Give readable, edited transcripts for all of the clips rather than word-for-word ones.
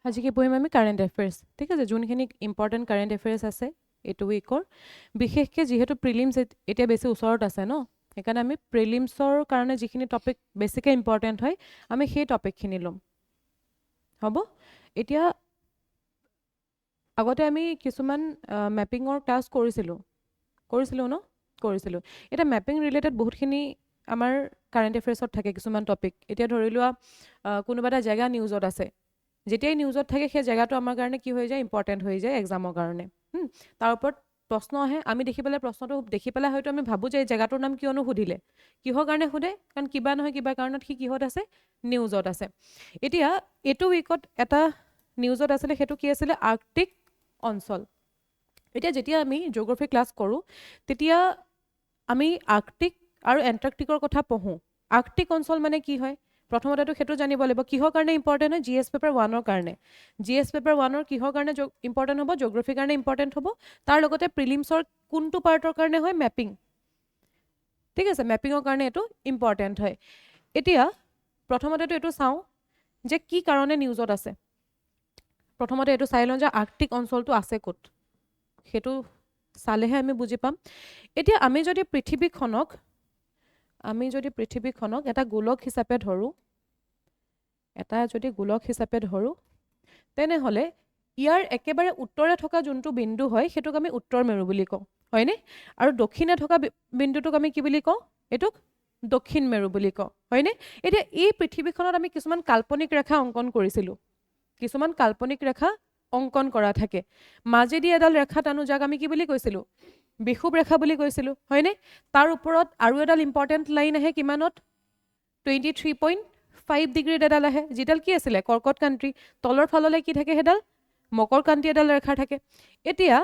আজি কি পঢ়িম আমি কাৰেণ্ট এফেয়াৰ্ছ ঠিক আছে যোনখিনি ইম্পৰ্টেণ্ট কাৰেণ্ট এফেয়াৰ্ছ আছে এইটো উইকৰ বিশেষকৈ যিহেতু প্ৰিলিমছ এতিয়া বেছি ওচৰত আছে ন সেইকাৰণে আমি প্ৰিলিমছৰ কাৰণে যিখিনি টপিক বেছিকৈ ইম্পৰ্টেণ্ট হয় আমি সেই টপিকখিনি ল'ম হ'ব এতিয়া আগতে আমি কিছুমান মেপিঙৰ ক্লাছ কৰিছিলোঁ ন কৰিছিলোঁ এতিয়া মেপিং ৰিলেটেড বহুতখিনি আমাৰ কাৰেণ্ট এফেয়াৰ্ছত থাকে কিছুমান টপিক এতিয়া ধৰি লোৱা কোনোবা এটা জেগা নিউজত আছে যেতিয়াই নিউজত থাকে সেই জেগাটো আমাৰ কাৰণে কি হৈ যায় ইম্পৰ্টেণ্ট হৈ যায় এক্সামৰ কাৰণে তাৰ ওপৰত প্ৰশ্ন আহে আমি দেখি পেলাই প্ৰশ্নটো দেখি পেলাই হয়তো আমি ভাবোঁ যে এই জেগাটোৰ নাম কিয়নো সুধিলে কিহৰ কাৰণে সোধে কাৰণ কিবা নহয় কিবা কাৰণত সি কিহত আছে নিউজত আছে এতিয়া এইটো উইকত এটা নিউজত আছিলে সেইটো কি আছিলে আৰ্কটিক অঞ্চল এতিয়া যেতিয়া আমি জিঅ'গ্ৰাফী ক্লাছ কৰোঁ তেতিয়া আমি আৰ্কটিক আৰু এণ্টাৰ্কটিকৰ কথা পঢ়োঁ আৰ্কটিক অঞ্চল মানে কি হয় প্ৰথমতেতো সেইটো জানিব লাগিব কিহৰ কাৰণে ইম্পৰ্টেণ্ট হয় জি এছ পেপাৰ 1ৰ কাৰণে জি এছ পেপাৰ 1ৰ কিহৰ কাৰণে ইম্পৰ্টেণ্ট হ'ব জিঅ'গ্ৰাফীৰ কাৰণে ইম্পৰ্টেণ্ট হ'ব তাৰ লগতে প্ৰিলিমছৰ কোনটো পাৰ্টৰ কাৰণে হয় মেপিং ঠিক আছে মেপিঙৰ কাৰণে এইটো ইম্পৰ্টেণ্ট হয় এতিয়া প্ৰথমতেতো এইটো চাওঁ যে কি কাৰণে নিউজত আছে প্ৰথমতে এইটো চাই লওঁ যে আৰ্কটিক অঞ্চলটো আছে ক'ত সেইটো চালেহে আমি বুজি পাম এতিয়া আমি যদি পৃথিৱীখনক এটা গোলক হিচাপে ধৰোঁ তেনেহ'লে ইয়াৰ একেবাৰে উত্তৰে থকা যোনটো বিন্দু হয় সেইটোক আমি উত্তৰ মেৰু বুলি কওঁ হয়নে আৰু দক্ষিণে থকা বিন্দুটোক আমি কি বুলি কওঁ এইটোক দক্ষিণ মেৰু বুলি কওঁ হয়নে এতিয়া এই পৃথিৱীখনত আমি কিছুমান কাল্পনিক ৰেখা অংকন কৰা থাকে মাজেদি এডাল ৰেখা টানো যাক আমি কি বুলি কৈছিলোঁ বিষুৱ ৰেখা বুলি কৈছিলোঁ হয়নে তাৰ ওপৰত আৰু এডাল ইম্পৰ্টেণ্ট লাইন আহে কিমানত 23.5 ডিগ্ৰীত এডাল আহে যিডাল কি আছিলে কৰ্কট কাণ্ট্ৰি তলৰ ফাললৈ কি থাকে সেইডাল মকৰ কাণ্ট্ৰি এডাল ৰেখা থাকে এতিয়া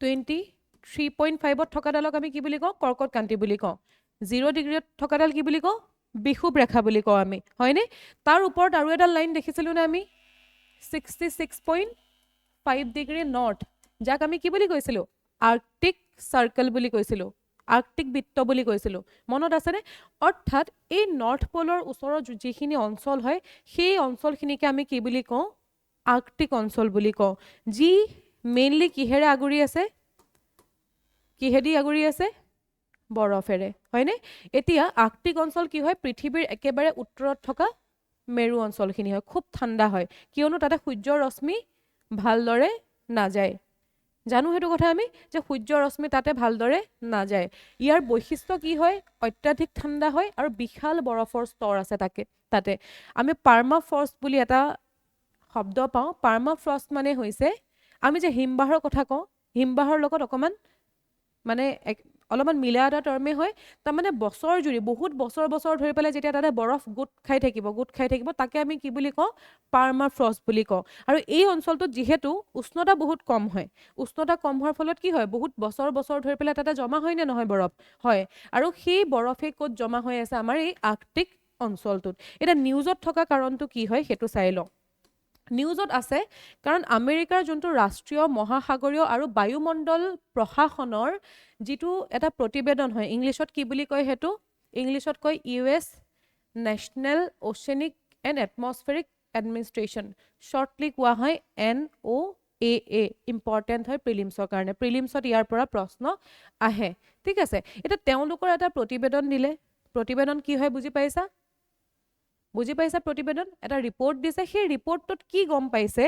23.5ত থকাডালক আমি কি বুলি কওঁ কৰ্কট কাণ্ট্ৰি বুলি কওঁ 0 ডিগ্ৰীত থকাডাল কি বুলি কওঁ বিষুৱ ৰেখা বুলি কওঁ আমি হয়নে তাৰ ওপৰত আৰু এডাল লাইন দেখিছিলোঁ নে আমি 66.5 ডিগ্ৰী নৰ্থ যাক আমি কি বুলি কৈছিলোঁ আৰ্কটিক চাৰ্কেল বুলি কৈছিলোঁ আৰ্কটিক বৃত্ত বুলি কৈছিলোঁ মনত আছেনে অৰ্থাৎ এই নৰ্থ পলৰ ওচৰৰ যিখিনি অঞ্চল হয় সেই অঞ্চলখিনিকে আমি কি বুলি কওঁ আৰ্কটিক অঞ্চল বুলি কওঁ যি মেইনলি কিহেৰে আগুৰি আছে বৰফেৰে হয়নে এতিয়া আৰ্কটিক অঞ্চল কি হয় পৃথিৱীৰ একেবাৰে উত্তৰত থকা মেৰু অঞ্চলখিনি হয় খুব ঠাণ্ডা হয় কিয়নো তাতে সূৰ্যৰ ৰশ্মি ভালদৰে নাযায় জানো সেইটো কথা আমি যে সূৰ্যৰ ৰশ্মি তাতে ভালদৰে নাযায় ইয়াৰ বৈশিষ্ট্য কি হয় অত্যাধিক ঠাণ্ডা হয় আৰু বিশাল বৰফৰ স্তৰ আছে তাতে আমি পাৰ্মাফ্ৰষ্ট বুলি এটা শব্দ পাওঁ পাৰ্মাফ্ৰষ্ট মানে হৈছে আমি যে হিমবাহৰ কথা কওঁ হিমবাহৰ লগত অকণমান মানে অলপমান মিলা এটা টাৰ্মে হয় তাৰমানে বছৰ জুৰি বহুত বছৰ ধৰি পেলাই যেতিয়া তাতে বৰফ গোট খাই থাকিব তাকে আমি কি বুলি কওঁ পাৰ্মাফ্ৰষ্ট বুলি কওঁ আৰু এই অঞ্চলটোত যিহেতু উষ্ণতা বহুত কম হয় উষ্ণতা কম হোৱাৰ ফলত কি হয় বহুত বছৰ ধৰি পেলাই তাতে জমা হয় নে নহয় বৰফ হয় আৰু সেই বৰফে ক'ত জমা হৈ আছে আমাৰ এই আৰ্কটিক অঞ্চলটোত এতিয়া নিউজত থকা কাৰণটো কি হয় সেইটো চাই লওঁ নিউজত আছে কাৰণ আমেৰিকাৰ যোনটো ৰাষ্ট্ৰীয় মহাসাগৰীয় আৰু বায়ুমণ্ডল প্ৰশাসনৰ যিটো এটা প্ৰতিবেদন হয় ইংলিছত কি বুলি কয় সেইটো ইংলিছত কয় US national oceanic and atmospheric administration shortly কোৱা হয় NOAA ইম্পৰ্টেণ্ট হয় প্ৰিলিমছৰ কাৰণে প্ৰিলিমছত ইয়াৰ পৰা প্ৰশ্ন আহে ঠিক আছে এতিয়া তেওঁলোকৰ এটা প্ৰতিবেদন দিলে প্ৰতিবেদন কি হয় বুজি পাইছা প্ৰতিবেদন এটা ৰিপৰ্ট দিছে সেই ৰিপৰ্টটোত কি গম পাইছে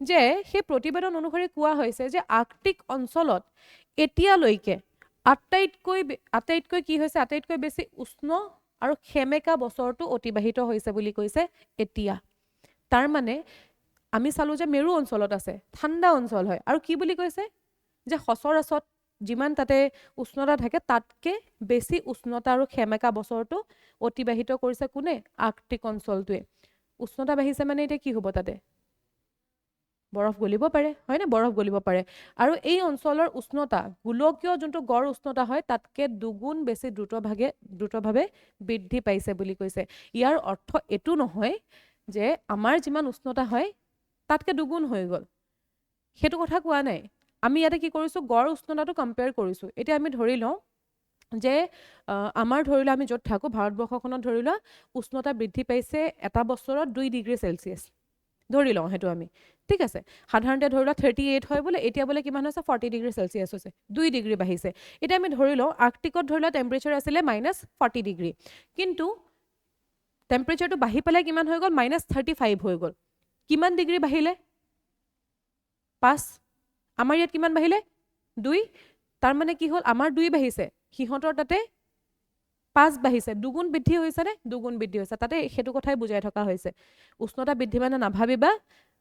যে সেই প্ৰতিবেদন অনুসৰি কোৱা হৈছে যে আৰ্কটিক অঞ্চলত এতিয়ালৈকে আটাইতকৈ কি হৈছে আটাইতকৈ বেছি উষ্ণ আৰু সেমেকা বছৰটো অতিবাহিত হৈছে বুলি কৈছে এতিয়া তাৰ মানে আমি চালো যে মেৰু অঞ্চলত আছে ঠাণ্ডা অঞ্চল হয় আৰু কি বুলি কৈছে যে সচৰাচৰ যিমান তাতে উষ্ণতা থাকে তাতকে বেছি উষ্ণতা আৰু সেমেকা বছৰটো অতিবাহিত কৰিছে কোনে আৰ্কটিক অঞ্চলটোৱে উষ্ণতা বাঢ়িছে মানে এতিয়া কি হ'ব তাতে বৰফ গলিব পাৰে হয়নে বৰফ গলিব পাৰে আৰু এই অঞ্চলৰ উষ্ণতা গোলকীয় যোনটো গড় উষ্ণতা হয় তাতকে দুগুণ বেছি দ্ৰুতভাৱে বৃদ্ধি পাইছে বুলি কৈছে ইয়াৰ অৰ্থ এইটো নহয় যে আমাৰ যিমান উষ্ণতা হয় তাতকে দুগুণ হৈ গ'ল সেইটো কথা কোৱা নাই আমি ইয়াতে কি কৰিছোঁ গড় উষ্ণতাটো কম্পেয়াৰ কৰিছোঁ এতিয়া আমি ধৰি লওঁ যে আমাৰ ধৰি লোৱা আমি য'ত থাকোঁ ভাৰতবৰ্ষখনত ধৰি লোৱা উষ্ণতা বৃদ্ধি পাইছে এটা বছৰত 2 ডিগ্ৰী চেলছিয়াছ ধৰি লওঁ সেইটো আমি ঠিক আছে সাধাৰণতে ধৰি লোৱা 38 হয় বোলে এতিয়া বোলে কিমান হৈছে 40 ডিগ্ৰী চেলচিয়াছ হৈছে 2 ডিগ্ৰী বাঢ়িছে এতিয়া আমি ধৰি লওঁ আৰ্কটিকত ধৰি লোৱা টেম্পাৰেচাৰ আছিলে -40 ডিগ্ৰী কিন্তু টেম্পাৰেচাৰটো বাঢ়ি পেলাই কিমান হৈ গ'ল -35 হৈ গ'ল কিমান ডিগ্ৰী বাঢ়িলে 5 আমাৰ ইয়াত কিমান বাঢ়িলে 2 তাৰ মানে কি হ'ল আমাৰ 2 বাঢ়িছে সিহঁতৰ তাতে 5 বাঢ়িছে দুগুণ বৃদ্ধি হৈছে নে দুগুণ বৃদ্ধি হৈছে তাতে সেইটো কথাই বুজাই থকা হৈছে উষ্ণতা বৃদ্ধি মানে নাভাবিবা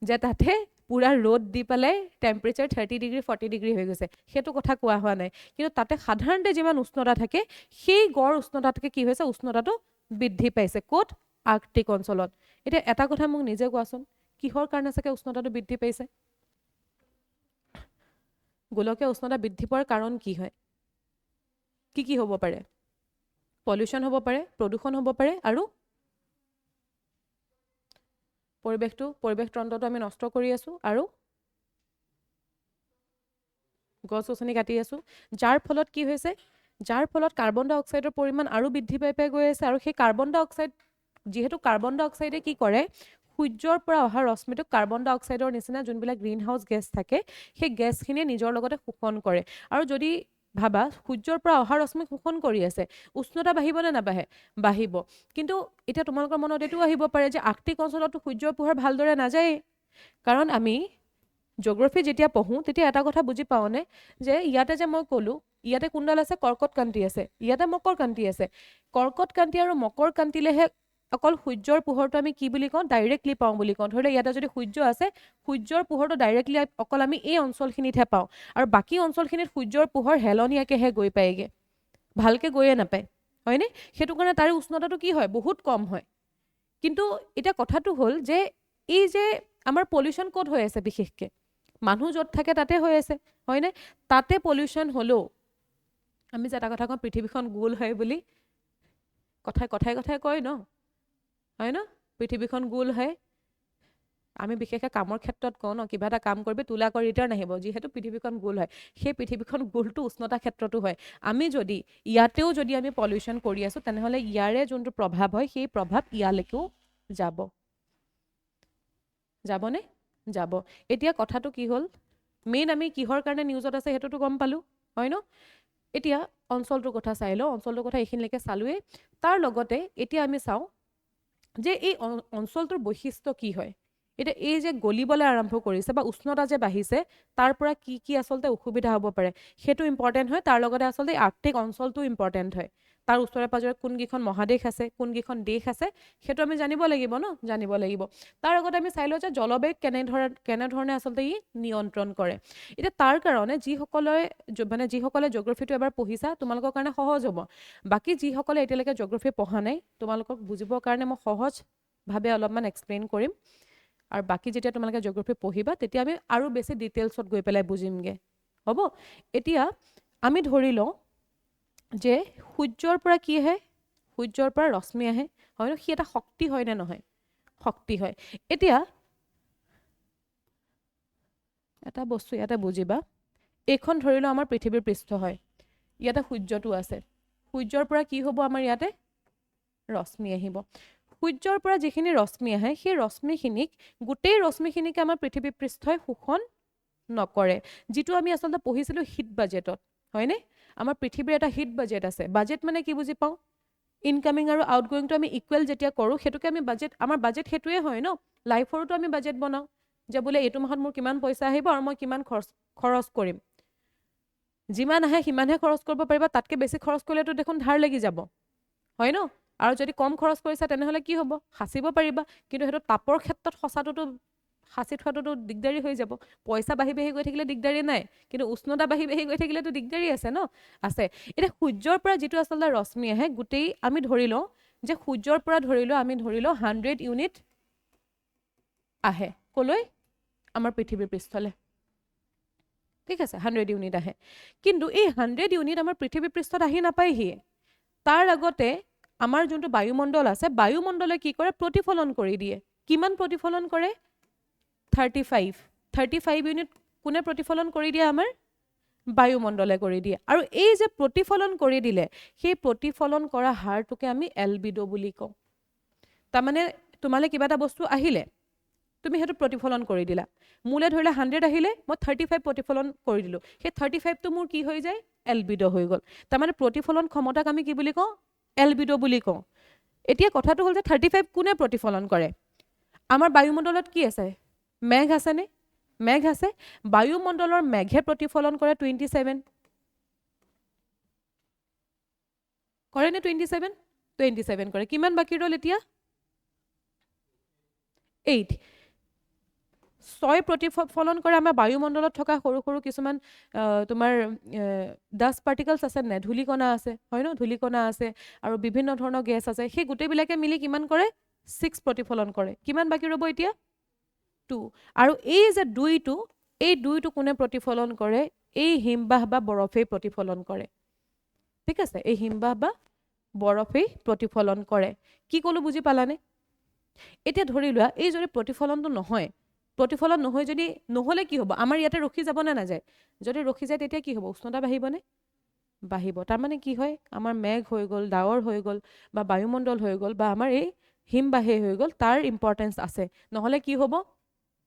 যে তাতে পুৰা ৰ'দ দি পেলাই টেম্পাৰেচাৰ 30 ডিগ্ৰী 40 ডিগ্ৰী হৈ গৈছে সেইটো কথা কোৱা হোৱা নাই কিন্তু তাতে সাধাৰণতে যিমান উষ্ণতা থাকে সেই গড় উষ্ণতাতকে কি হৈছে উষ্ণতাটো বৃদ্ধি পাইছে ক'ত আৰ্কটিক অঞ্চলত এতিয়া এটা কথা মোক নিজে কোৱাচোন কিহৰ কাৰণে চাগে উষ্ণতাটো বৃদ্ধি পাইছে গোলকীয় উষ্ণতা বৃদ্ধি পোৱাৰ কাৰণ কি হয় কি হ'ব পাৰে পলিউশ্যন হ'ব পাৰে প্ৰদূষণ হ'ব পাৰে আৰু পৰিৱেশ তন্ত্ৰটো আমি নষ্ট কৰি আছো আৰু গছ-গছনি কাটি আছো যাৰ ফলত কি হৈছে যাৰ ফলত কাৰ্বন ডাই অক্সাইডৰ পৰিমাণ আৰু বৃদ্ধি পাই গৈ আছে আৰু সেই কাৰ্বন ডাই অক্সাইড যেহেতু কাৰ্বন ডাই অক্সাইডে কি কৰে সূৰ্যৰ পৰা অহা ৰশ্মিটোক কাৰ্বন ডাই অক্সাইডৰ নিচিনা যোনবিলাক গ্ৰীণ হাউচ গেছ থাকে সেই গেছখিনিয়ে নিজৰ লগতে শোষণ কৰে আৰু যদি ভাবা সূৰ্যৰ পৰা অহা ৰশ্মিক শোষণ কৰি আছে উষ্ণতা বাঢ়িব নে নাবাঢ়ে বাঢ়িব কিন্তু এতিয়া তোমালোকৰ মনত এইটো আহিব পাৰে যে আৰ্কটিক অঞ্চলতো সূৰ্যৰ পোহৰ ভালদৰে নাযায় কাৰণ আমি জিঅ'গ্ৰাফি যেতিয়া পঢ়োঁ তেতিয়া এটা কথা বুজি পাওঁনে যে ইয়াতে যে মই ক'লো ইয়াতে কোনডাল আছে কৰ্কট কান্তি আছে ইয়াতে মকৰ কান্তি আছে কৰ্কট কান্তি আৰু মকৰ কান্তিলেহে অকল সূৰ্যৰ পোহৰটো আমি কি বুলি কওঁ ডাইৰেক্টলি পাওঁ বুলি কওঁ ধৰি লওক ইয়াতে যদি সূৰ্য আছে সূৰ্যৰ পোহৰটো ডাইৰেক্টলি অকল আমি এই অঞ্চলখিনিতহে পাওঁ আৰু বাকী অঞ্চলখিনিত সূৰ্যৰ পোহৰ হেলনীয়াকেহে গৈ পায়গে ভালকে গৈয়ে নাপায় হয়নে সেইটো কাৰণে তাৰে উষ্ণতাটো কি হয় বহুত কম হয় কিন্তু এতিয়া কথাটো হ'ল যে এই যে আমাৰ পলিউশ্যন ক'ত হৈ আছে বিশেষকে মানুহ য'ত থাকে তাতে হৈ আছে হয়নে তাতে পলিউশ্যন হ'লেও আমি যে এটা কথা কওঁ পৃথিৱীখন গোল হয় বুলি কথাই কয় ন হয় ন পৃথিৱীখন গোল হয় আমি বিশেষকৈ কামৰ ক্ষেত্ৰত কওঁ ন কিবা এটা কাম কৰিবি তোলা কৰি ৰিটাৰ্ণ আহিব যিহেতু পৃথিৱীখন গোল হয় সেই পৃথিৱীখন গোলটো উষ্ণতা ক্ষেত্ৰতো হয় আমি যদি ইয়াতেও যদি আমি পলিউশ্যন কৰি আছো তেনেহ'লে ইয়াৰে যোনটো প্ৰভাৱ হয় সেই প্ৰভাৱ ইয়ালৈকেও যাবনে যাব এতিয়া কথাটো কি হ'ল মেইন আমি কিহৰ কাৰণে নিউজত আছে সেইটোতো গম পালো হয় ন এতিয়া অঞ্চলটোৰ কথা চাই লওঁ অঞ্চলটোৰ কথা এইখিনিলৈকে চালোৱেই তাৰ লগতে এতিয়া আমি চাওঁ যে এই অঞ্চলটোৰ বৈশিষ্ট্য কি হয় এতিয়া এই যে গলিবলৈ আৰম্ভ কৰিছে বা উষ্ণতা যে বাঢ়িছে তাৰ পৰা কি আচলতে অসুবিধা হ'ব পাৰে সেইটো ইম্পৰ্টেণ্ট হয় তাৰ লগতে আচলতে আৰ্কটিক অঞ্চলটো ইম্পৰ্টেণ্ট হয় তাৰ ওচৰে পাজৰে কোনকেইখন মহাদেশ আছে কোনকেইখন দেশ আছে সেইটো আমি জানিব লাগিব ন জানিব লাগিব তাৰ আগতে আমি চাই লওঁ যে জলবায়ু কেনেধৰণে আচলতে ই নিয়ন্ত্ৰণ কৰে এতিয়া তাৰ কাৰণে যিসকলে জিঅ'গ্ৰাফিটো এবাৰ পঢ়িছা তোমালোকৰ কাৰণে সহজ হ'ব বাকী যিসকলে এতিয়ালৈকে জিঅ'গ্ৰাফি পঢ়া নাই তোমালোকক বুজিবৰ কাৰণে মই সহজভাৱে অলপমান এক্সপ্লেইন কৰিম আৰু বাকী যেতিয়া তোমালোকে জিঅ'গ্ৰাফি পঢ়িবা তেতিয়া আমি আৰু বেছি ডিটেইলছত গৈ পেলাই বুজিমগে হ'ব এতিয়া আমি ধৰি লওঁ যে সূৰ্যৰ পৰা কি আহে সূৰ্যৰ পৰা ৰশ্মি আহে হয় ন সি এটা শক্তি হয় নে নহয় শক্তি হয় এতিয়া এটা বস্তু ইয়াতে বুজিবা এইখন ধৰি লওঁ আমাৰ পৃথিৱীৰ পৃষ্ঠ হয় ইয়াতে সূৰ্যটো আছে সূৰ্যৰ পৰা কি হ'ব আমাৰ ইয়াতে ৰশ্মি আহিব সূৰ্যৰ পৰা যিখিনি ৰশ্মি আহে সেই ৰশ্মিখিনিক গোটেই ৰশ্মিখিনিকে আমাৰ পৃথিৱী পৃষ্ঠই শোষণ নকৰে যিটো আমি আচলতে পঢ়িছিলোঁ হিট বাজেটত হয়নে আমাৰ পৃথিৱীৰ এটা হিট বাজেট আছে বাজেট মানে কি বুজি পাওঁ ইনকামিং আৰু আউটগোয়িংটো আমি ইকুৱেল যেতিয়া কৰোঁ সেইটোকে আমি আমাৰ বাজেট সেইটোৱে হয় ন লাইফৰতো আমি বাজেট বনাওঁ যে বোলে এইটো মাহত মোৰ কিমান পইচা আহিব আৰু মই কিমান খৰচ কৰিম যিমান আহে সিমানহে খৰচ কৰিব পাৰিবা তাতকে বেছি খৰচ কৰিলেতো দেখোন ধাৰ লাগি যাব হয় ন আৰু যদি কম খৰচ কৰিছা তেনেহ'লে কি হ'ব সাঁচিব পাৰিবা কিন্তু সেইটো তাপৰ ক্ষেত্ৰত সঁচাটোতো সাঁচি থোৱাটোতো দিগদাৰী হৈ যাব পইচা বাঢ়ি গৈ থাকিলে দিগদাৰী নাই কিন্তু উষ্ণতা বাঢ়ি গৈ থাকিলেতো দিগদাৰী আছে ন আছে এতিয়া সূৰ্যৰ পৰা যিটো আচলতে ৰশ্মি আহে গোটেই আমি ধৰি লওঁ যে সূৰ্যৰ পৰা আমি ধৰি লওঁ 100 ইউনিট আহে কলৈ আমাৰ পৃথিৱীৰ পৃষ্ঠলৈ ঠিক আছে 100 ইউনিট আহে কিন্তু এই 100 ইউনিট আমাৰ পৃথিৱীৰ পৃষ্ঠত আহি নাপায়হি তাৰ আগতে আমাৰ যোনটো বায়ুমণ্ডল আছে বায়ুমণ্ডলে কি কৰে প্ৰতিফলন কৰি দিয়ে কিমান প্ৰতিফলন কৰে 35 ইউনিট কোনে প্ৰতিফলন কৰি দিয়ে আমাৰ বায়ুমণ্ডলে কৰি দিয়ে আৰু এই যে প্ৰতিফলন কৰি দিলে সেই প্ৰতিফলন কৰা হাৰটোকে আমি এলবিডো বুলি কওঁ তাৰমানে তোমালে কিবা এটা বস্তু আহিলে তুমি সেইটো প্ৰতিফলন কৰি দিলা মোলে ধৰিলে 100 আহিলে মই 35 প্ৰতিফলন কৰি দিলোঁ সেই 35টো মোৰ কি হৈ যায় এলবিডো হৈ গ'ল তাৰমানে প্ৰতিফলন ক্ষমতাক আমি কি বুলি কওঁ এলবিডো বুলি কওঁ এতিয়া কথাটো হ'ল যে 35 কোনে প্ৰতিফলন কৰে আমাৰ বায়ুমণ্ডলত কি আছে মেঘ আছেনে মেঘ আছে বায়ুমণ্ডলৰ মেঘে প্ৰতিফলন কৰে 27 কৰে নে 27 কৰে কিমান বাকী ৰ'ল এতিয়া 8 6 প্ৰতিফলন কৰে আমাৰ বায়ুমণ্ডলত থকা সৰু সৰু কিছুমান তোমাৰ ডাষ্ট পাৰ্টিকলছ আছে নে ধূলিকণা আছে হয় ন ধূলিকণা আছে আৰু বিভিন্ন ধৰণৰ গেছ আছে সেই গোটেইবিলাকে মিলি কিমান কৰে 6 প্ৰতিফলন কৰে কিমান বাকী ৰ'ব এতিয়া 2 আৰু এই যে দুইটো কোনে প্ৰতিফলন কৰে এই হিমবাহ বা বৰফেই প্ৰতিফলন কৰে ঠিক আছে এই হিমবাহ বা বৰফেই প্ৰতিফলন কৰে কি ক'লো বুজি পালানে এতিয়া ধৰি লোৱা এই যদি প্ৰতিফলনটো নহয় প্ৰতিফলন নহয় যদি নহ'লে কি হ'ব আমাৰ ইয়াতে ৰখি যাব নে নাযায় যদি ৰখি যায় তেতিয়া কি হ'ব উষ্ণতা বাঢ়িবনে বাঢ়িব তাৰমানে কি হয় আমাৰ মেঘ হৈ গ'ল ডাৱৰ হৈ গ'ল বা বায়ুমণ্ডল হৈ গ'ল বা আমাৰ এই হিমবাহেই হৈ গ'ল তাৰ ইম্পৰ্টেঞ্চ আছে নহ'লে কি হ'ব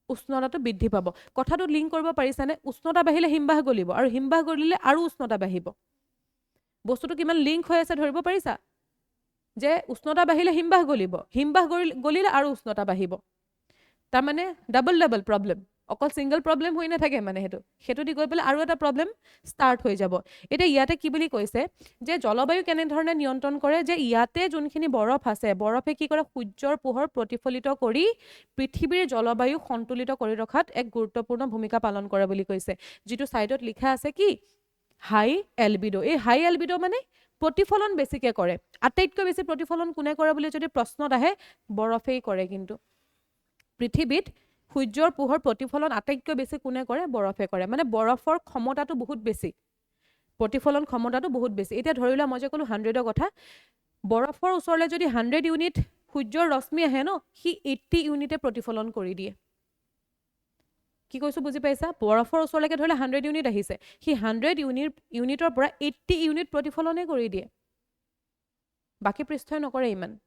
উষ্ণতাটো বৃদ্ধি পাব কথাটো লিংক কৰিব পাৰিছানে উষ্ণতা বাঢ়িলে হিমবাহ গলিব আৰু হিমবাহ গলিলে আৰু উষ্ণতা বাঢ়িব বস্তুটো কিমান লিংক হৈ আছে ধৰিব পাৰিছা যে উষ্ণতা বাঢ়িলে হিমবাহ গলিব হিমবাহ গলিলে আৰু উষ্ণতা বাঢ়িব তাৰমানে ডাবল প্ৰব্লেম অকল সিংগল প্ৰব্লেম হৈ নাথাকে মানে সেইটো দি গৈ পেলাই আৰু এটা প্ৰব্লেম ষ্টাৰ্ট হৈ যাব এতিয়া ইয়াতে কি বুলি কৈছে যে জলবায়ু কেনেধৰণে নিয়ন্ত্ৰণ কৰে যে ইয়াতে যোনখিনি বৰফ আছে বৰফে কি কৰে সূৰ্যৰ পোহৰ প্ৰতিফলিত কৰি পৃথিৱীৰ জলবায়ু সন্তুলিত কৰি ৰখাত এক গুৰুত্বপূৰ্ণ ভূমিকা পালন কৰে বুলি কৈছে যিটো সাইডত লিখা আছে কি হাই এলবিডো এই হাই এলবিডো মানে প্ৰতিফলন বেছিকে কৰে আটাইতকৈ বেছি প্ৰতিফলন কোনে কৰে বুলি যদি প্ৰশ্নত আহে বৰফেই কৰে কিন্তু পৃথিৱীত সূৰ্যৰ পোহৰ প্ৰতিফলন আটাইতকৈ বেছি কোনে কৰে বৰফে কৰে মানে বৰফৰ ক্ষমতাটো বহুত বেছি প্ৰতিফলন ক্ষমতাটো বহুত বেছি এতিয়া ধৰি লোৱা মই যে ক'লো 100ৰ কথা বৰফৰ ওচৰলৈ যদি 100 ইউনিট সূৰ্যৰ ৰশ্মি আহে ন সি 80 ইউনিটে প্ৰতিফলন কৰি দিয়ে কি কৈছো বুজি পাইছা বৰফৰ ওচৰলৈকে ধৰিলে 100 ইউনিট আহিছে সি 100 ইউনিটৰ পৰা 80 ইউনিট প্ৰতিফলনে কৰি দিয়ে বাকী পৃষ্ঠই নকৰে ইমান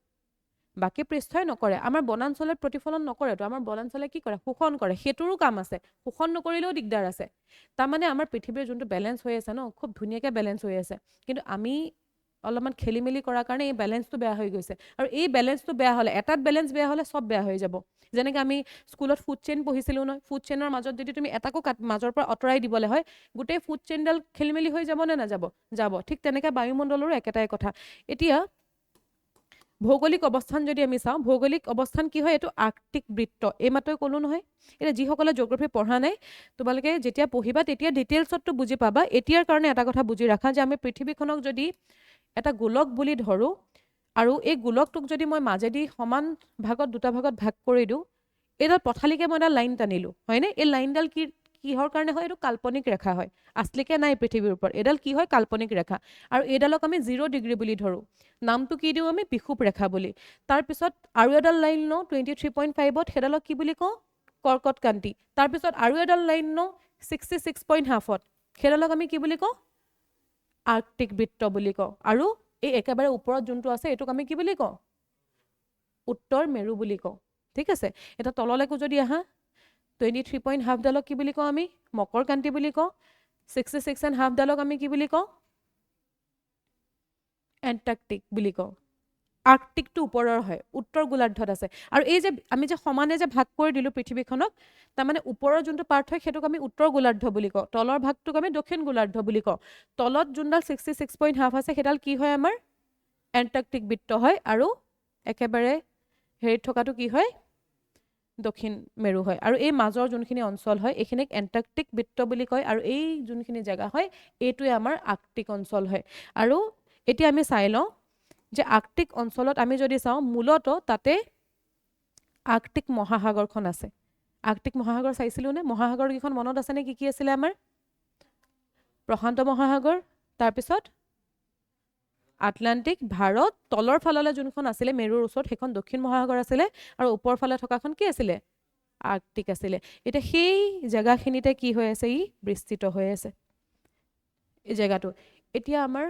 বাকী পৃষ্ঠই নকৰে আমাৰ বনাঞ্চলত প্ৰতিফলন নকৰেতো আমাৰ বনাঞ্চলে কি কৰে শোষণ কৰে সেইটোৰো কাম আছে শোষণ নকৰিলেও দিগদাৰ আছে তাৰমানে আমাৰ পৃথিৱীৰ যোনটো বেলেঞ্চ হৈ আছে ন খুব ধুনীয়াকৈ বেলেঞ্চ হৈ আছে কিন্তু আমি অলপমান খেলি মেলি কৰাৰ কাৰণে এই বেলেঞ্চটো বেয়া হৈ গৈছে আৰু এই বেলেঞ্চটো বেয়া হ'লে এটাত বেলেঞ্চ বেয়া হ'লে সব বেয়া হৈ যাব যেনেকৈ আমি স্কুলত ফুড চেইন পঢ়িছিলোঁ নহয় ফুড চেইনৰ মাজত যদি তুমি এটাকো মাজৰ পৰা আঁতৰাই দিবলৈ হয় গোটেই ফুড চেইনডাল খেলি মেলি হৈ যাব নে নাযাব যাব ঠিক তেনেকৈ বায়ুমণ্ডলৰো একেটাই কথা এতিয়া ভৌগোলিক অৱস্থান যদি আমি চাওঁ ভৌগোলিক অৱস্থান কি হয় এইটো আৰ্কটিক বৃত্ত এইমাত্ৰই ক'লো নহয় এতিয়া যিসকলে জিঅ'গ্ৰাফী পঢ়া নাই তোমালোকে যেতিয়া পঢ়িবা তেতিয়া ডিটেইলছতটো বুজি পাবা এতিয়াৰ কাৰণে এটা কথা বুজি ৰাখা যে আমি পৃথিৱীখনক যদি এটা গোলক বুলি ধৰো আৰু এই গোলকটোক যদি মই মাজেদি সমান ভাগত দুটা ভাগত ভাগ কৰি দিওঁ এইডাল পথালিকে মই এটা লাইন টানিলো হয়নে এই লাইনডাল কিহৰ কাৰণে হয় এইটো কাল্পনিক ৰেখা হয় আছলিকে নাই পৃথিৱীৰ ওপৰত এডাল কি হয় কাল্পনিক ৰেখা আৰু এইডালক আমি 0 ডিগ্ৰী বুলি ধৰো নামটো কি দিওঁ আমি বিষুৱ ৰেখা বুলি তাৰপিছত আৰু এডাল লাইন ন 23.5ত সেইডালক কি বুলি কওঁ কৰ্কটক্ৰান্তি তাৰপিছত আৰু এডাল লাইন ন 66.5ত সেইডালক আমি কি বুলি কওঁ আৰ্কটিক বৃত্ত বুলি কওঁ আৰু এই একেবাৰে ওপৰত যোনটো আছে এইটোক আমি কি বুলি কওঁ উত্তৰ মেৰু বুলি কওঁ ঠিক আছে এটা তললৈকো যদি আহা 23.5 ডালক কি বুলি কওঁ আমি মকৰক্ৰান্তি বুলি কওঁ 66.5 ডালক আমি কি বুলি কওঁ এণ্টাৰ্কটিক বুলি কওঁ আৰ্কটিকটো ওপৰৰ হয় উত্তৰ গোলাৰ্ধত আছে আৰু এই যে আমি যে সমানে যে ভাগ কৰি দিলোঁ পৃথিৱীখনক তাৰমানে ওপৰৰ যোনটো পাৰ্ট হয় সেইটোক আমি উত্তৰ গোলাৰ্ধ বুলি কওঁ তলৰ ভাগটোক আমি দক্ষিণ গোলাৰ্ধ বুলি কওঁ তলত যোনডাল 66.5 আছে সেইডাল কি হয় আমাৰ এণ্টাৰ্কটিক বৃত্ত হয় আৰু একেবাৰে হেৰিত থকাটো কি হয় দক্ষিণ মেৰু হয় আৰু এই মাজৰ যোনখিনি অঞ্চল হয় এইখিনিক এণ্টাৰ্কটিক বৃত্ত বুলি কয় আৰু এই যোনখিনি জেগা হয় এইটোৱে আমাৰ আৰ্কটিক অঞ্চল হয় আৰু এতিয়া আমি চাই লওঁ যে আৰ্কটিক অঞ্চলত আমি যদি চাওঁ মূলতঃ তাতে আৰ্কটিক মহাসাগৰখন আছে আৰ্কটিক মহাসাগৰ চাইছিলোঁ নে মহাসাগৰকেইখন মনত আছে নে কি আছিলে আমাৰ প্ৰশান্ত মহাসাগৰ তাৰপিছত আটলান্টিক ভাৰত তলৰ ফাললৈ যোনখন আছিলে মেৰুৰ ওচৰত সেইখন দক্ষিণ মহাসাগৰ আছিলে আৰু ওপৰ ফালে থকাখন কি আছিলে আৰ্কটিক আছিলে এতিয়া সেই জেগাখিনিতে কি হৈ আছে ই বিস্তৃত হৈ আছে এই জেগাটো এতিয়া আমাৰ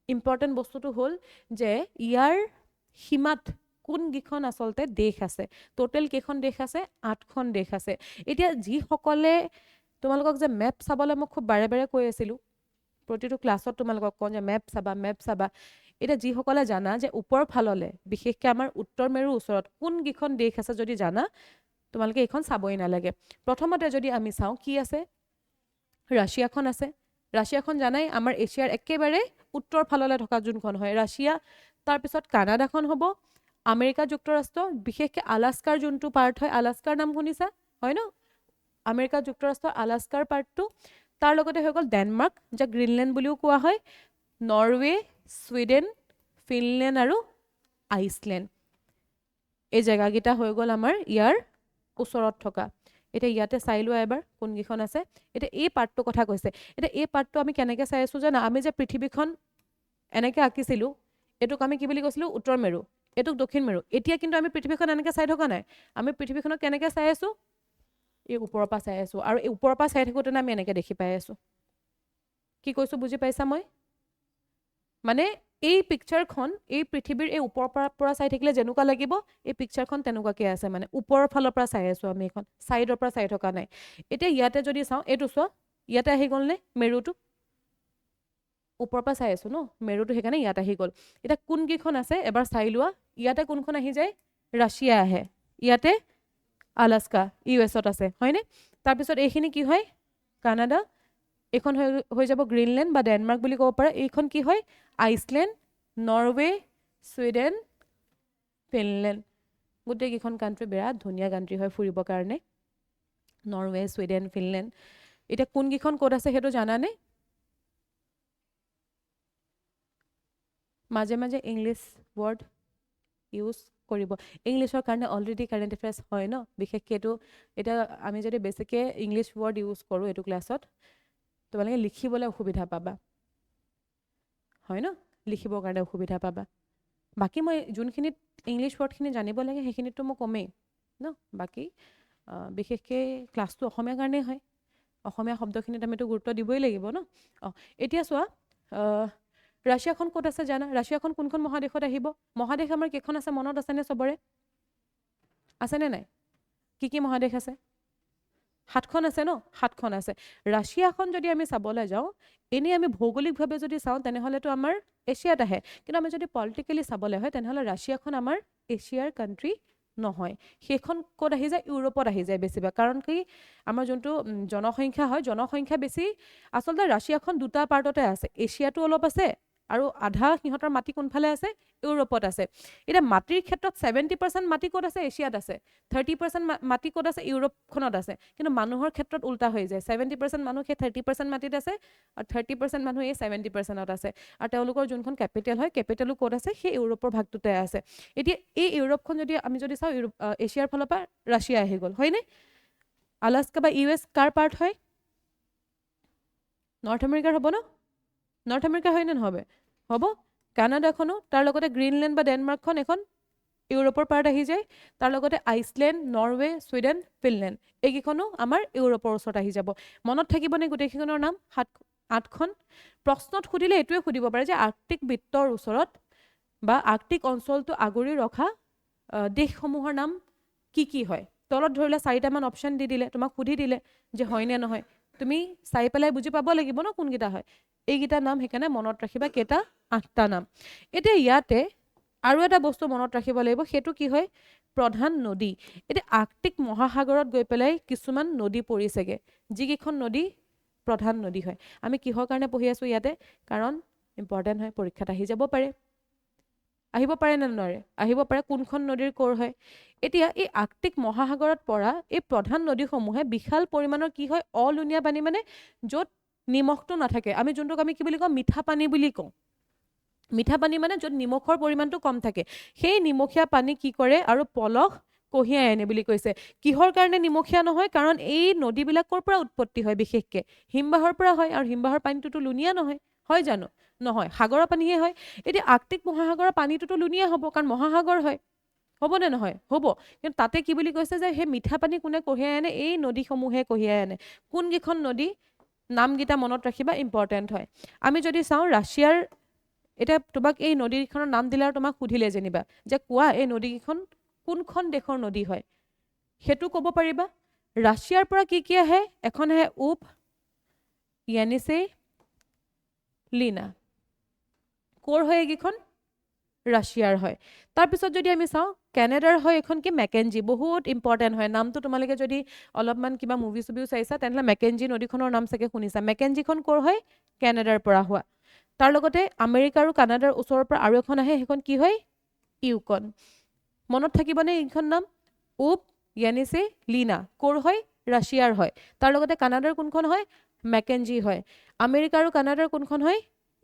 ইম্পৰ্টেণ্ট বস্তুটো হ'ল যে ইয়াৰ সীমাত কোনকেইখন আচলতে দেশ আছে টোটেল কেইখন দেশ আছে 8খন দেশ আছে এতিয়া যিসকলে তোমালোকক যে মেপ চাবলৈ মই খুব বাৰে বাৰে কৈ আছিলোঁ প্ৰতিটো ক্লাছত তোমালোকক কওঁ যে মেপ চাবা এতিয়া যিসকলে জানা যে ওপৰ ফাললে বিশেষকৈ আমাৰ উত্তৰ মেৰুৰ ওচৰত কোনকেইখন দেশ আছে যদি জানা তোমালোকে এইখন চাবই নালাগে প্ৰথমতে যদি আমি চাওঁ কি আছে ৰাছিয়াখন আছে ৰাছিয়াখন জানাই আমাৰ এছিয়াৰ একেবাৰে উত্তৰ ফাললৈ থকা যোনখন হয় ৰাছিয়া তাৰপিছত কানাডাখন হ'ব আমেৰিকা যুক্তৰাষ্ট্ৰ বিশেষকৈ আলাস্কাৰ যোনটো পাৰ্ট হয় আলাস্কাৰ নাম শুনিছা হয় ন আমেৰিকা যুক্তৰাষ্ট্ৰৰ আলাস্কাৰ পাৰ্টটো তাৰ লগতে হৈ গ'ল ডেনমাৰ্ক যাক গ্ৰীণলেণ্ড বুলিও কোৱা হয় নৰৱে ছুইডেন ফিনলেণ্ড আৰু আইচলেণ্ড এই জেগাকেইটা হৈ গ'ল আমাৰ ইয়াৰ ওচৰত থকা এতিয়া ইয়াতে চাই লোৱা এবাৰ কোনকেইখন আছে এতিয়া এই পাৰ্টটোৰ কথা কৈছে এতিয়া এই পাৰ্টটো আমি কেনেকৈ চাই আছোঁ জানা আমি যে পৃথিৱীখন এনেকৈ আঁকিছিলোঁ এইটোক আমি কি বুলি কৈছিলোঁ উত্তৰ মেৰু এইটোক দক্ষিণ মেৰু এতিয়া কিন্তু আমি পৃথিৱীখন এনেকৈ চাই থকা নাই আমি পৃথিৱীখনক কেনেকৈ চাই আছোঁ এই ওপৰৰ পৰা চাই আছোঁ আৰু এই ওপৰৰ পৰা চাই থাকোঁতে আমি এনেকৈ দেখি পাই আছোঁ কি কৈছোঁ বুজি পাইছা মই মানে এই পিকচাৰখন এই পৃথিৱীৰ এই ওপৰৰ পৰা চাই থাকিলে যেনেকুৱা লাগিব এই পিকচাৰখন তেনেকুৱাকৈ আছে মানে ওপৰৰ ফালৰ পৰা চাই আছোঁ আমি এইখন ছাইডৰ পৰা চাই থকা নাই এতিয়া ইয়াতে যদি চাওঁ এইটো চোৱা ইয়াতে আহি গ'লনে মেৰুটো ওপৰৰ পৰা চাই আছোঁ ন মেৰুটো সেইকাৰণে ইয়াত আহি গ'ল এতিয়া কোনকেইখন আছে এবাৰ চাই লোৱা ইয়াতে কোনখন আহি যায় ৰাছিয়া আহে ইয়াতে আলাস্কা US-ত আছে হয়নে তাৰপিছত এইখিনি কি হয় কানাডা এইখন হৈ যাব গ্ৰীণলেণ্ড বা ডেনমাৰ্ক বুলি ক'ব পাৰে এইখন কি হয় আইচলেণ্ড নৰৱে ছুইডেন ফিনলেণ্ড গোটেইকেইখন কাণ্ট্ৰি বিৰাট ধুনীয়া কাণ্ট্ৰি হয় ফুৰিবৰ কাৰণে নৰৱে ছুইডেন ফিনলেণ্ড এতিয়া কোনকেইখন ক'ত আছে সেইটো জানানে মাজে মাজে ইংলিছ ৱৰ্ড ইউজ কৰিব ইংলিছৰ কাৰণে অলৰেডি কাৰেণ্ট এফেয়াৰ্ছ হয় ন বিশেষকৈ এইটো এতিয়া আমি যদি বেছিকৈ ইংলিছ ৱৰ্ড ইউজ কৰোঁ এইটো ক্লাছত তোমালোকে লিখিবলৈ অসুবিধা পাবা হয় ন লিখিবৰ কাৰণে অসুবিধা পাবা বাকী মই যোনখিনিত ইংলিছ ৱৰ্ডখিনি জানিব লাগে সেইখিনিতো মই কমেই ন বাকী বিশেষকৈ ক্লাছটো অসমীয়াৰ কাৰণেই হয় অসমীয়া শব্দখিনিত আমিতো গুৰুত্ব দিবই লাগিব ন এতিয়া চোৱা ৰাছিয়াখন ক'ত আছে জানা ৰাছিয়াখন কোনখন মহাদেশত আহিব মহাদেশ আমাৰ কেইখন আছে মনত আছেনে চবৰে আছেনে নাই কি মহাদেশ আছে 7খন আছে ন 7খন আছে ৰাছিয়াখন যদি আমি চাবলৈ যাওঁ এনেই আমি ভৌগোলিকভাৱে যদি চাওঁ তেনেহ'লেতো আমাৰ এছিয়াত আহে কিন্তু আমি যদি পলিটিকেলি চাবলৈ হয় তেনেহ'লে ৰাছিয়াখন আমাৰ এছিয়াৰ কাণ্ট্ৰি নহয় সেইখন ক'ত আহি যায় ইউৰোপত আহি যায় বেছিভাগ কাৰণ কি আমাৰ যোনটো জনসংখ্যা হয় জনসংখ্যা বেছি আচলতে ৰাছিয়াখন দুটা পাৰ্টতে আছে এছিয়াটো অলপ আছে আৰু আধা সিহঁতৰ মাটি কোনফালে আছে ইউৰোপত আছে এতিয়া মাটিৰ ক্ষেত্ৰত 70% মাটি ক'ত আছে এছিয়াত আছে 30% মাটি ক'ত আছে ইউৰোপখনত আছে কিন্তু মানুহৰ ক্ষেত্ৰত উল্টা হৈ যায় 70% মানুহ সেই 30% মাটিত আছে আৰু 30% মানুহ এই 70%ত আছে আৰু তেওঁলোকৰ যোনখন কেপিটেল হয় কেপিটেলো ক'ত আছে সেই ইউৰোপৰ ভাগটোতে আছে এতিয়া এই ইউৰোপখন যদি আমি যদি চাওঁ এছিয়াৰ ফালৰ পৰা ৰাছিয়া আহি গ'ল হয়নে আলাস্কা বা US কাৰ পাৰ্ট হয় নৰ্থ আমেৰিকাৰ হ'ব ন নৰ্থ আমেৰিকা হয় নে নহ'ব হ'ব কানাডাখনো তাৰ লগতে গ্ৰীণলেণ্ড বা ডেনমাৰ্কখন এখন ইউৰোপৰ পাৰ্ট আহি যায় তাৰ লগতে আইচলেণ্ড নৰৱে ছুইডেন ফিনলেণ্ড এইকেইখনো আমাৰ ইউৰোপৰ ওচৰত আহি যাব মনত থাকিবনে গোটেইকেইখনৰ নাম 8খন প্ৰশ্নত সুধিলে এইটোৱে সুধিব পাৰে যে আৰ্কটিক বৃত্তৰ ওচৰত বা আৰ্কটিক অঞ্চলটো আগুৰি ৰখা দেশসমূহৰ নাম কি হয় তলত ধৰিলে 4টামান অপশ্যন দি দিলে তোমাক সুধি দিলে যে হয় নে নহয় তুমি চাই পেলাই বুজি পাব লাগিব ন কোনকেইটা হয় এইকেইটা নাম সেইকাৰণে মনত ৰাখিবা কেইটা 8টা নাম এতিয়া ইয়াতে আৰু এটা বস্তু মনত ৰাখিব লাগিব সেইটো কি হয় প্ৰধান নদী এতিয়া আৰ্কটিক মহাসাগৰত গৈ পেলাই কিছুমান নদী পৰিছেগে যিকেইখন নদী প্ৰধান নদী হয় আমি কিহৰ কাৰণে পঢ়ি আছোঁ ইয়াতে কাৰণ ইম্পৰ্টেণ্ট হয় পৰীক্ষাত আহিব পাৰে নে নোৱাৰে আহিব পাৰে কোনখন নদীৰ কোৰ হয় এতিয়া এই আৰ্কটিক মহাসাগৰত পৰা এই প্ৰধান নদীসমূহে বিশাল পৰিমাণৰ কি হয় অলুনীয়া পানী মানে য'ত নিমখটো নাথাকে আমি যোনটোক আমি কি বুলি কওঁ মিঠা পানী বুলি কওঁ মিঠা পানী মানে য'ত নিমখৰ পৰিমাণটো কম থাকে সেই নিমখীয়া পানী কি কৰে আৰু পলস কঢ়িয়াই আনে বুলি কৈছে কিহৰ কাৰণে নিমখীয়া নহয় কাৰণ এই নদীবিলাকৰ পৰা উৎপত্তি হয় বিশেষকৈ হিমবাহৰ পৰা হয় আৰু হিমবাহৰ পানীটোতো লুণীয়া নহয় হয় জানো নহয় সাগৰৰ পানীহে হয় এতিয়া আৰ্কটিক মহাসাগৰৰ পানীটোতো লুণীয়া হ'ব কাৰণ মহাসাগৰ হয় হ'ব নে নহয় হ'ব কিন্তু তাতে কি বুলি কৈছে যে সেই মিঠা পানী কোনে কঢ়িয়াই আনে এই নদীসমূহে কঢ়িয়াই আনে কোনকেইখন নদী নামকেইটা মনত ৰাখিবা ইম্পৰ্টেণ্ট হয় আমি যদি চাওঁ ৰাছিয়াৰ এটা তোমাক এই নদীখনৰ নাম দিলে আৰু তোমাক সুধিলে যেনিবা যে কোৱা এই নদীখন কোনখন দেশৰ নদী হয় সেইটো ক'ব পাৰিবা ৰাছিয়াৰ পৰা কি আহে এখন আহে উপ ইয়ানিছে লিনা ক'ৰ হয় এইকেইখন ৰাছিয়াৰ হয় তাৰপিছত যদি আমি চাওঁ কানাডাৰ হয় এখন কি মেকেঞ্জি বহুত ইম্পৰ্টেণ্ট হয় নামটো তোমালোকে যদি অলপমান কিবা মুভি চুভিও চাইছা তেনেহ'লে মেকেঞ্জি নদীখনৰ নাম চাগে শুনিছা মেকেঞ্জিখন ক'ৰ হয় কানাডাৰ পৰা হোৱা তাৰ লগতে আমেৰিকা আৰু কানাডাৰ ওচৰৰ পৰা আৰু এখন আহে সেইখন কি হয় ইউকন মনত থাকিবনে এইখন নাম উপ ইয়ানিছে লিনা ক'ৰ হয় ৰাছিয়াৰ হয় তাৰ লগতে কানাডাৰ কোনখন হয় মেকেঞ্জি হয় আমেৰিকা আৰু কানাডাৰ কোনখন হয়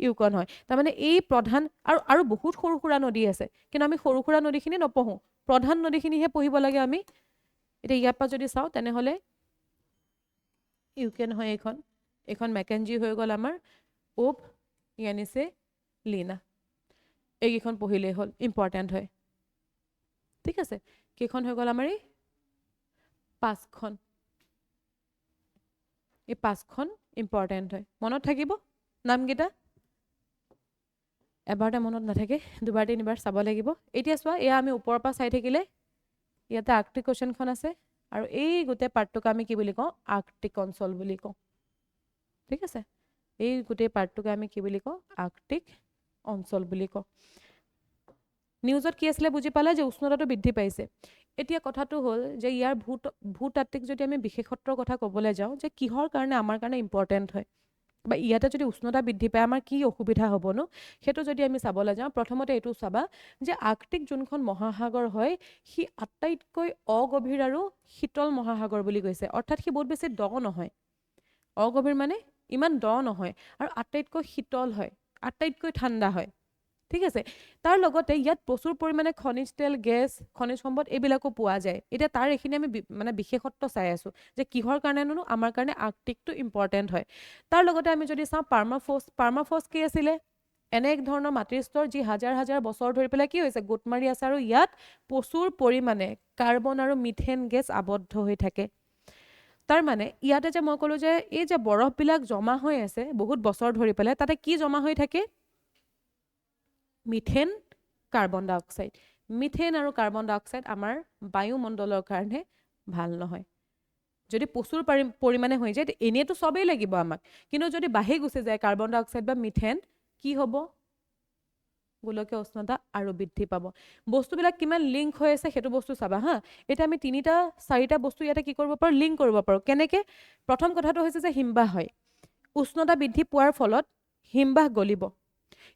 ইউকন হয় তাৰমানে এই প্ৰধান আৰু বহুত সৰু সুৰা নদী আছে কিন্তু আমি সৰু সুৰা নদীখিনি নপঢ়ো প্ৰধান নদীখিনিহে পঢ়িব লাগে আমি এতিয়া ইয়াৰ পৰা যদি চাওঁ তেনেহ'লে ইউকেন হয় এইখন মেকেঞ্জি হৈ গ'ল আমাৰ উপ ইয়ানিছে লিনা এইকেইখন পঢ়িলেই হ'ল ইম্পৰ্টেণ্ট হয় ঠিক আছে কেইখন হৈ গ'ল আমাৰ এই পাঁচখন ইম্পৰ্টেণ্ট হয় মনত থাকিব নামকেইটা এবাৰতে মনত নাথাকে দুবাৰ তিনিবাৰ চাব লাগিব এতিয়া চোৱা এয়া আমি ওপৰৰ পৰা চাই থাকিলে ইয়াতে আৰ্কটিক কুৱেশ্যনখন আছে আৰু এই গোটেই পাৰ্টটোক আমি কি বুলি কওঁ আৰ্কটিক অঞ্চল বুলি কওঁ ঠিক আছে এই গোটেই পাৰ্টটোকে আমি কি বুলি কওঁ আৰ্কটিক অঞ্চল বুলি কওঁ নিউজত কি আছিলে বুজি পালা যে উষ্ণতাটো বৃদ্ধি পাইছে এতিয়া কথাটো হ'ল যে ইয়াৰ ভূতাত্ত্বিক যদি আমি বিশেষত্বৰ কথা ক'বলৈ যাওঁ যে কিহৰ কাৰণে আমাৰ কাৰণে ইম্পৰ্টেণ্ট হয় বা ইয়াতে যদি উষ্ণতা বৃদ্ধি পায় আমাৰ কি অসুবিধা হ'বনো সেইটো যদি আমি চাবলৈ যাওঁ প্ৰথমতে এইটো চাবা যে আৰ্কটিক যোনখন মহাসাগৰ হয় সি আটাইতকৈ অগভীৰ আৰু শীতল মহাসাগৰ বুলি কৈছে অৰ্থাৎ সি বহুত বেছি দ নহয় অগভীৰ মানে ইমান দ নহয় আৰু আটাইতকৈ শীতল হয় আটাইতকৈ ঠাণ্ডা হয় ঠিক আছে তাৰ লগতে ইয়াত প্ৰচুৰ পৰিমাণে খনিজ তেল গেছ খনিজ সম্পদ এইবিলাকো পোৱা যায় এতিয়া তাৰ এইখিনি আমি মানে বিশেষত্ব চাই আছো যে কিহৰ কাৰণেনো আমাৰ কাৰণে আৰ্কটিকটো ইম্পৰ্টেণ্ট হয় তাৰ লগতে আমি যদি চাওঁ পাৰ্মাফ্ৰষ্ট কি আছিলে এনে এক ধৰণৰ মাটিৰ স্তৰ যি হাজাৰ হাজাৰ বছৰ ধৰি পেলাই কি হৈছে গোট মাৰি আছে আৰু ইয়াত প্ৰচুৰ পৰিমাণে কাৰ্বন আৰু মিথেন গেছ আবদ্ধ হৈ থাকে তাৰ মানে ইয়াতে যে মই ক'লো যে এই যে বৰফবিলাক জমা হৈ আছে বহুত বছৰ ধৰি পেলাই তাতে কি জমা হৈ থাকে মিথেন কাৰ্বন ডাই অক্সাইড মিথেন আৰু কাৰ্বন ডাই অক্সাইড আমাৰ বায়ুমণ্ডলৰ কাৰণে ভাল নহয় যদি প্ৰচুৰ পৰিমাণে হৈ যায় এনেইতো চবেই লাগিব আমাক কিন্তু যদি বাঢ়ি গুচি যায় কাৰ্বন ডাই অক্সাইড বা মিথেন কি হ'ব গোলকীয় উষ্ণতা আৰু বৃদ্ধি পাব বস্তুবিলাক কিমান লিংক হৈ আছে সেইটো বস্তু চাবা হা এতিয়া আমি 3-4টা বস্তু ইয়াতে কি কৰিব পাৰোঁ লিংক কৰিব পাৰোঁ কেনেকে প্ৰথম কথাটো হৈছে যে হিমবাহ হয় উষ্ণতা বৃদ্ধি পোৱাৰ ফলত হিমবাহ গলিব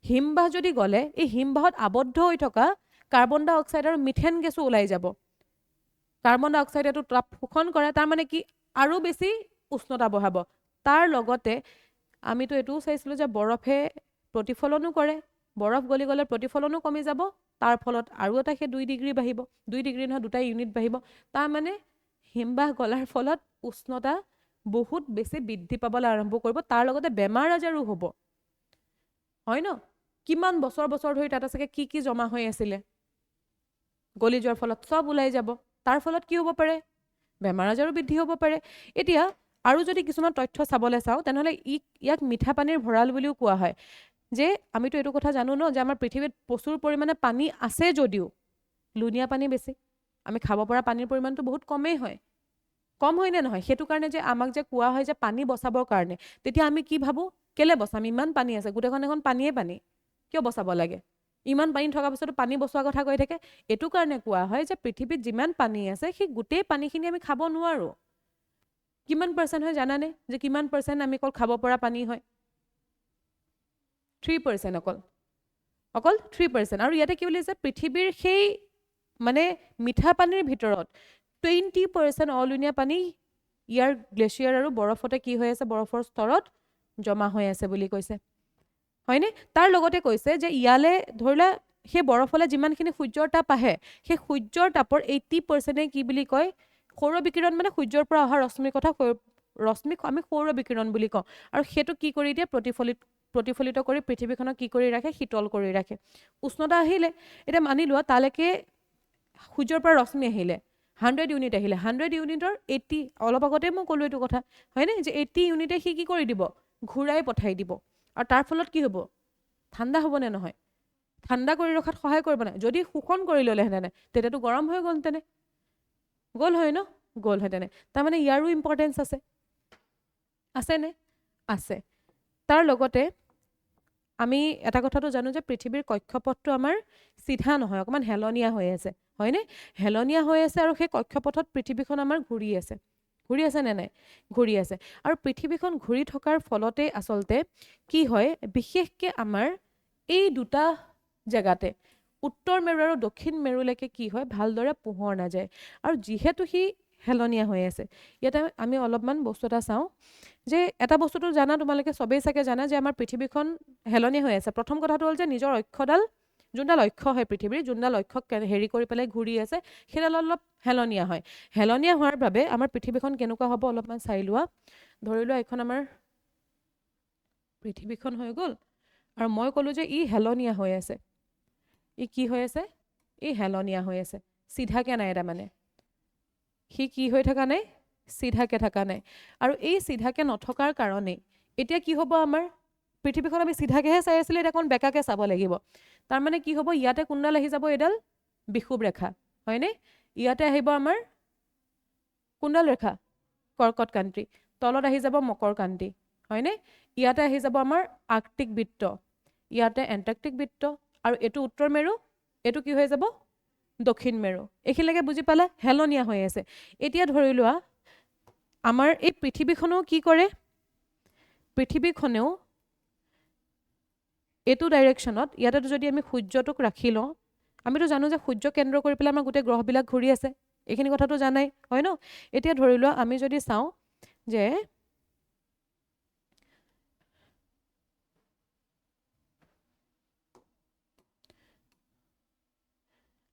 হিমবাহ যদি গলে এই হিমবাহত আবদ্ধ হৈ থকা কাৰ্বন ডাই অক্সাইড আৰু মিথেন গেছো ওলাই যাব কাৰ্বন ডাই অক্সাইডেটো তাপ শোষণ কৰে তাৰ মানে কি আৰু বেছি উষ্ণতা বঢ়াব তাৰ লগতে আমিতো এইটোও চাইছিলোঁ যে বৰফে প্ৰতিফলনো কৰে বৰফ গলি গ'লে প্ৰতিফলনো কমি যাব তাৰ ফলত আৰু এটা সেই 2 ডিগ্ৰী বাঢ়িব 2 ডিগ্ৰী নহয় 2টা ইউনিট বাঢ়িব তাৰ মানে হিমবাহ গলাৰ ফলত উষ্ণতা বহুত বেছি বৃদ্ধি পাবলৈ আৰম্ভ কৰিব তাৰ লগতে বেমাৰ আজাৰো হ'ব হয় ন কিমান বছৰ ধৰি তাত আছে কি জমা হৈ আছিলে গলি যোৱাৰ ফলত সব ওলাই যাব তাৰ ফলত কি হ'ব পাৰে বেমাৰ আজাৰো বৃদ্ধি হ'ব পাৰে এতিয়া আৰু যদি কিছুমান তথ্য চাবলৈ চাওঁ তেনেহ'লে ইয়াক মিঠা পানীৰ ভঁৰাল বুলিও কোৱা হয় যে আমিতো এইটো কথা জানো ন যে আমাৰ পৃথিৱীত প্ৰচুৰ পৰিমাণে পানী আছে যদিও লুণীয়া পানী বেছি আমি খাব পৰা পানীৰ পৰিমাণটো বহুত কমেই হয় কম হয় নে নহয় সেইটো কাৰণে যে আমাক যে কোৱা হয় যে পানী বচাবৰ কাৰণে তেতিয়া আমি কি ভাবো কেলে বচাম ইমান পানী আছে গোটেইখন এখন পানীয়ে পানী কিয় বচাব লাগে ইমান পানী থকা পিছতো পানী বচোৱাৰ কথা কৈ থাকে এইটো কাৰণে কোৱা হয় যে পৃথিৱীত যিমান পানী আছে সেই গোটেই পানীখিনি আমি খাব নোৱাৰো কিমান % হয় জানানে যে কিমান % আমি অকল খাব পৰা পানী হয় 3% অকল 3% আৰু ইয়াতে কি বুলিছে পৃথিৱীৰ সেই মানে মিঠা পানীৰ ভিতৰত 20% অলুণীয়া পানী ইয়াৰ গ্লেচিয়াৰ আৰু বৰফতে কি হৈ আছে বৰফৰ স্তৰত জমা হৈ আছে বুলি কৈছে হয়নে তাৰ লগতে কৈছে যে ইয়ালে ধৰিলা সেই বৰফলে যিমানখিনি সূৰ্যৰ তাপ আহে সেই সূৰ্যৰ তাপৰ 80% কি বুলি কয় সৌৰ বিকিৰণ মানে সূৰ্যৰ পৰা অহা ৰশ্মিৰ কথা ৰশ্মিক আমি সৌৰ বিকিৰণ বুলি কওঁ আৰু সেইটো কি কৰি দিয়ে প্ৰতিফলিত কৰি পৃথিৱীখনক কি কৰি ৰাখে শীতল কৰি ৰাখে উষ্ণতা আহিলে এটা মানি লোৱা তালৈকে সূৰ্যৰ পৰা ৰশ্মি আহিলে 100 ইউনিট আহিলে 100 ইউনিটৰ 80 অলপ আগতে মই ক'লো এইটো কথা হয়নে যে 80 ইউনিটে সি কি কৰি দিব ঘূৰাই পঠাই দিব আৰু তাৰ ফলত কি হ'ব ঠাণ্ডা হ'ব নে নহয়? ঠাণ্ডা কৰি ৰখাত সহায় কৰিব নাই? যদি শোষণ কৰি ল'লেহেঁতেন তেতিয়াতো গৰম হৈ গ'লহেঁতেনে, গ'ল হয় ন? গ'লহেঁতেনে। তাৰমানে ইয়াৰো ইম্পৰ্টেঞ্চ আছেনে? আছে। তাৰ লগতে আমি এটা কথাটো জানো যে পৃথিৱীৰ কক্ষপথটো আমাৰ চিধা নহয়, অকণমান হেলনীয়া হৈ আছে, হয়নে? হেলনীয়া হৈ আছে আৰু সেই কক্ষপথত পৃথিৱীখন আমাৰ ঘূৰি আছে। ঘূৰি আছে নে নাই? ঘূৰি আছে। আৰু পৃথিৱীখন ঘূৰি থকাৰ ফলতে আচলতে কি হয়, বিশেষকৈ আমাৰ এই দুটা জেগাতে উত্তৰ মেৰু আৰু দক্ষিণ মেৰুলৈকে কি হয়, ভালদৰে পোহৰ নাযায়। আৰু যিহেতু সি হেলনীয়া হৈ আছে, ইয়াতে আমি অলপমান বস্তু এটা চাওঁ যে এটা বস্তুটো জানা, তোমালোকে চবেই চাগে জানা যে আমাৰ পৃথিৱীখন হেলনীয়া হৈ আছে। প্ৰথম কথাটো হ'ল যে নিজৰ অক্ষডাল, যোনডাল অক্ষ হয় পৃথিৱীৰ, যোনডাল অক্ষক হেৰি কৰি পেলাই ঘূৰি আছে, সেইডাল অলপ হেলনীয়া হয়। হেলনীয়া হোৱাৰ বাবে আমাৰ পৃথিৱীখন কেনেকুৱা হ'ব অলপমান চাই লোৱা। ধৰি লোৱা এইখন আমাৰ পৃথিৱীখন হৈ গ'ল, আৰু মই ক'লোঁ যে ই হেলনীয়া হৈ আছে। ই কি হৈ আছে? ই হেলনীয়া হৈ আছে, চিধাকে নাই। তাৰমানে সি কি হৈ থকা নাই? চিধাকে থকা নাই। আৰু এই চিধাকে নথকাৰ কাৰণেই এতিয়া কি হ'ব, আমাৰ পৃথিৱীখন আমি চিধাকেহে চাই আছিলোঁ, এতিয়া অকণ বেকাকে চাব লাগিব। তাৰমানে কি হ'ব, ইয়াতে কোনডাল আহি যাব? এইডাল বিষুৱ ৰেখা, হয়নে? ইয়াতে আহিব আমাৰ কোনডাল ৰেখা? কৰ্কটক্ৰান্তি। তলত আহি যাব মকৰক্ৰান্তি, হয়নে? ইয়াতে আহি যাব আমাৰ আৰ্কটিক বৃত্ত, ইয়াতে এণ্টাৰ্কটিক বৃত্ত, আৰু এইটো উত্তৰ মেৰু, এইটো কি হৈ যাব? দক্ষিণ মেৰু। এইখিনিলৈকে বুজি পালা? হেলনীয়া হৈ আছে। এতিয়া ধৰি লোৱা আমাৰ এই পৃথিৱীখনেও কি কৰে? পৃথিৱীখনেও এইটো ডাইৰেকশ্যনত, ইয়াতে যদি আমি সূৰ্যটোক ৰাখি লওঁ, আমিতো জানো যে সূৰ্য কেন্দ্ৰ কৰি পেলাই আমাৰ গোটেই গ্ৰহবিলাক ঘূৰি আছে। এইখিনি কথাটো জানাই, হয় ন? এতিয়া ধৰি লোৱা আমি যদি চাওঁ যে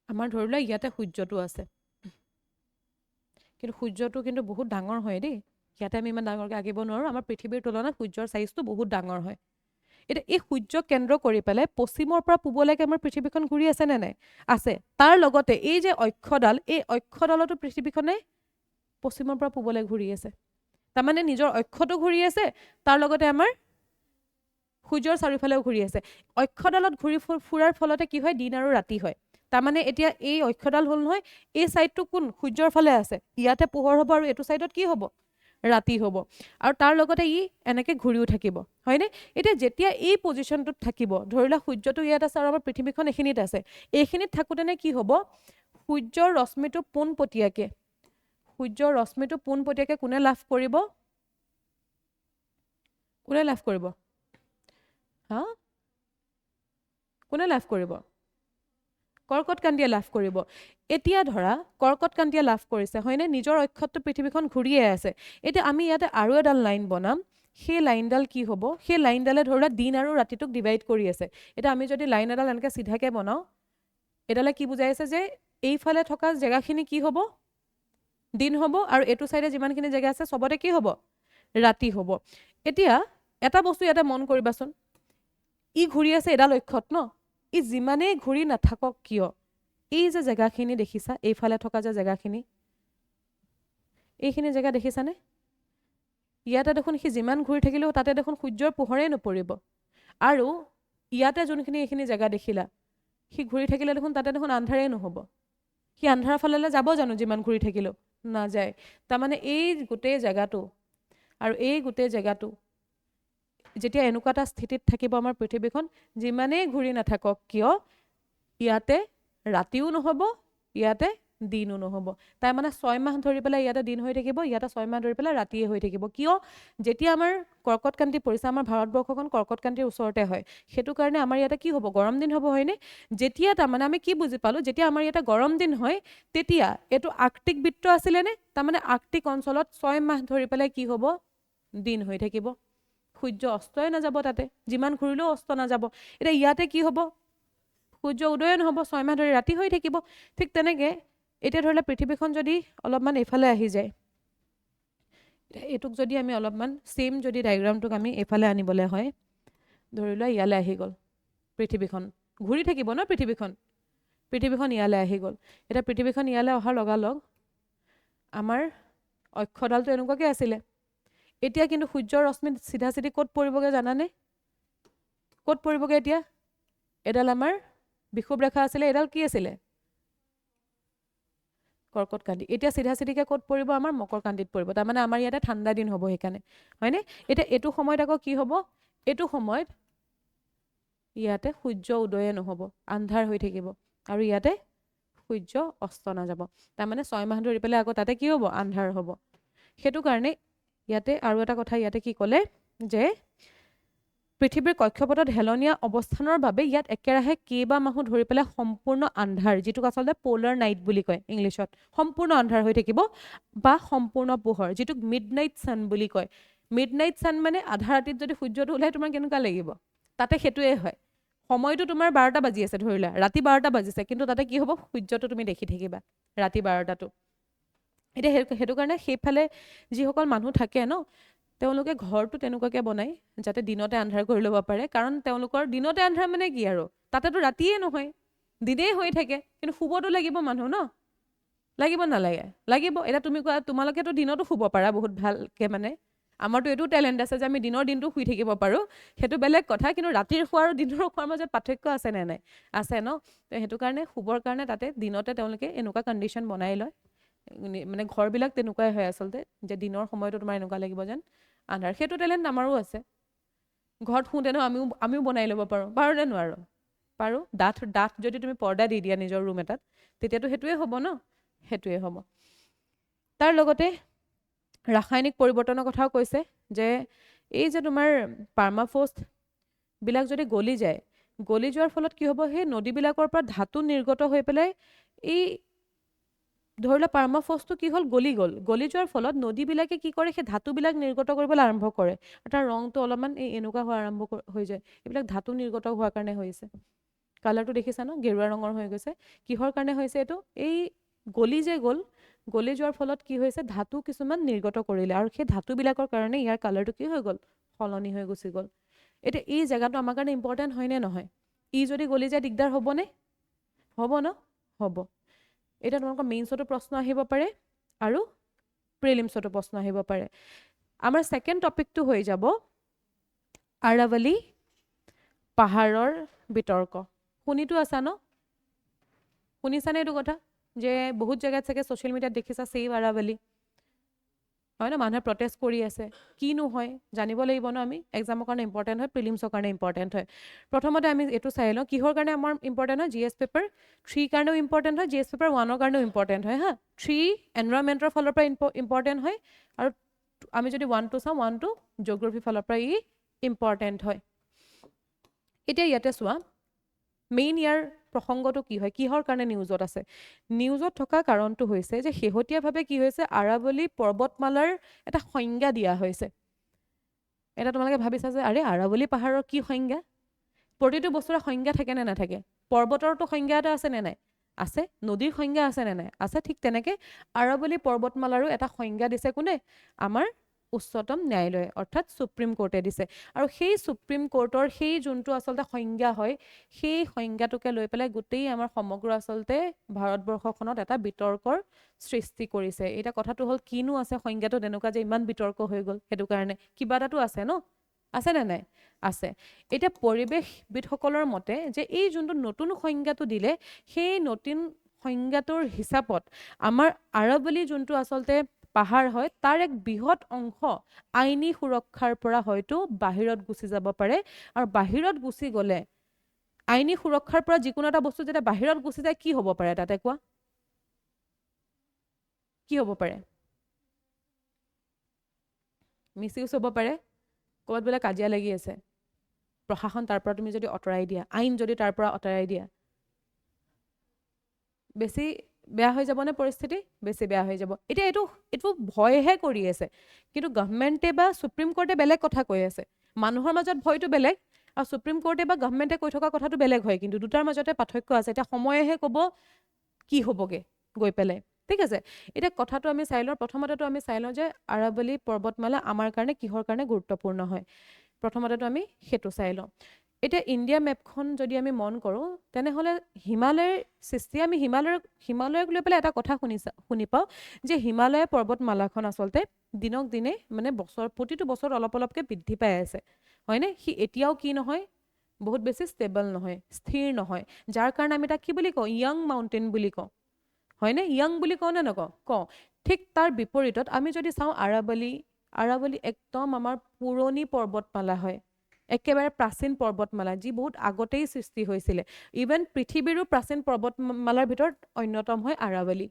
আমাৰ ধৰি লোৱা ইয়াতে সূৰ্যটো আছে, কিন্তু সূৰ্যটো কিন্তু বহুত ডাঙৰ হয় দেই। ইয়াতে আমি ইমান ডাঙৰকৈ আঁকিব নোৱাৰোঁ। আমাৰ পৃথিৱীৰ তুলনাত সূৰ্যৰ চাইজটো বহুত ডাঙৰ হয়। এতিয়া এই সূৰ্যক কেন্দ্ৰ কৰি পেলাই পশ্চিমৰ পৰা পূবলৈকে আমাৰ পৃথিৱীখন ঘূৰি আছে নে নাই? আছে। তাৰ লগতে এই যে অক্ষডাল, এই অক্ষডালতো পৃথিৱীখনে পশ্চিমৰ পৰা পূবলৈ ঘূৰি আছে। তাৰমানে নিজৰ অক্ষটো ঘূৰি আছে, তাৰ লগতে আমাৰ সূৰ্যৰ চাৰিওফালেও ঘূৰি আছে। অক্ষডালত ঘূৰি ফুৰাৰ ফলতে কি হয়? দিন আৰু ৰাতি হয়। তাৰমানে এতিয়া এই অক্ষডাল হ'ল নহয়, এই ছাইডটো কোন? সূৰ্যৰ ফালে আছে। ইয়াতে পোহৰ হ'ব আৰু এইটো ছাইডত কি হ'ব? ৰাতি হ'ব। আৰু তাৰ লগতে ই এনেকৈ ঘূৰিও থাকিব, হয়নে? এতিয়া যেতিয়া এই পজিশ্যনটোত থাকিব, ধৰি লোৱা সূৰ্যটো ইয়াত আছে আৰু আমাৰ পৃথিৱীখন এইখিনিত আছে, এইখিনিত থাকোঁতেনে কি হ'ব? সূৰ্যৰ ৰশ্মিটো পোনপটীয়াকৈ কোনে লাভ কৰিব? কোনে লাভ কৰিব? হা? কোনে লাভ কৰিব? কৰ্কটক্ৰান্তিয়ে লাভ কৰিব। এতিয়া ধৰা কৰ্কটক্ৰান্তিয়ে লাভ কৰিছে, হয়নে? নিজৰ অক্ষতটো পৃথিৱীখন ঘূৰিয়ে আছে। এতিয়া আমি ইয়াতে আৰু এডাল লাইন বনাম। সেই লাইনডাল কি হ'ব? সেই লাইনডালে ধৰি লোৱা দিন আৰু ৰাতিটোক ডিভাইড কৰি আছে। এতিয়া আমি যদি লাইন এডাল এনেকৈ চিধাকৈ বনাওঁ, এডালে কি বুজাই আছে যে এইফালে থকা জেগাখিনি কি হ'ব? দিন হ'ব, আৰু এইটো চাইডে যিমানখিনি জেগা আছে চবতে কি হ'ব? ৰাতি হ'ব। এতিয়া এটা বস্তু ইয়াতে মন কৰিবাচোন, ই ঘূৰি আছে এডাল অক্ষত ন? ই যিমানেই ঘূৰি নাথাকক কিয়, এই যে জেগাখিনি দেখিছা, এইফালে থকা যে জেগাখিনি, এইখিনি জেগা দেখিছানে? ইয়াতে দেখোন সি যিমান ঘূৰি থাকিলেও তাতে দেখোন সূৰ্যৰ পোহৰেই নপৰিব। আৰু ইয়াতে যোনখিনি এইখিনি জেগা দেখিলা, সি ঘূৰি থাকিলে দেখোন তাতে দেখোন আন্ধাৰেই নহ'ব। সি আন্ধাৰৰ ফালেলৈ যাব জানো যিমান ঘূৰি থাকিলেও? নাযায়। তাৰমানে এই গোটেই জেগাটো আৰু এই গোটেই জেগাটো যেতিয়া এনেকুৱা এটা স্থিতিত থাকিব আমাৰ পৃথিৱীখন, যিমানেই ঘূৰি নাথাকক কিয়, ইয়াতে ৰাতিও নহ'ব, ইয়াতে দিনো নহ'ব। তাৰমানে 6 মাহ ধৰি পেলাই ইয়াতে দিন হৈ থাকিব, ইয়াতে 6 মাহ ধৰি পেলাই ৰাতিয়ে হৈ থাকিব। কিয়? যেতিয়া আমাৰ কৰ্কটক্ৰান্তি পৰিছে, আমাৰ ভাৰতবৰ্ষখন কৰ্কটক্ৰান্তিৰ ওচৰতে হয়, সেইটো কাৰণে আমাৰ ইয়াতে কি হ'ব? গৰম দিন হ'ব, হয়নে? যেতিয়া তাৰমানে আমি কি বুজি পালোঁ? যেতিয়া আমাৰ ইয়াতে গৰম দিন হয়, তেতিয়া এইটো আৰ্কটিক বৃত্ত আছিলেনে? তাৰমানে আৰ্কটিক অঞ্চলত 6 মাহ ধৰি পেলাই কি হ'ব? দিন হৈ থাকিব। সূৰ্য অস্তই নাযাব তাতে, যিমান ঘূৰিলেও অস্ত নাযাব। এতিয়া ইয়াতে কি হ'ব? সূৰ্য উদয়ে নহ'ব, 6 মাহ ধৰি ৰাতি হৈ থাকিব। ঠিক তেনেকৈ এতিয়া ধৰি লোৱা পৃথিৱীখন যদি অলপমান এইফালে আহি যায়, এইটোক যদি আমি অলপমান ছেইম যদি ডায়েগ্ৰামটোক আমি এইফালে আনিবলৈ হয়, ধৰি লোৱা ইয়ালৈ আহি গ'ল পৃথিৱীখন, ঘূৰি থাকিব ন পৃথিৱীখন ইয়ালৈ আহি গ'ল। এতিয়া পৃথিৱীখন ইয়ালৈ অহাৰ লগালগ আমাৰ অক্ষডালটো এনেকুৱাকৈ আছিলে। এতিয়া কিন্তু সূৰ্যৰ ৰশ্মি চিধা চিধি ক'ত পৰিবগৈ জানানে? ক'ত পৰিবগৈ এতিয়া এডাল আমাৰ বিষুৱ ৰেখা আছিলে এডাল কি আছিলে কৰ্কটক্ৰান্তি এতিয়া চিধা চিধিকে ক'ত পৰিব আমাৰ মকৰক্ৰান্তিত পৰিব তাৰমানে আমাৰ ইয়াতে ঠাণ্ডা দিন হ'ব সেইকাৰণে হয়নে এতিয়া এইটো সময়ত আকৌ কি হ'ব এইটো সময়ত ইয়াতে সূৰ্য উদয়ে নহ'ব আন্ধাৰ হৈ থাকিব আৰু ইয়াতে সূৰ্য অস্ত নাযাব তাৰমানে 6 মাহ ধৰি পেলাই আকৌ তাতে কি হ'ব আন্ধাৰ হ'ব সেইটো কাৰণে ইয়াতে আৰু এটা কথা ইয়াতে কি ক'লে যে পৃথিৱীৰ কক্ষপথত হেলনীয়া অৱস্থানৰ বাবে ইয়াত একেৰাহে কেইবা মাহো ধৰি পেলাই সম্পূৰ্ণ আন্ধাৰ যিটোক আচলতে পোলাৰ নাইট বুলি কয় ইংলিছত সম্পূৰ্ণ আন্ধাৰ হৈ থাকিব বা সম্পূৰ্ণ পোহৰ যিটোক মিডনাইট ছান বুলি কয় মিডনাইট ছান মানে আধা ৰাতিত যদি সূৰ্যটো ওলাই তোমাৰ কেনেকুৱা লাগিব তাতে সেইটোৱে হয় সময়টো তোমাৰ 12টা বাজি আছে ধৰিলা ৰাতি 12টা বাজিছে কিন্তু তাতে কি হ'ব সূৰ্যটো তুমি দেখি থাকিবা ৰাতি 12টাটো এতিয়া সেইটো কাৰণে সেইফালে যিসকল মানুহ থাকে ন তেওঁলোকে ঘৰটো তেনেকুৱাকে বনাই যাতে দিনতে আন্ধাৰ কৰি ল'ব পাৰে কাৰণ তেওঁলোকৰ দিনতে আন্ধাৰ মানে কি আৰু তাতেতো ৰাতিয়ে নহয় দিনেই হৈ থাকে কিন্তু শুবতো লাগিব মানুহ ন লাগিব নালাগে লাগিব এটা তুমি কোৱা তোমালোকেতো দিনতো শুব পাৰা বহুত ভালকে মানে আমাৰতো এইটো টেলেণ্ট আছে যে আমি দিনৰ দিনটো শুই থাকিব পাৰোঁ সেইটো বেলেগ কথা কিন্তু ৰাতিৰ শুৱা আৰু দিনৰ শুৱাৰ মাজত পাৰ্থক্য আছে নে নাই আছে ন সেইটো কাৰণে শুবৰ কাৰণে তাতে দিনতে তেওঁলোকে এনেকুৱা কণ্ডিশ্যন বনাই লয় মানে ঘৰবিলাক তেনেকুৱাই হয় আচলতে যে দিনৰ সময়তো তোমাৰ এনেকুৱা লাগিব যেন আন্ধাৰ সেইটো টেলেণ্ট আমাৰো আছে ঘৰত শুওঁতেনো আমিও বনাই ল'ব পাৰোঁ নে নোৱাৰোঁ পাৰোঁ ডাঠ যদি তুমি পৰ্দা দি দিয়া নিজৰ ৰুম এটাত তেতিয়াতো সেইটোৱে হ'ব ন সেইটোৱে হ'ব তাৰ লগতে ৰাসায়নিক পৰিৱৰ্তনৰ কথাও কৈছে যে এই যে তোমাৰ পাৰ্মাফ্ৰষ্টবিলাক যদি গলি যায় গলি যোৱাৰ ফলত কি হ'ব সেই নদীবিলাকৰ পৰা ধাতু নিৰ্গত হৈ পেলাই এই ধৰি লোৱা পাৰ্মাফ্ৰষ্টটো কি হ'ল গলি যোৱাৰ ফলত নদীবিলাকে কি কৰে সেই ধাতুবিলাক নিৰ্গত কৰিবলৈ আৰম্ভ কৰে আৰু তাৰ ৰংটো অলপমান এনেকুৱা হোৱা আৰম্ভ হৈ যায় এইবিলাক ধাতু নিৰ্গত হোৱাৰ কাৰণে হৈছে কালাৰটো দেখিছা ন গেৰুৱা ৰঙৰ হৈ গৈছে কিহৰ কাৰণে হৈছে এইটো এই গলি যোৱাৰ ফলত কি হৈছে ধাতু কিছুমান নিৰ্গত কৰিলে আৰু সেই ধাতুবিলাকৰ কাৰণে ইয়াৰ কালাৰটো কি হৈ গ'ল সলনি হৈ গুচি গ'ল এতিয়া এই জেগাটো আমাৰ কাৰণে ইম্পৰ্টেণ্ট হয় নে নহয় যদি গলি যায় দিগদাৰ হ'বনে হ'ব ন হ'ব এতিয়া তোমালোকৰ মেইনছতো প্ৰশ্ন আহিব পাৰে আৰু প্ৰিলিমছতো প্ৰশ্ন আহিব পাৰে আমাৰ ছেকেণ্ড টপিকটো হৈ যাব আৰাৱলী পাহাৰৰ বিতৰ্ক শুনিতো আছা ন শুনিছানে এইটো কথা যে বহুত জেগাত চাগে ছ'চিয়েল মিডিয়াত দেখিছা ছেভ আৰাৱলী হয় ন মানুহে প্ৰটেষ্ট কৰি আছে কিনো হয় জানিব লাগিব ন আমি এক্সামৰ কাৰণে ইম্পৰ্টেণ্ট হয় প্ৰিলিমছৰ কাৰণে ইম্পৰ্টেণ্ট হয় প্ৰথমতে আমি এইটো চাই লওঁ কিহৰ কাৰণে আমাৰ ইম্পৰ্টেণ্ট হয় জিএছ পেপাৰ 3 কাৰণেও ইম্পৰ্টেণ্ট হয় জিএছ পেপাৰ 1ৰ কাৰণেও ইম্পৰ্টেণ্ট হয় হা 3 এনভাইৰনমেণ্টৰ ফালৰ পৰা ইম্পৰ্টেণ্ট হয় আৰু আমি যদি 1টো চাওঁ 1টো জিঅ'গ্ৰাফিৰ ফালৰ পৰা ইম্পৰ্টেণ্ট হয় এতিয়া ইয়াতে চোৱা মেইন ইয়াৰ প্ৰসংগটো কি হয় কিহৰ কাৰণে নিউজত আছে নিউজত থকা কাৰণটো হৈছে যে শেহতীয়াভাৱে কি হৈছে আৰাৱলী পৰ্বতমালাৰ এটা সংজ্ঞা দিয়া হৈছে এটা তোমালোকে ভাবিছা যে আৰে আৰাৱলী পাহাৰৰ কি সংজ্ঞা প্ৰতিটো বস্তুৰে সংজ্ঞা থাকে নে নাথাকে পৰ্বতৰতো সংজ্ঞা এটা আছে নে নাই আছে নদীৰ সংজ্ঞা আছে নে নাই আছে ঠিক তেনেকে আৰাৱলী পৰ্বতমালাৰো এটা সংজ্ঞা দিছে কোনে আমাৰ উচ্চতম ন্যায়ালয়ে অৰ্থাৎ সুপ্ৰিম কোৰ্টে দিছে আৰু সেই সুপ্ৰিম কোৰ্টৰ সেই যোনটো আচলতে সংজ্ঞা হয় সেই সংজ্ঞাটোকে লৈ পেলাই গোটেই আমাৰ সমগ্ৰ আচলতে ভাৰতবৰ্ষখনত এটা বিতৰ্কৰ সৃষ্টি কৰিছে এটা কথাটো হ'ল কিনো আছে সংজ্ঞাটো তেনেকুৱা যে ইমান বিতৰ্ক হৈ গ'ল সেইটো কাৰণে কিবা এটাতো আছে ন আছে নে নাই আছে এতিয়া পৰিৱেশবিদসকলৰ মতে যে এই যোনটো নতুন সংজ্ঞাটো দিলে সেই নতুন সংজ্ঞাটোৰ হিচাপত আমাৰ আৰাৱলী যোনটো আচলতে পাহাৰ হয় তাৰ এক বৃহৎ অংশ আইনী সুৰক্ষাৰ পৰা হয়তো বাহিৰত গুচি যাব পাৰে আৰু বাহিৰত গুচি গ'লে আইনী সুৰক্ষাৰ পৰা যিকোনো এটা বস্তু যেতিয়া বাহিৰত গুচি যায় কি হ'ব পাৰে তাতে কোৱা কি হ'ব পাৰে মিছইউজ হ'ব পাৰে ক'ৰবাত বোলে কাজিয়া লাগি আছে প্ৰশাসন তাৰ পৰা তুমি যদি আঁতৰাই দিয়া আইন যদি তাৰ পৰা আঁতৰাই দিয়া বেছি বেয়া হৈ যাবনে পৰিস্থিতি বেছি বেয়া হৈ যাব এতিয়া এইটো ভয়হে কৰি আছে কিন্তু গভৰ্ণমেণ্টে বা সুপ্ৰিম কোৰ্টে বেলেগ কথা কৈ আছে মানুহৰ মাজত ভয়টো বেলেগ আৰু সুপ্ৰিম কোৰ্টে বা গভৰ্ণমেণ্টে কৈ থকা কথাটো বেলেগ হয় কিন্তু দুটাৰ মাজতে পাৰ্থক্য আছে এতিয়া সময়েহে ক'ব কি হ'বগে গৈ পেলাই ঠিক আছে এতিয়া কথাটো আমি চাই লওঁ প্ৰথমতেতো আমি চাই লওঁ যে আৰাৱলী পৰ্বতমালা আমাৰ কাৰণে কিহৰ কাৰণে গুৰুত্বপূৰ্ণ হয় প্ৰথমতেতো আমি সেইটো চাই লওঁ এতিয়া ইণ্ডিয়া মেপখন যদি আমি মন কৰোঁ তেনেহ'লে হিমালয়ৰ সৃষ্টি আমি হিমালয়ক লৈ পেলাই এটা কথা শুনি পাওঁ যে হিমালয় পৰ্বতমালাখন আচলতে দিনক দিনে মানে প্ৰতিটো বছৰত অলপ অলপকৈ বৃদ্ধি পাই আছে হয়নে সি এতিয়াও কি নহয় বহুত বেছি ষ্টেবল নহয়, স্থিৰ নহয়, যাৰ কাৰণে আমি তাক কি বুলি কওঁ, য়াং মাউণ্টেইন বুলি কওঁ, হয়নে? য়াং বুলি কওঁ নে নকওঁ? কওঁ। ঠিক তাৰ বিপৰীতত আমি যদি চাওঁ আৰাৱলী, আৰাৱলী একদম আমাৰ পুৰণি পৰ্বতমালা হয়, একেবাৰে প্ৰাচীন পৰ্বতমালা, যি বহুত আগতেই সৃষ্টি হৈছিলে। ইভেন পৃথিৱীৰো প্ৰাচীন পৰ্বতমালাৰ ভিতৰত অন্যতম হয় আৰাৱলী।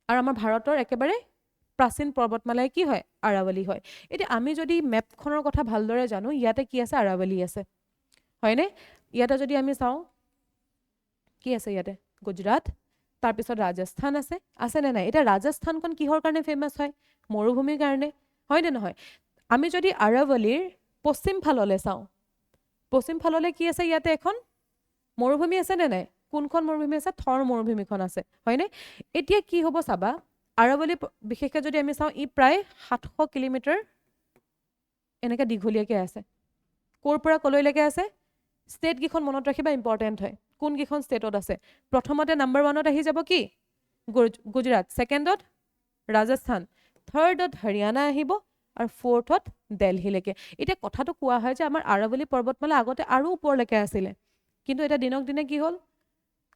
আৰু আমাৰ ভাৰতৰ একেবাৰে প্ৰাচীন পৰ্বতমালাই কি হয়? আৰাৱলী হয়। এতিয়া আমি যদি মেপখনৰ কথা ভালদৰে জানো, ইয়াতে কি আছে? আৰাৱলী আছে, হয়নে? ইয়াতে যদি আমি চাওঁ, কি আছে ইয়াতে? গুজৰাট, তাৰপিছত ৰাজস্থান আছে, আছেনে নাই? এতিয়া ৰাজস্থানখন কিহৰ কাৰণে ফেমাছ হয়? মৰুভূমিৰ কাৰণে, হয় নে নহয়? আমি যদি আৰাৱলীৰ পশ্চিম ফাললৈ চাওঁ, পশ্চিম ফাললৈ কি আছে? ইয়াতে এখন মৰুভূমি আছে নে নাই? কোনখন মৰুভূমি আছে? থৰ মৰুভূমিখন আছে, হয়নে? এতিয়া কি হ'ব চাবা, আৰাৱলী বিশেষকৈ যদি আমি চাওঁ, ই প্ৰায় 700 কিলোমিটাৰ এনেকৈ দীঘলীয়াকৈ আছে। ক'ৰ পৰা ক'লৈকে আছে? ষ্টেট কেইখন মনত ৰাখিবা, ইম্পৰ্টেণ্ট হয়। কোনকেইখন ষ্টেটত আছে? প্ৰথমতে নাম্বাৰ 1ত আহি যাব কি? গুজৰাট, ছেকেণ্ডত ৰাজস্থান, থাৰ্ডত হাৰিয়ানা আহিব, আৰু 4থত দিল্লীলৈকে। এতিয়া কথাটো কোৱা হয় যে আমাৰ আৰাৱলী পৰ্বতমালা আগতে আৰু ওপৰলৈকে আছিলে, কিন্তু এতিয়া দিনক দিনে কি হ'ল?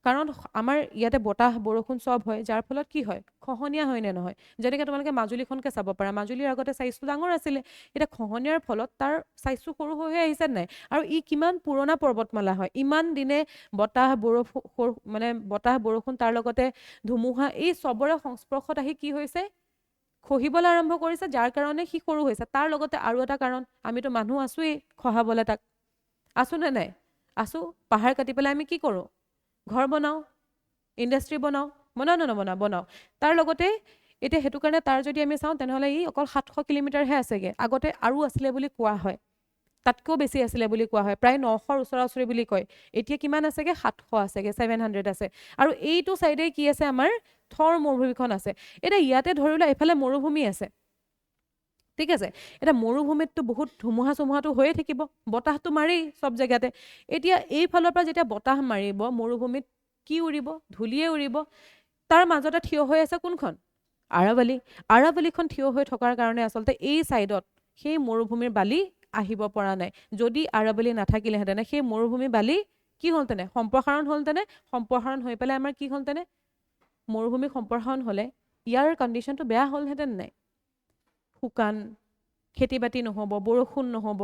কাৰণ আমাৰ ইয়াতে বতাহ বৰষুণ চব হয়, যাৰ ফলত কি হয়? খহনীয়া হয় নে নহয়? যেনেকৈ তোমালোকে মাজুলীখনকে চাব পাৰা, মাজুলীৰ আগতে চাইজটো ডাঙৰ আছিলে, এতিয়া খহনীয়াৰ ফলত তাৰ চাইজটো সৰু হৈ আহিছে নাই? আৰু ই কিমান পুৰণা পৰ্বতমালা হয়, ইমান দিনে বতাহ বৰষুণ, মানে বতাহ বৰষুণ, তাৰ লগতে ধুমুহা, এই চবৰে সংস্পৰ্শত আহি কি হৈছে? খহিবলৈ আৰম্ভ কৰিছে, যাৰ কাৰণে সি সৰু হৈছে। তাৰ লগতে আৰু এটা কাৰণ, আমিতো মানুহ আছোৱেই খহাবলৈ তাক, আছো নে নাই? আছো। পাহাৰ কাটি পেলাই আমি কি কৰোঁ? ঘৰ বনাওঁ, ইণ্ডাষ্ট্ৰি বনাওঁ, বনাওঁ নে নবনাওঁ? বনাওঁ। তাৰ লগতে এতিয়া সেইটো কাৰণে তাৰ যদি আমি চাওঁ, তেনেহ'লে ই অকল 700 কিলোমিটাৰহে আছেগে। আগতে আৰু আছিলে বুলি কোৱা হয়, তাতকৈও বেছি আছিলে বুলি কোৱা হয়, প্ৰায় 900ৰ ওচৰা ওচৰি বুলি কয়। এতিয়া কিমান আছেগে? 700 আছেগে, 700 আছে। আৰু এইটো চাইডে কি আছে? আমাৰ থৰ মৰুভূমিখন আছে। এতিয়া ইয়াতে ধৰি লোৱা এইফালে মৰুভূমি আছে, ঠিক আছে? এতিয়া মৰুভূমিততো বহুত ধুমুহা চুমুহাটো হৈয়ে থাকিব, বতাহটো মাৰেই চব জেগাতে। এতিয়া এইফালৰ পৰা যেতিয়া বতাহ মাৰিব, মৰুভূমিত কি উৰিব? ধূলিয়ে উৰিব। তাৰ মাজতে থিয় হৈ আছে কোনখন? আৰাৱলী। আৰাৱলীখন থিয় হৈ থকাৰ কাৰণে আচলতে এই চাইডত সেই মৰুভূমিৰ বালি আহিব পৰা নাই। যদি আৰাৱলী নাথাকিলেহেঁতেনে সেই মৰুভূমি বালি কি হ'লতেনে? সম্প্ৰসাৰণ হ'লতেনে? সম্প্ৰসাৰণ হৈ পেলাই আমাৰ কি হ'লতেনে? মৰুভূমি সম্প্ৰসাৰণ হ'লে ইয়াৰ কণ্ডিশ্যনটো বেয়া হ'লহেঁতেন নাই? শুকান, খেতি বাতি নহ'ব, বৰষুণ নহ'ব,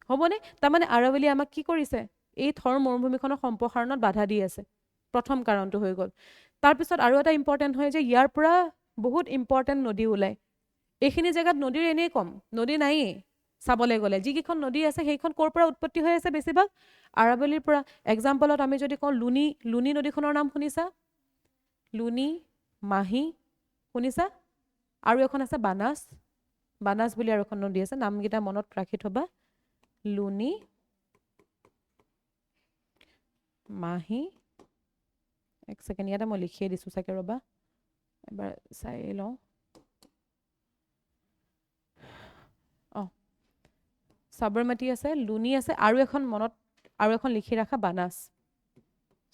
হ'বনে? তাৰমানে আৰাৱলী আমাক কি কৰিছে? এই থৰ মৰুভূমিখনৰ সম্প্ৰসাৰণত বাধা দি আছে। প্ৰথম কাৰণটো হৈ গ'ল। তাৰপিছত আৰু এটা ইম্পৰ্টেণ্ট হয় যে ইয়াৰ পৰা বহুত ইম্পৰ্টেণ্ট নদী ওলায়। এইখিনি জেগাত নদীৰ এনেই কম, নদী নায়েই চাবলৈ গ'লে। যিকেইখন নদী আছে সেইখন ক'ৰ পৰা উৎপত্তি হৈ আছে? বেছিভাগ আৰাৱলীৰ পৰা। এক্সাম্পলত আমি যদি কওঁ, লুনি নদীখনৰ নাম শুনিছা? লুনি, মাহী, শুনিছা? আৰু এখন আছে বানাছ, বানাছ বুলি আৰু এখন নদী আছে, নামকেইটা মনত ৰাখি থবা। লুনি, মাহী, এক ছেকেণ্ড, ইয়াতে মই লিখিয়ে দিছোঁ চাগে, ৰ'বা এবাৰ চাই লওঁ। অঁ, সাবৰমতী আছে, লুনি আছে, আৰু এখন লিখি ৰাখা, বানাছ।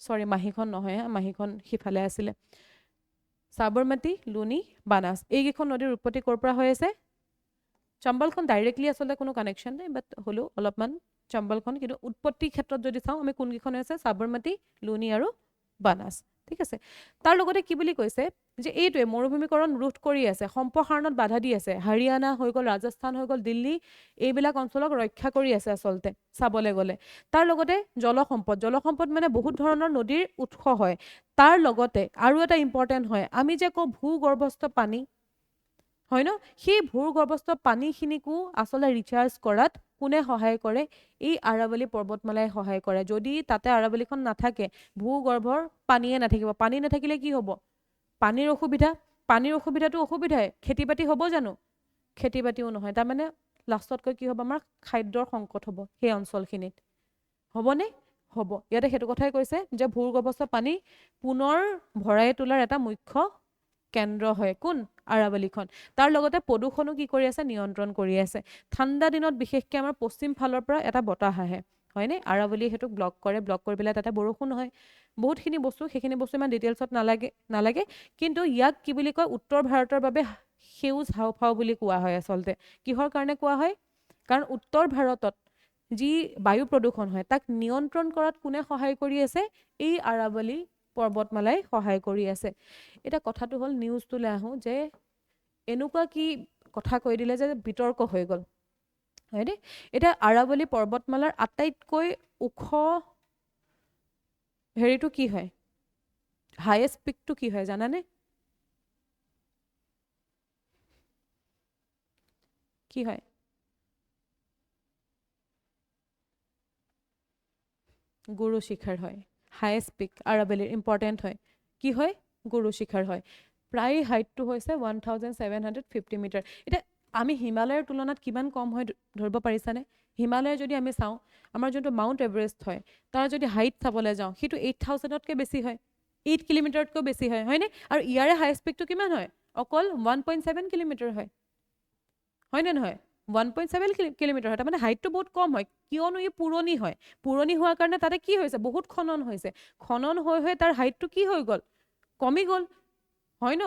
চৰি, মাহীখন নহয় হা, মাহীখন সিফালে আছিলে। সাবৰমতী, লুনি, বানাছ, এইকেইখন নদীৰ উৎপত্তি ক'ৰ পৰা হৈ আছে? চম্বলখন ডাইৰেক্টলি আচলতে কোনো কানেকশ্যন নাই, বাট হ'লেও অলপমান চম্বলখন, কিন্তু উৎপত্তিৰ ক্ষেত্ৰত যদি চাওঁ আমি কোনকেইখন আছে? সাবৰমতী, লুনি আৰু বানাছ, ঠিক আছে? তাৰ লগতে কি বুলি কৈছে যে এইটোৱে মৰুভূমিকৰণ ৰোধ কৰি আছে, সম্প্ৰসাৰণত বাধা দি আছে। হাৰিয়ানা হৈ গ'ল, ৰাজস্থান হৈ গ'ল, দিল্লী, এইবিলাক অঞ্চলক ৰক্ষা কৰি আছে আচলতে চাবলৈ গ'লে। তাৰ লগতে জলসম্পদ, জলসম্পদ মানে বহুত ধৰণৰ নদীৰ উৎস হয়। তাৰ লগতে আৰু এটা ইম্পৰ্টেণ্ট হয়, আমি যে কওঁ ভূগৰ্ভস্থ পানী, হয় ন? সেই ভূগৰ্ভস্থ পানীখিনিকো আচলতে ৰিচাৰ্জ কৰাত কোনে সহায় কৰে? এই আৰাৱলী পৰ্বতমালাই সহায় কৰে। যদি তাতে আৰাৱলীখন নাথাকে, ভূগৰ্ভৰ পানীয়ে নাথাকিব। পানী নাথাকিলে কি হ'ব? পানীৰ অসুবিধা, পানীৰ অসুবিধাটো অসুবিধাই, খেতি বাতি হ'ব জানো? খেতি বাতিও নহয়। তাৰমানে লাষ্টতকৈ কি হ'ব? আমাৰ খাদ্যৰ সংকট হ'ব সেই অঞ্চলখিনিত, হ'বনে? হ'ব। ইয়াতে সেইটো কথাই কৈছে যে ভূগৰ্ভস্থ পানী পুনৰ ভৰাই তোলাৰ এটা মুখ্য কেন্দ্ৰ হয় কোন? আৰাৱলীখন। তাৰ লগতে প্ৰদূষণো কি কৰি আছে? নিয়ন্ত্ৰণ কৰি আছে। ঠাণ্ডা দিনত বিশেষকৈ আমাৰ পশ্চিম ফালৰ পৰা এটা বতাহ আহে, হয়নে? আৰাৱলীয়ে সেইটোক ব্লক কৰে, ব্লক কৰি পেলাই তাতে বৰষুণ হয়। বহুতখিনি বস্তু, সেইখিনি বস্তু ইমান ডিটেইলছত নালাগে, কিন্তু ইয়াক কি বুলি কয়? উত্তৰ ভাৰতৰ বাবে সেউজ হাওঁফাওঁ বুলি কোৱা হয় আচলতে। কিহৰ কাৰণে কোৱা হয়? কাৰণ উত্তৰ ভাৰতত যি বায়ু প্ৰদূষণ হয় তাক নিয়ন্ত্ৰণ কৰাত কোনে সহায় কৰি আছে? এই আৰাৱলী পৰ্বতমালাই সহায় কৰি আছে। এটা কথাটো হ'ল নিউজটোলৈ আহোঁ যে এনেকুৱা কি কথা কৈ দিলে যে বিতৰ্ক হৈ গ'ল হয়নে? এতিয়া আৰাৱলী পৰ্বতমালাৰ আটাইতকৈ ওখ হেৰিটো কি হয়? হাইয়েষ্ট পিকটো কি হয় জানানে? কি হয়? গুৰু শিখৰ হয়। হাইয়েষ্ট পিক আৰাৱলীৰ ইম্পৰ্টেণ্ট হয়। কি হয়? গুৰু শিখৰ হয়। প্ৰায় হাইটটো হৈছে 1750 মিটাৰ। এতিয়া আমি হিমালয়ৰ তুলনাত কিমান কম হয় ধৰিব পাৰিছানে? হিমালয় যদি আমি চাওঁ, আমাৰ যোনটো মাউণ্ট এভাৰেষ্ট হয়, তাৰ যদি হাইট চাবলৈ যাওঁ, সেইটো 8000তকৈ বেছি হয়। 8 কিলোমিটাৰতকৈ বেছি হয়, হয়নে? আৰু ইয়াৰে হাইয়েষ্ট পিকটো কিমান হয়? অকল 1.7 কিলোমিটাৰ হয়। হয়নে নহয়? 1.7 কিলোমিটাৰ হয়। তাৰমানে হাইটটো বহুত কম হয়। কিয়নো ই পুৰণি হয়। পুৰণি হোৱাৰ কাৰণে তাতে কি হৈছে? বহুত খনন হৈছে। খনন হৈ হৈ তাৰ হাইটটো কি হৈ গ'ল? কমি গ'ল। হয় ন?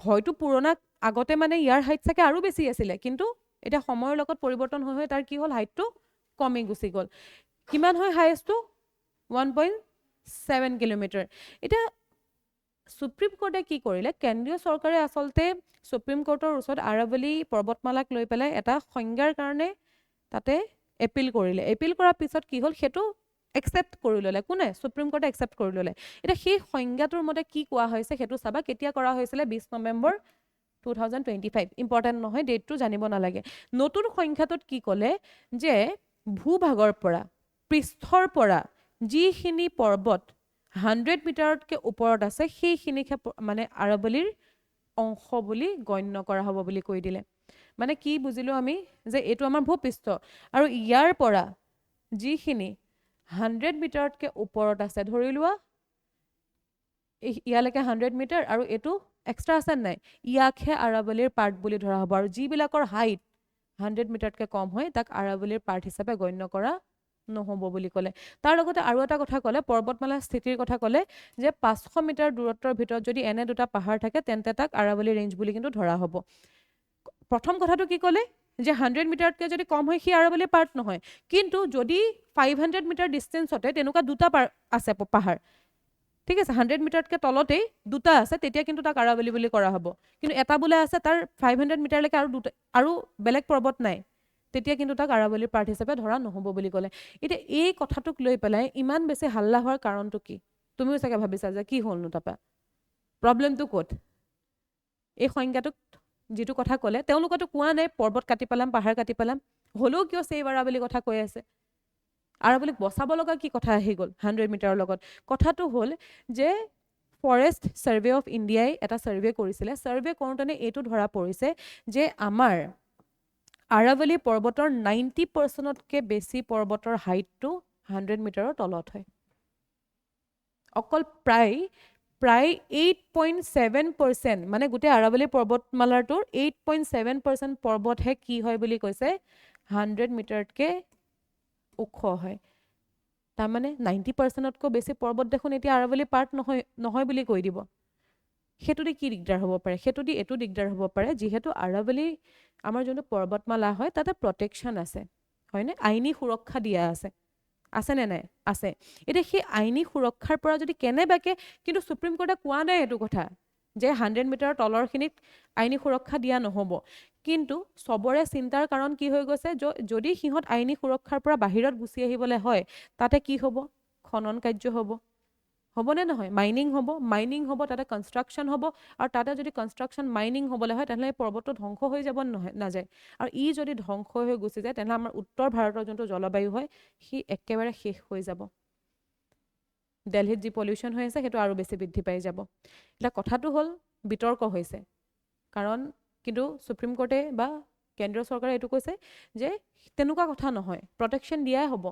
হয়তো পুৰণা আগতে মানে ইয়াৰ হাইট চাগে আৰু বেছি আছিলে, কিন্তু এতিয়া সময়ৰ লগত পৰিৱৰ্তন হৈ হৈ তাৰ কি হ'ল? হাইটটো কমি গুচি গ'ল। কিমান হয় হাইয়েষ্টটো? 1.7 কিলোমিটাৰ। এতিয়া সুপ্ৰিম কোৰ্টে কি কৰিলে? কেন্দ্ৰীয় চৰকাৰে আচলতে সুপ্ৰিম কোৰ্টৰ ওচৰত আৰাৱলী পৰ্বতমালাক লৈ পেলাই এটা সংজ্ঞাৰ কাৰণে তাতে এপিল কৰিলে। এপিল কৰাৰ পিছত কি হ'ল? সেইটো একচেপ্ট কৰি ল'লে। কোনে? সুপ্ৰিম কোৰ্টে একচেপ্ট কৰি ল'লে। এতিয়া সেই সংজ্ঞাটোৰ মতে কি কোৱা হৈছে সেইটো চাবা। কেতিয়া কৰা হৈছিলে? 20 নৱেম্বৰ 2025। ইম্পৰ্টেণ্ট নহয়, ডেটটো জানিব নালাগে। নতুন সংখ্যাটোত কি ক'লে? যে ভূভাগৰ পৰা, পৃষ্ঠৰ পৰা যিখিনি পৰ্বত 100 মিটাৰতকৈ ওপৰত আছে সেইখিনিকহে মানে আৰাৱলীৰ অংশ বুলি গণ্য কৰা হ'ব বুলি কৈ দিলে। মানে কি বুজিলোঁ আমি? যে এইটো আমাৰ ভূপৃষ্ঠ আৰু ইয়াৰ পৰা যিখিনি 100 মিটাৰতকৈ ওপৰত আছে, ধৰি লোৱা ইয়ালৈকে 100 মিটাৰ আৰু এইটো এক্সট্ৰা আছে নাই? ইয়াকহে আৰাৱলীৰ পাৰ্ট বুলি ধৰা হ'ব। আৰু যিবিলাকৰ হাইট 100 মিটাৰতকৈ কম হয় তাক আৰাৱলীৰ পাৰ্ট হিচাপে গণ্য কৰা নহ'ব বুলি ক'লে। তাৰ লগতে আৰু এটা কথা ক'লে, পৰ্বতমালাৰ স্থিতিৰ কথা ক'লে যে 500 মিটাৰ দূৰত্বৰ ভিতৰত যদি এনে দুটা পাহাৰ থাকে তেন্তে তাক আৰাৱলী ৰেঞ্জ বুলি কিন্তু ধৰা হ'ব। প্ৰথম কথাটো কি ক'লে? যে 100 মিটাৰতকৈ যদি কম হয় সি আৰাৱলীৰ পাৰ্ট নহয়। কিন্তু যদি 500 মিটাৰ ডিষ্টেঞ্চতে তেনেকুৱা দুটা আছে পাহাৰ, ঠিক আছে, 100 মিটাৰতকৈ তলতেই দুটা আছে, তেতিয়া কিন্তু তাক আৰাৱলী বুলি কৰা হ'ব। কিন্তু এটা বোলে আছে তাৰ 500 মিটাৰলৈকে আৰু বেলেগ পৰ্বত নাই, তেতিয়া কিন্তু তাক আৰাৱলীৰ পাৰ্ট হিচাপে ধৰা নহ'ব বুলি ক'লে। এতিয়া এই কথাটোক লৈ পেলাই ইমান বেছি হাল্লা হোৱাৰ কাৰণটো কি? তুমিও চাগে ভাবিছা যে কি হ'লনো তাৰপা? প্ৰব্লেমটো ক'ত? এই সংজ্ঞাটোক যিটো কথা ক'লে, তেওঁলোকেতো কোৱা নাই পৰ্বত কাটি পেলাম, পাহাৰ কাটি পেলাম। হ'লেও কিয় ছেভ আৰাৱলী কথা কৈ আছে? আৰাৱলীক বচাব লগা কি কথা আহি গ'ল 100 মিটাৰৰ লগত? কথাটো হ'ল যে ফৰেষ্ট ছাৰ্ভে অফ ইণ্ডিয়াই এটা ছাৰ্ভে কৰিছিলে। ছাৰ্ভে কৰোঁতে এইটো ধৰা পৰিছে যে আমাৰ আৰাৱলী পৰ্বতৰ 90%তকৈ বেছি পৰ্বতৰ হাইটটো 100 মিটাৰৰ তলত হয়। অকল প্ৰায় 8.7%, মানে গোটেই আৰাৱলী পৰ্বতমালাটোৰ 8.7% পৰ্বতহে কি হয় বুলি কৈছে? 100 মিটাৰতকৈ ওখ হয়। তাৰমানে 90%তকৈ বেছি পৰ্বত দেখোন এতিয়া আৰাৱলী পাৰ্ট নহয় বুলি কৈ দিব। সেইটো দি কি দিগদাৰ হ'ব পাৰে? সেইটো দি এইটো দিগদাৰ হ'ব পাৰে, যিহেতু আৰাৱলী আমাৰ যোনটো পৰ্বতমালা হয় তাতে প্ৰটেকশ্যন আছে, হয়নে? আইনী সুৰক্ষা দিয়া আছে। আছেনে নাই? আছে। এতিয়া সেই আইনী সুৰক্ষাৰ পৰা যদি কেনেবাকে, কিন্তু সুপ্ৰিম কোৰ্টে কোৱা নাই এইটো কথা যে 100 মিটাৰৰ তলৰখিনিক আইনী সুৰক্ষা দিয়া নহ'ব। কিন্তু চবৰে চিন্তাৰ কাৰণ কি হৈ গৈছে? যদি সিহঁত আইনী সুৰক্ষাৰ পৰা বাহিৰত গুচি আহিবলৈ হয়, তাতে কি হ'ব? খনন কাৰ্য হ'ব। হ'বনে নহয়? মাইনিং হ'ব, তাতে কনষ্ট্ৰাকশ্যন হ'ব। আৰু তাতে যদি কনষ্ট্ৰাকশ্যন মাইনিং হ'বলৈ হয় তেনেহ'লে এই পৰ্বতটো ধ্বংস হৈ যাব নাযায়? আৰু ই যদি ধ্বংস হৈ গুচি যায় তেনেহ'লে আমাৰ উত্তৰ ভাৰতৰ যোনটো জলবায়ু হয় সি একেবাৰে শেষ হৈ যাব। দিল্লীত যি পলিউশ্যন হৈ আছে সেইটো আৰু বেছি বৃদ্ধি পাই যাব। এতিয়া কথাটো হ'ল বিতৰ্ক হৈছে, কাৰণ কিন্তু সুপ্ৰিম কোৰ্টে বা কেন্দ্ৰীয় চৰকাৰে এইটো কৈছে যে তেনেকুৱা কথা নহয়, প্ৰটেকশ্যন দিয়াই হ'ব।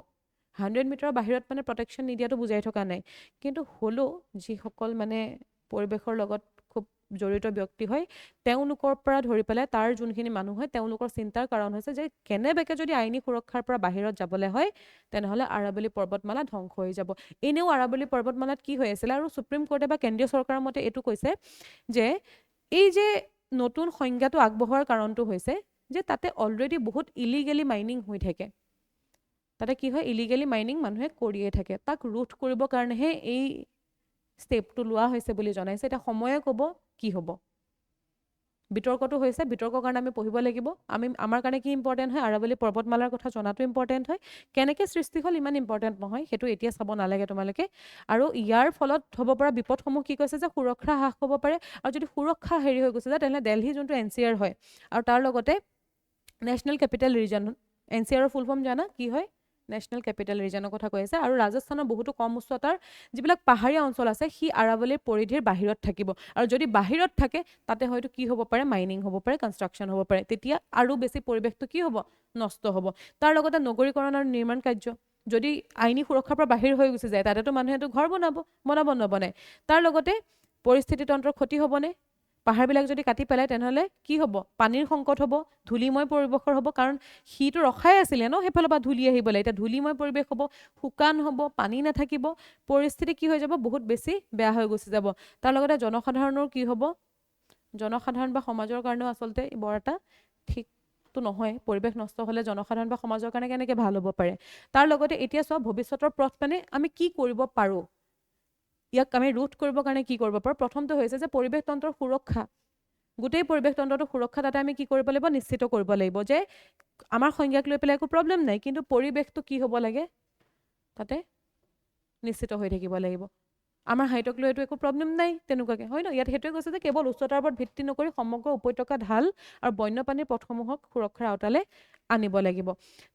100 মিটাৰৰ বাহিৰত মানে প্ৰটেকশ্যন নিদিয়াটো বুজাই থকা নাই। কিন্তু হ'লেও যিসকল মানে পৰিৱেশৰ লগত খুব জড়িত ব্যক্তি হয় তেওঁলোকৰ পৰা ধৰি পেলাই তাৰ যোনখিনি মানুহ হয় তেওঁলোকৰ চিন্তাৰ কাৰণ হৈছে যে কেনেবাকে যদি আইনী সুৰক্ষাৰ পৰা বাহিৰত যাবলৈ হয় তেনেহ'লে আৰাৱলী পৰ্বতমালা ধ্বংস হৈ যাব। এনেও আৰাৱলী পৰ্বতমালাত কি হৈ আছিলে, আৰু সুপ্ৰিম কোৰ্টে বা কেন্দ্ৰীয় চৰকাৰৰ মতে এইটো কৈছে যে এই যে নতুন সংজ্ঞাটো আগবঢ়োৱাৰ কাৰণটো হৈছে যে তাতে অলৰেডি বহুত ইলিগেলি মাইনিং হৈ থাকে। তাতে কি হয় ইলিগেলি মাইনিং মানুহে কৰিয়ে থাকে তাক ৰোধ কৰিবৰ কাৰণেহে এই ষ্টেপটো লোৱা হৈছে বুলি জনাইছে এটা সময়ে ক'ব কি হ'ব বিতৰ্কটো হৈছে বিতৰ্কৰ কাৰণে আমি পঢ়িব লাগিব আমাৰ কাৰণে কি ইম্পৰ্টেণ্ট হয় আৰাৱলী পৰ্বতমালাৰ কথা জনাটো ইম্পৰ্টেণ্ট হয় কেনেকৈ সৃষ্টি হ'ল ইমান ইম্পৰ্টেণ্ট নহয় সেইটো এতিয়া চাব নালাগে তোমালোকে আৰু ইয়াৰ ফলত হ'ব পৰা বিপদসমূহ কি কৈছে যে সুৰক্ষা হ্ৰাস হ'ব পাৰে আৰু যদি সুৰক্ষা হেৰি হৈ গৈছে যে তেনেহ'লে দিল্লী যোনটো NCR হয় আৰু তাৰ লগতে নেশ্যনেল কেপিটেল ৰিজন NCRৰ ফুল ফৰ্ম জানা কি হয় নেশ্যনেল কেপিটেল ৰিজনৰ কথা কৈ আছে আৰু ৰাজস্থানৰ বহুতো কম উচ্চতাৰ যিবিলাক পাহাৰীয়া অঞ্চল আছে সি আৰাৱলীৰ পৰিধিৰ বাহিৰত থাকিব আৰু যদি বাহিৰত থাকে তাতে হয়তো কি হ'ব পাৰে মাইনিং হ'ব পাৰে কনষ্ট্ৰাকশ্যন হ'ব পাৰে তেতিয়া আৰু বেছি পৰিৱেশটো কি হ'ব নষ্ট হ'ব তাৰ লগতে নগৰীকৰণ আৰু নিৰ্মাণ কাৰ্য যদি আইনী সুৰক্ষাৰ পৰা বাহিৰ হৈ গুচি যায় তাতেতো মানুহেতো ঘৰ বনাব নবনায় তাৰ লগতে পৰিস্থিতিতন্ত্ৰৰ ক্ষতি হ'বনে পাহাৰবিলাক যদি কাটি পেলাই তেনেহ'লে কি হ'ব পানীৰ সংকট হ'ব ধূলিময় পৰিৱেশৰ হ'ব কাৰণ সিটো ৰখাই আছিলে ন সেইফালৰ পৰা ধূলি আহিবলৈ এতিয়া ধূলিময় পৰিৱেশ হ'ব শুকান হ'ব পানী নাথাকিব পৰিস্থিতি কি হৈ যাব বহুত বেছি বেয়া হৈ গুচি যাব তাৰ লগতে জনসাধাৰণৰ কি হ'ব জনসাধাৰণ বা সমাজৰ কাৰণেও আচলতে বৰ এটা ঠিকটো নহয় পৰিৱেশ নষ্ট হ'লে জনসাধাৰণ বা সমাজৰ কাৰণে কেনেকৈ ভাল হ'ব পাৰে তাৰ লগতে এতিয়া চোৱা ভৱিষ্যতৰ পথ মানে আমি কি কৰিব পাৰোঁ ইয়াক আমি ৰোধ কৰিবৰ কাৰণে কি কৰিব পাৰোঁ প্ৰথমটো হৈছে যে পৰিৱেশ তন্ত্ৰৰ সুৰক্ষা গোটেই পৰিৱেশ তন্ত্ৰটো সুৰক্ষা তাতে আমি কি কৰিব লাগিব নিশ্চিত কৰিব লাগিব যে আমাৰ সংজ্ঞাক লৈ পেলাই একো প্ৰব্লেম নাই কিন্তু পৰিৱেশটো কি হ'ব লাগে তাতে নিশ্চিত হৈ থাকিব লাগিব আমাৰ হাইটক লৈ একো প্ৰব্লেম নাই তেনেকুৱাকৈ হয় ন ইয়াত সেইটোৱে কৈছে যে কেৱল উচ্চতাৰ ওপৰত ভিত্তি নকৰি সমগ্ৰ উপত্যকা ঢাল আৰু বন্যপ্ৰাণীৰ পথসমূহক সুৰক্ষাৰ আওতালে আনিব লাগিব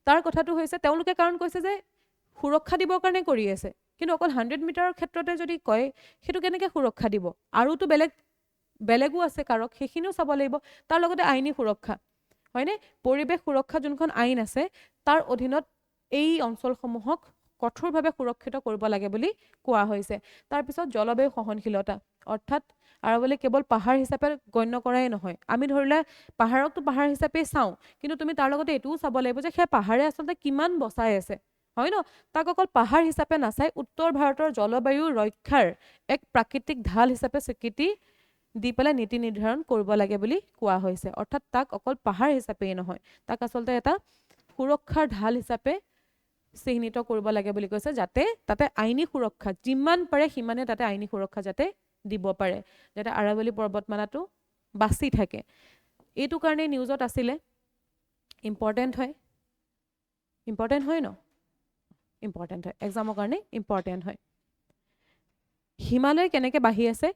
তাৰ কথাটো হৈছে তেওঁলোকে কাৰণ কৈছে যে সুৰক্ষা দিবৰ কাৰণে কৰি আছে কিন্তু অকল 100 মিটাৰৰ ক্ষেত্ৰতে যদি কয় সেইটো কেনেকৈ সুৰক্ষা দিব আৰুতো বেলেগো আছে কাৰক সেইখিনিও চাব লাগিব তাৰ লগতে আইনী সুৰক্ষা হয়নে পৰিৱেশ সুৰক্ষা যোনখন আইন আছে তাৰ অধীনত এই অঞ্চলসমূহক কঠোৰভাৱে সুৰক্ষিত কৰিব লাগে বুলি কোৱা হৈছে তাৰপিছত জলবায়ু সহনশীলতা অৰ্থাৎ আৰাৱলী কেৱল পাহাৰ হিচাপে গণ্য কৰাই নহয় আমি ধৰিলে পাহাৰকতো পাহাৰ হিচাপে চাওঁ কিন্তু তুমি তাৰ লগতে এইটোও চাব লাগিব যে সেই পাহাৰে আচলতে কিমান বচাই আছে হয় ন তাক অকল পাহাৰ হিচাপে নাচাই উত্তৰ ভাৰতৰ জলবায়ু ৰক্ষাৰ এক প্ৰাকৃতিক ঢাল হিচাপে স্বীকৃতি দি পেলাই নীতি নিৰ্ধাৰণ কৰিব লাগে বুলি কোৱা হৈছে অৰ্থাৎ তাক অকল পাহাৰ হিচাপেই নহয় তাক আচলতে এটা সুৰক্ষাৰ ঢাল হিচাপে চিহ্নিত কৰিব লাগে বুলি কৈছে যাতে তাতে আইনী সুৰক্ষা যিমান পাৰে সিমানে তাতে আইনী সুৰক্ষা যাতে দিব পাৰে যাতে আৰাৱলী পৰ্বতমালাটো বাচি থাকে এইটো কাৰণে নিউজত আছিলে ইম্পৰ্টেণ্ট হয় ন ইম্পৰ্টেণ্ট হয় এক্সামৰ কাৰণে ইম্পৰ্টেণ্ট হয় হিমালয় কেনেকৈ বাঢ়ি আছে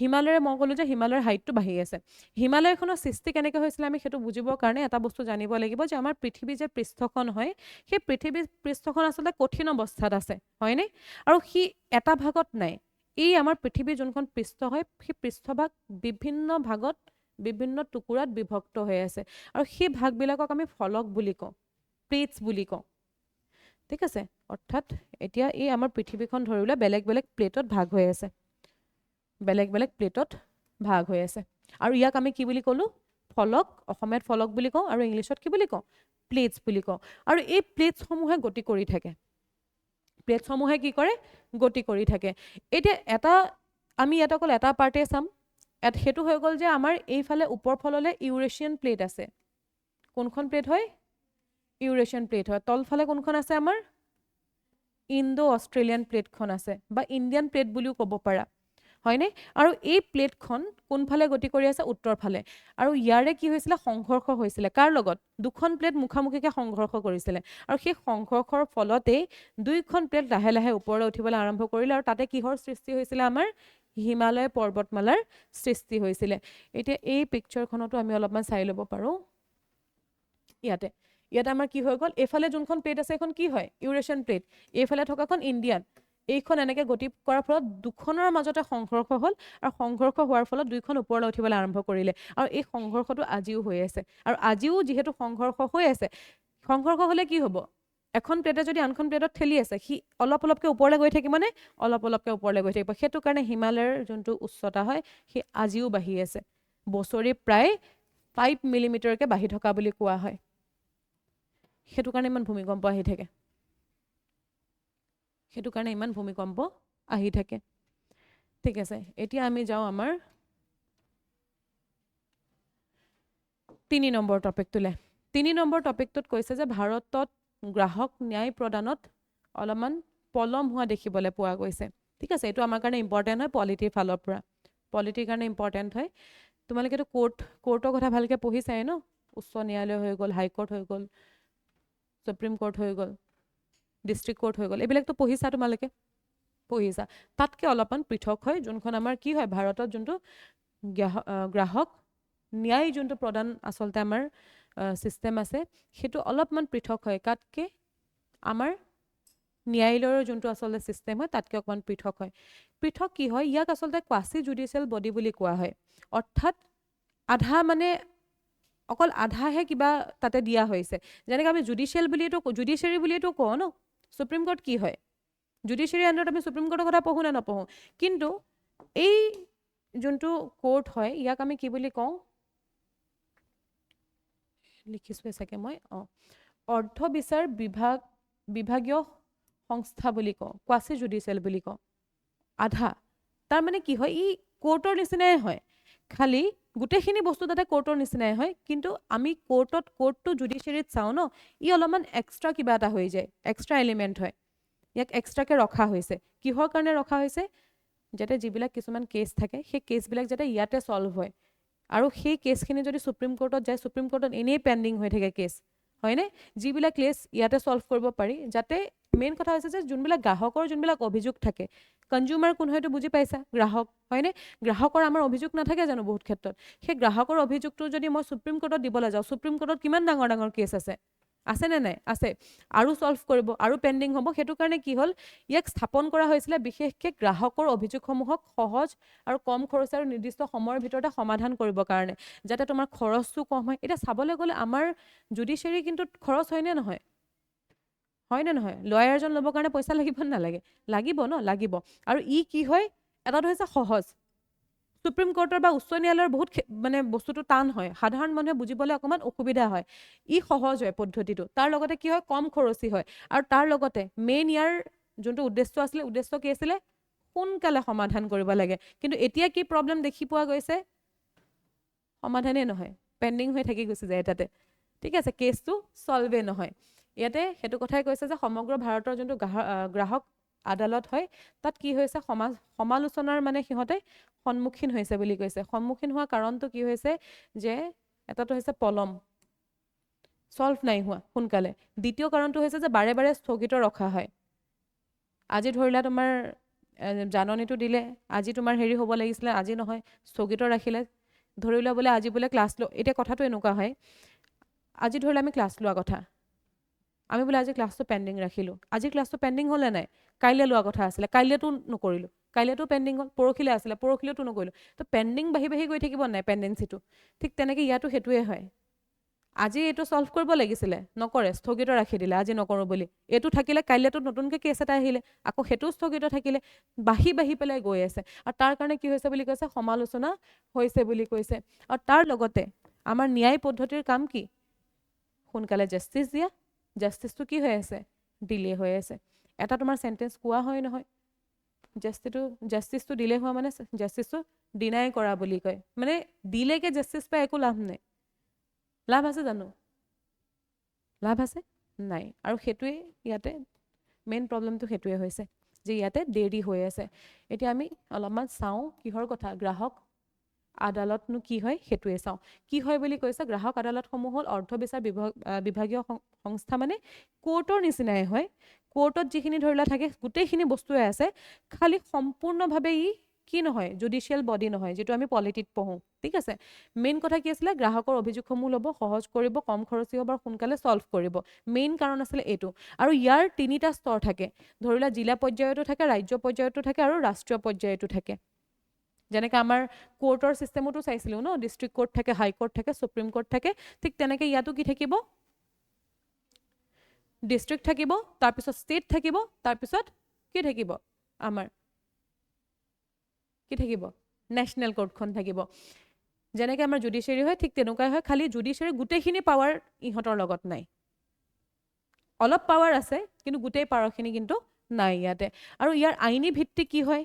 হিমালয়ৰ মই ক'লোঁ যে হিমালয়ৰ হাইটটো বাঢ়ি আছে হিমালয়খনৰ সৃষ্টি কেনেকৈ হৈছিলে আমি সেইটো বুজিবৰ কাৰণে এটা বস্তু জানিব লাগিব যে আমাৰ পৃথিৱীৰ যে পৃষ্ঠখন হয় সেই পৃথিৱীৰ পৃষ্ঠখন আচলতে কঠিন অৱস্থাত আছে হয়নে আৰু সি এটা ভাগত নাই এই আমাৰ পৃথিৱীৰ যোনখন পৃষ্ঠ হয় সেই পৃষ্ঠভাগ বিভিন্ন ভাগত বিভিন্ন টুকুৰাত বিভক্ত হৈ আছে আৰু সেই ভাগবিলাকক আমি ফলক বুলি কওঁ প্লেটছ বুলি কওঁ ঠিক আছে অৰ্থাৎ এতিয়া এই আমাৰ পৃথিৱীখন ধৰিলে বেলেগ বেলেগ প্লেটত ভাগ হৈ আছে আৰু ইয়াক আমি কি বুলি ক'লোঁ ফলক অসমীয়াত ফলক বুলি কওঁ আৰু ইংলিছত কি বুলি কওঁ প্লেটছ বুলি কওঁ আৰু এই প্লেটছসমূহে গতি কৰি থাকে প্লেটছসমূহে কি কৰে গতি কৰি থাকে এতিয়া আমি ইয়াত অকল এটা পাৰ্টে চাম সেইটো হৈ গ'ল যে আমাৰ এইফালে ওপৰ ফললে ইউৰেছিয়ান প্লেট আছে কোনখন প্লেট হয় ইউৰেছিয়ান প্লেট হয় তলফালে কোনখন আছে আমাৰ ইণ্ডো অষ্ট্ৰেলিয়ান প্লেটখন আছে বা ইণ্ডিয়ান প্লেট বুলিও ক'ব পাৰা হয়নে আৰু এই প্লেটখন কোনফালে গতি কৰি আছে উত্তৰ ফালে আৰু ইয়াৰে কি হৈছিলে সংঘৰ্ষ হৈছিলে কাৰ লগত দুখন প্লেট মুখামুখিকৈ সংঘৰ্ষ কৰিছিলে আৰু সেই সংঘৰ্ষৰ ফলতেই দুইখন প্লেট লাহে লাহে ওপৰলৈ উঠিবলৈ আৰম্ভ কৰিলে আৰু তাতে কিহৰ সৃষ্টি হৈছিলে আমাৰ হিমালয় পৰ্বতমালাৰ সৃষ্টি হৈছিলে এতিয়া এই পিকচাৰখনতো আমি অলপমান চাই ল'ব পাৰোঁ ইয়াতে আমাৰ কি হৈ গ'ল এইফালে যোনখন প্লেট আছে এখন কি হয় ইউৰেছিয়ান প্লেট এইফালে থকাখন ইণ্ডিয়ান এইখন এনেকৈ গতি কৰাৰ ফলত দুখনৰ মাজতে সংঘৰ্ষ হ'ল আৰু সংঘৰ্ষ হোৱাৰ ফলত দুইখন ওপৰলৈ উঠিবলৈ আৰম্ভ কৰিলে আৰু এই সংঘৰ্ষটো আজিও হৈ আছে আৰু আজিও যিহেতু সংঘৰ্ষ হৈ আছে সংঘৰ্ষ হ'লে কি হ'ব এখন প্লেটে যদি আনখন প্লেটত ঠেলি আছে সি অলপ অলপকৈ ওপৰলৈ গৈ থাকিব মানে অলপ অলপকৈ ওপৰলৈ গৈ থাকিব সেইটো কাৰণে হিমালয়ৰ যোনটো উচ্চতা হয় সি আজিও বাঢ়ি আছে বছৰি প্ৰায় 5 মিলিমিটাৰকৈ বাঢ়ি থকা বুলি কোৱা হয় সেইটো কাৰণে ইমান ভূমিকম্প আহি থাকে ঠিক আছে এতিয়া আমি যাওঁ আমাৰ 3 নম্বৰ টপিকটোলৈ 3 নম্বৰ টপিকটোত কৈছে যে ভাৰতত গ্ৰাহক ন্যায় প্ৰদানত অলপমান পলম হোৱা দেখিবলৈ পোৱা গৈছে ঠিক আছে এইটো আমাৰ কাৰণে ইম্পৰ্টেণ্ট হয় পলিটিৰ ফালৰ পৰা পলিটিৰ কাৰণে ইম্পৰ্টেণ্ট হয় তোমালোকেতো কোৰ্টৰ কথা ভালকৈ পঢ়িছাই ন উচ্চ ন্যায়ালয় হৈ গ'ল হাইকোৰ্ট হৈ গ'ল সুপ্ৰিম কোৰ্ট হৈ গ'ল ডিষ্ট্ৰিক্ট কোৰ্ট হৈ গ'ল এইবিলাকতো পঢ়িছা তোমালোকে পঢ়িছা তাতকৈ অলপমান পৃথক হয় যোনখন আমাৰ কি হয় ভাৰতত যোনটো গ্ৰাহক ন্যায় যোনটো প্ৰদান আচলতে আমাৰ ছিষ্টেম আছে সেইটো অলপমান পৃথক হয় কাতকৈ আমাৰ ন্যায়ালয়ৰ যোনটো আচলতে ছিষ্টেম হয় তাতকৈ অকণমান পৃথক হয় পৃথক কি হয় ইয়াক আচলতে কোৱাচি জুডিচিয়েল বডি বুলি কোৱা হয় অৰ্থাৎ আধা মানে অকল আধাহে কিবা তাতে দিয়া হৈছে যেনেকৈ আমি জুডিচিয়েৰী বুলিয়েতো কওঁ ন সুপ্ৰিম কোৰ্ট কি হয় জুডিচিয়াৰী আণ্ডাৰত আমি সুপ্ৰিম কোৰ্টৰ কথা পঢ়োঁ নে নপঢ়োঁ কিন্তু এই যোনটো কোৰ্ট হয় ইয়াক আমি কি বুলি কওঁ লিখিছোঁ চাগে মই অৰ্থ বিচাৰ বিভাগীয় সংস্থা বুলি কওঁ কোৱাচি জুডিচিয়েল বুলি কওঁ আধা তাৰমানে কি হয় ই কোৰ্টৰ নিচিনাই হয় খালি গোটেইখিনি বস্তু তাতে কোৰ্টৰ নিচিনাই হয় কিন্তু আমি কোৰ্টটো জুডিচিয়াৰীত চাওঁ ন ই অলপমান এক্সট্ৰা কিবা এটা হৈ যায় এক্সট্ৰা এলিমেণ্ট হয় ইয়াক এক্সট্ৰাকৈ ৰখা হৈছে কিহৰ কাৰণে ৰখা হৈছে যাতে যিবিলাক কিছুমান কেছ থাকে সেই কেছবিলাক যাতে ইয়াতে ছল্ভ হয় আৰু সেই কেছখিনি যদি সুপ্ৰিম কোৰ্টত যায় সুপ্ৰিম কোৰ্টত এনেই পেণ্ডিং হৈ থাকে কেছ হয়নে যিবিলাক কেছ ইয়াতে ছল্ভ কৰিব পাৰি যাতে মেইন কথা হৈছে যে যোনবিলাক গ্ৰাহকৰ যোনবিলাক অভিযোগ থাকে কনজিউমাৰ কোন হয়তো বুজি পাইছা গ্ৰাহক হয়নে গ্ৰাহকৰ আমাৰ অভিযোগ নাথাকে জানো বহুত ক্ষেত্ৰত সেই গ্ৰাহকৰ অভিযোগটো যদি মই সুপ্ৰিম কোৰ্টত দিবলৈ যাওঁ সুপ্ৰিম কোৰ্টত কিমান ডাঙৰ ডাঙৰ কেছ আছে নে নাই আছে আৰু ছল্ভ কৰিব আৰু পেণ্ডিং হ'ব সেইটো কাৰণে কি হ'ল ইয়াক স্থাপন কৰা হৈছিলে বিশেষকৈ গ্ৰাহকৰ অভিযোগসমূহক সহজ আৰু কম খৰচ আৰু নিৰ্দিষ্ট সময়ৰ ভিতৰতে সমাধান কৰিবৰ কাৰণে যাতে তোমাৰ খৰচটো কম হয় এতিয়া চাবলৈ গ'লে আমাৰ জুডিচিয়াৰী কিন্তু খৰচ হয়নে নহয় লয়াৰ এজন ল'বৰ কাৰণে পইচা লাগিব নালাগে লাগিব ন লাগিব আৰু ই কি হয় এটাটো হৈছে সহজ সুপ্ৰিম কোৰ্টৰ বা উচ্চ ন্যায়ালয়ৰ বহুত মানে বস্তুটো টান হয় সাধাৰণ মানুহে বুজিবলৈ অকণমান অসুবিধা হয় ই সহজ হয় পদ্ধতিটো তাৰ লগতে কি হয় কম খৰচী হয় আৰু তাৰ লগতে মেইন ইয়াৰ যোনটো উদ্দেশ্য কি আছিলে সোনকালে সমাধান কৰিব লাগে কিন্তু এতিয়া কি প্ৰব্লেম দেখি পোৱা গৈছে সমাধানেই নহয় পেণ্ডিং হৈ থাকি গুচি যায় তাতে ঠিক আছে কেছটো ছল্ভে নহয় ইয়াতে সেইটো কথাই কৈছে যে সমগ্ৰ ভাৰতৰ যোনটো গ্ৰাহক আদালত হয় তাত কি হৈছে সমালোচনাৰ মানে সিহঁতে সন্মুখীন হৈছে বুলি কৈছে সন্মুখীন হোৱা কাৰণটো কি হৈছে যে এটাটো হৈছে পলম ছল্ভ নাই হোৱা সোনকালে দ্বিতীয় কাৰণটো হৈছে যে বাৰে বাৰে স্থগিত ৰখা হয় আজি ধৰিলা তোমাৰ জাননীটো দিলে আজি তোমাৰ হেৰি হ'ব লাগিছিলে আজি নহয় স্থগিত ৰাখিলে ধৰি লোৱা বোলে আজি বোলে ক্লাছ এতিয়া কথাটো এনেকুৱা হয় আজি ধৰিলে আমি ক্লাছ লোৱা কথা আমি বোলে আজি ক্লাছটো পেণ্ডিং ৰাখিলোঁ আজি ক্লাছটো পেণ্ডিং হ'লে নাই কাইলৈ লোৱা কথা আছিলে কাইলৈতো নকৰিলোঁ কাইলৈতো পেণ্ডিং হ'ল পৰহিলৈ আছিলে পৰহিলৈতো নকৰিলোঁ তো পেণ্ডিং বাঢ়ি গৈ থাকিব নাই পেণ্ডেঞ্চিটো ঠিক তেনেকৈ ইয়াতো সেইটোৱে হয় আজি এইটো ছল্ভ কৰিব লাগিছিলে নকৰে স্থগিত ৰাখি দিলে আজি নকৰোঁ বুলি এইটো থাকিলে কাইলৈতো নতুনকৈ কেছ এটা আহিলে আকৌ সেইটোও স্থগিত থাকিলে বাঢ়ি পেলাই গৈ আছে আৰু তাৰ কাৰণে কি হৈছে বুলি কৈছে সমালোচনা হৈছে বুলি কৈছে আৰু তাৰ লগতে আমাৰ ন্যায় পদ্ধতিৰ কাম কি সোনকালে জাষ্টিচ দিয়া জাষ্টিচটো কি হৈ আছে ডিলে হৈ আছে এটা তোমাৰ চেণ্টেঞ্চ কোৱা হয় নহয় জাষ্টিচটো ডিলে হোৱা মানে জাষ্টিচটো ডিনাই কৰা বুলি কয় মানে ডিলেকে জাষ্টিচ পাই একো লাভ নাই লাভ আছে জানো লাভ আছে নাই আৰু সেইটোৱে ইয়াতে মেইন প্ৰব্লেমটো সেইটোৱে হৈছে যে ইয়াতে দেৰি হৈ আছে এতিয়া আমি অলপমান চাওঁ কিহৰ কথা গ্ৰাহক আদালতনো কি হয় সেইটোৱে চাওঁ কি হয় বুলি কৈছে গ্ৰাহক আদালতসমূহ হ'ল অৰ্থ বিচাৰ বিভাগীয় সংস্থা মানে কোৰ্টৰ নিচিনাই হয় কোৰ্টত যিখিনি ধৰিলা থাকে গোটেইখিনি বস্তুৱে আছে খালি সম্পূৰ্ণভাৱে ই কি নহয় জুডিচিয়েল বডি নহয় যিটো আমি পলিটিত পঢ়োঁ ঠিক আছে মেইন কথা কি আছিলে গ্ৰাহকৰ অভিযোগসমূহ ল'ব সহজ কৰিব কম খৰচী হ'ব আৰু সোনকালে ছল্ভ কৰিব মেইন কাৰণ আছিলে এইটো আৰু ইয়াৰ তিনিটা স্তৰ থাকে ধৰিলা জিলা পৰ্যায়তো থাকে ৰাজ্য পৰ্যায়তো থাকে আৰু ৰাষ্ট্ৰীয় পৰ্যায়তো থাকে যেনেকৈ আমাৰ কোৰ্টৰ ছিষ্টেমতো চাইছিলোঁ ন ডিষ্ট্ৰিক্ট কোৰ্ট থাকে হাইকোৰ্ট থাকে সুপ্ৰিম কোৰ্ট থাকে ঠিক তেনেকৈ ইয়াতো কি থাকিব ডিষ্ট্ৰিক্ট থাকিব তাৰপিছত ষ্টেট থাকিব তাৰপিছত কি থাকিব আমাৰ কি থাকিব নেশ্যনেল কোৰ্টখন থাকিব যেনেকৈ আমাৰ জুডিচিয়াৰী হয় ঠিক তেনেকুৱাই হয় খালি জুডিচিয়াৰী গোটেইখিনি পাৱাৰ ইহঁতৰ লগত নাই অলপ পাৱাৰ আছে কিন্তু গোটেই পাৱাৰখিনি কিন্তু নাই ইয়াতে আৰু ইয়াৰ আইনী ভিত্তি কি হয়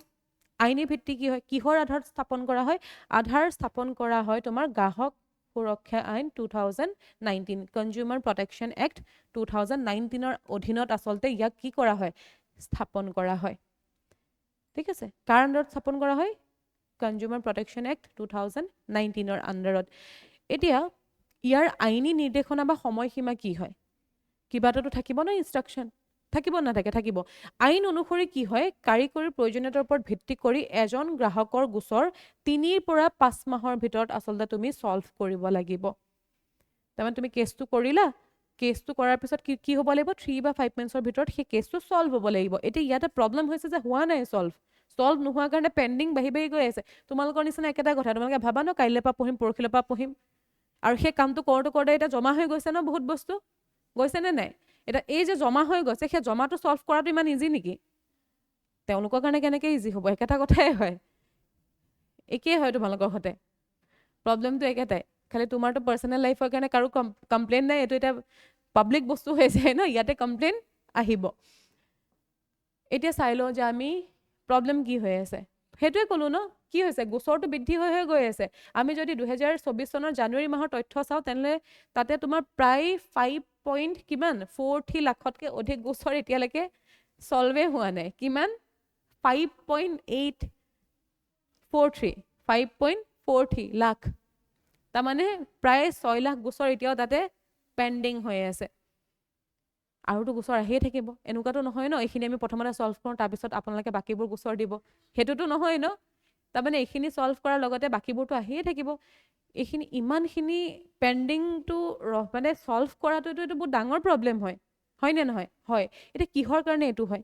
কিহৰ আধাৰত স্থাপন কৰা হয় আধাৰ স্থাপন কৰা হয় তোমাৰ গ্ৰাহক সুৰক্ষা আইন 2019 কনজিউমাৰ প্ৰটেকশ্যন এক্ট 2019ৰ অধীনত আচলতে ইয়াক কি কৰা হয় স্থাপন কৰা হয় ঠিক আছে কাৰ আণ্ডাৰত স্থাপন কৰা হয় কনজিউমাৰ প্ৰটেকশ্যন এক্ট 2019ৰ আণ্ডাৰত এতিয়া ইয়াৰ আইনী নিৰ্দেশনা বা সময়সীমা কি হয় কিবাটো থাকিব ন ইনষ্ট্ৰাকচন থাকিব নাথাকে থাকিব আইন অনুসৰি কি হয় কাৰিকৰী প্ৰয়োজনীয়তাৰ ওপৰত ভিত্তি কৰি এজন গ্ৰাহকৰ গোচৰ 3 পৰা 5 মাহৰ ভিতৰত আচলতে তুমি সলভ কৰিব লাগিব তাৰমানে তুমি কেছটো কৰিলা কেছটো কৰাৰ পিছত কি হ'ব লাগিব 3 বা 5 মান্থছৰ ভিতৰত সেই কেছটো সলভ হ'ব লাগিব এতিয়া ইয়াতে প্ৰবলেম হৈছে যে হোৱা নাই সলভ নোহোৱাৰ কাৰণে পেণ্ডিং বাঢ়ি গৈ আছে তোমালোকৰ নিচিনা একেটা কথা তোমালোকে ভাবা ন কাইলৈ পৰা পঢ়িম পৰখিলৰ পৰা পঢ়িম আৰু সেই কামটো কৰোঁতে এটা জমা হৈ গৈছে ন বহুত বস্তু গৈছে নে নাই এটা এই যে জমা হৈ গৈছে সেই জমাটো সলভ কৰাটো ইমান ইজি নেকি তেওঁলোকৰ কাৰণে কেনেকৈ ইজি হ'ব একেটা কথাই হয় একেই হয় তোমালোকৰ সতে প্ৰবলেমটো একেটাই খালি তোমাৰতো পাৰ্চনেল লাইফৰ কাৰণে কাৰো কমপ্লেইন নাই এইটো এটা পাব্লিক বস্তু হৈ যায় ন ইয়াতে কমপ্লেইন আহিব এতিয়া চাই লওঁ যে আমি প্ৰবলেম কি হৈ আছে সেইটোৱে ক'লো ন কি হৈছে গোচৰটো বৃদ্ধি হৈ গৈ আছে আমি যদি 2024 চনৰ জানুৱাৰী মাহৰ তথ্য চাওঁ তেনেহ'লে তাতে তোমাৰ প্ৰায় 5.43 লাখতকৈ অধিক গোচৰ এতিয়ালৈকে সলভে হোৱা নাই কিমান 5.43 লাখ তাৰমানে প্ৰায় 6 লাখ গোচৰ এতিয়াও তাতে পেণ্ডিং হৈ আছে আৰুতো গোচৰ আহিয়ে থাকিব এনেকুৱাতো নহয় ন এইখিনি আমি প্ৰথমতে সলভ কৰোঁ তাৰপিছত আপোনালোকে বাকীবোৰ গোচৰ দিব সেইটোতো নহয় ন তাৰমানে এইখিনি সলভ কৰাৰ লগতে বাকীবোৰতো আহিয়ে থাকিব এইখিনি ইমানখিনি পেণ্ডিংটো মানে সলভ কৰাটোতো এইটো বহুত ডাঙৰ প্ৰবলেম হয় নে নহয় হয় এতিয়া কিহৰ কাৰণে এইটো হয়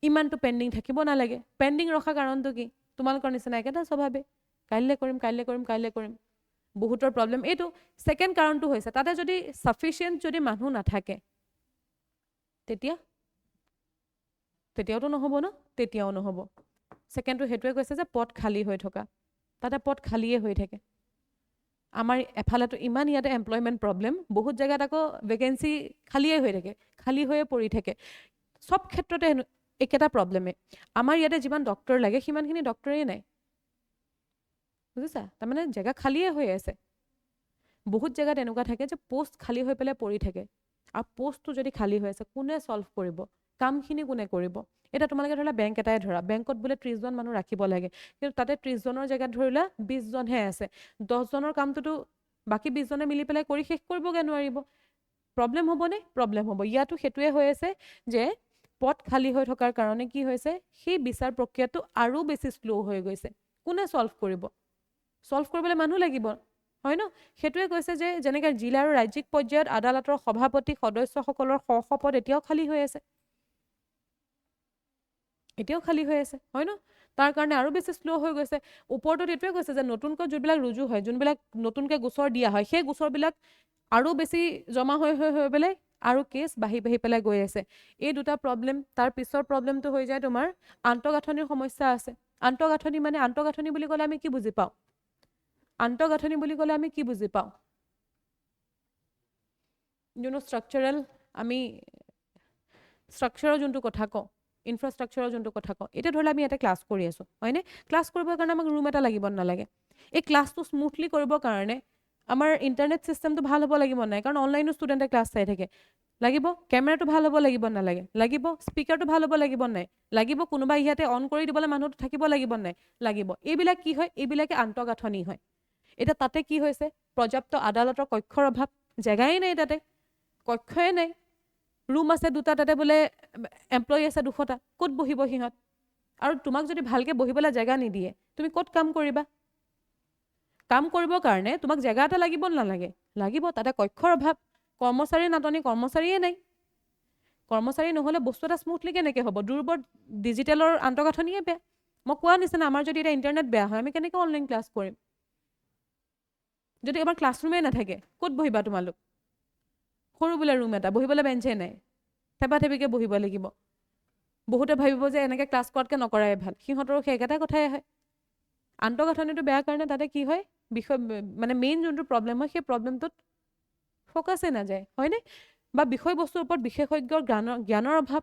ইমানটো পেণ্ডিং থাকিব নালাগে পেণ্ডিং ৰখা কাৰণটো কি তোমালোকৰ নিচিনা একেটা স্বভাৱে কাইলৈ কৰিম বহুতৰ প্ৰবলেম এইটো ছেকেণ্ড কাৰণটো হৈছে তাতে যদি সাফিচিয়েণ্ট যদি মানুহ নাথাকে তেতিয়াওতো নহ'ব ন তেতিয়াও নহ'ব ছেকেণ্ডটো সেইটোৱে কৈছে যে পদ খালী হৈ থকা তাতে পদ খালীয়ে হৈ থাকে আমাৰ এফালেতো ইমান ইয়াতে এমপ্লয়মেণ্ট প্ৰবলেম বহুত জেগাত আকৌ ভেকেঞ্চি খালীয়ে হৈ থাকে খালী হৈয়ে পৰি থাকে সব ক্ষেত্ৰতে একেটা প্ৰবলেমে আমাৰ ইয়াতে যিমান ডক্টৰ লাগে সিমানখিনি ডক্টৰেই নাই বুজিছা তাৰমানে জেগা খালীয়ে হৈ আছে বহুত জেগাত এনেকুৱা থাকে যে পোষ্ট খালী হৈ পেলাই পৰি থাকে আৰু পোষ্টটো যদি খালী হৈ আছে কোনে সলভ কৰিব কামখিনি কোনে কৰিব এতিয়া তোমালোকে ধৰা বেংক এটাই ধৰা বেংকত বোলে 30 জন মানুহ ৰাখিব লাগে কিন্তু তাতে 30 জনৰ জেগাত ধৰিলা 20 জনহে আছে 10 জনৰ কামটোতো বাকী 20 জনে মিলি পেলাই কৰি শেষ কৰিবগে নোৱাৰিব প্ৰবলেম হ'বনে প্ৰবলেম হ'ব ইয়াতো সেইটোৱে হৈ আছে যে পদ খালী হৈ থকাৰ কাৰণে কি হৈছে সেই বিচাৰ প্ৰক্ৰিয়াটো আৰু বেছি স্লো হৈ গৈছে কোনে সলভ কৰিবলৈ মানুহ লাগিব হয় ন সেইটোৱে কৈছে যে যেনেকৈ জিলা আৰু ৰাজ্যিক পৰ্যায়ত আদালতৰ সভাপতি সদস্যসকলৰ শপত এতিয়াও খালী হৈ আছে হয় ন তাৰ কাৰণে আৰু বেছি স্লো হৈ গৈছে ওপৰটোত এইটোৱে কৈছে যে নতুনকৈ যোনবিলাক ৰুজু হয় যোনবিলাক নতুনকৈ গোচৰ দিয়া হয় সেই গোচৰবিলাক আৰু বেছি জমা হৈ পেলাই আৰু কেছ বাঢ়ি পেলাই গৈ আছে এই দুটা প্ৰবলেম তাৰ পিছৰ প্ৰবলেমটো হৈ যায় তোমাৰ আন্তঃগাঁথনিৰ সমস্যা আছে আন্তঃগাঁথনি বুলি ক'লে আমি কি বুজি পাওঁ যোনটো আমি ষ্ট্ৰাকচাৰৰ যোনটো কথা কওঁ ইনফ্ৰাষ্ট্ৰাকচাৰৰ যোনটো কথা কওঁ এতিয়া ধৰি লওক আমি ইয়াতে ক্লাছ কৰি আছোঁ হয়নে ক্লাছ কৰিবৰ কাৰণে আমাক ৰুম এটা লাগিব নালাগে এই ক্লাছটো স্মুথলি কৰিবৰ কাৰণে আমাৰ ইণ্টাৰনেট চিষ্টেমটো ভাল হ'ব লাগিব নাই কাৰণ অনলাইনো ষ্টুডেণ্টে ক্লাছ চাই থাকে লাগিব কেমেৰাটো ভাল হ'ব লাগিব নালাগে লাগিব স্পীকাৰটো ভাল হ'ব লাগিব নাই লাগিব কোনোবা ইয়াতে অন কৰি দিবলৈ মানুহটো থাকিব লাগিব নাই লাগিব এইবিলাক কি হয় এইবিলাকে আন্তঃগাঁথনি হয় এতিয়া তাতে কি হৈছে পৰ্যাপ্ত আদালতৰ কক্ষৰ অভাৱ জেগাই নাই তাতে কক্ষই নাই ৰুম আছে দুটা তাতে বোলে এমপ্লয়ী আছে 200টা ক'ত বহিব সিহঁত আৰু তোমাক যদি ভালকৈ বহিবলৈ জেগা নিদিয়ে তুমি ক'ত কাম কৰিবা কাম কৰিবৰ কাৰণে তোমাক জেগা এটা লাগিব নালাগে লাগিব তাতে কক্ষৰ অভাৱ কৰ্মচাৰীৰ নাটনি কৰ্মচাৰীয়ে নাই কৰ্মচাৰী নহ'লে বস্তু এটা স্মুথলি কেনেকৈ হ'ব দুৰ্বল ডিজিটেলৰ আন্তঃগাঁথনিয়ে বেয়া মই কোৱা নিচিনা আমাৰ যদি এতিয়া ইণ্টাৰনেট বেয়া হয় আমি কেনেকৈ অনলাইন ক্লাছ কৰিম যদি আমাৰ ক্লাছৰুমেই নাথাকে ক'ত বহিবা তোমালোক সৰু বোলে ৰুম এটা বহিবলৈ বেঞ্চেই নাই থেপাথেপিকৈ বহিব লাগিব বহুতে ভাবিব যে এনেকৈ ক্লাছ কৰাতকৈ নকৰাই ভাল সিহঁতৰো সেই একেটা কথাই আহে আন্তঃগাঁথনিটো বেয়া কাৰণে তাতে কি হয় বিষয় মানে মেইন যোনটো প্ৰবলেম হয় সেই প্ৰবলেমটোত ফ'কাছেই নাযায় হয়নে বা বিষয়বস্তুৰ ওপৰত বিশেষজ্ঞৰ জ্ঞানৰ অভাৱ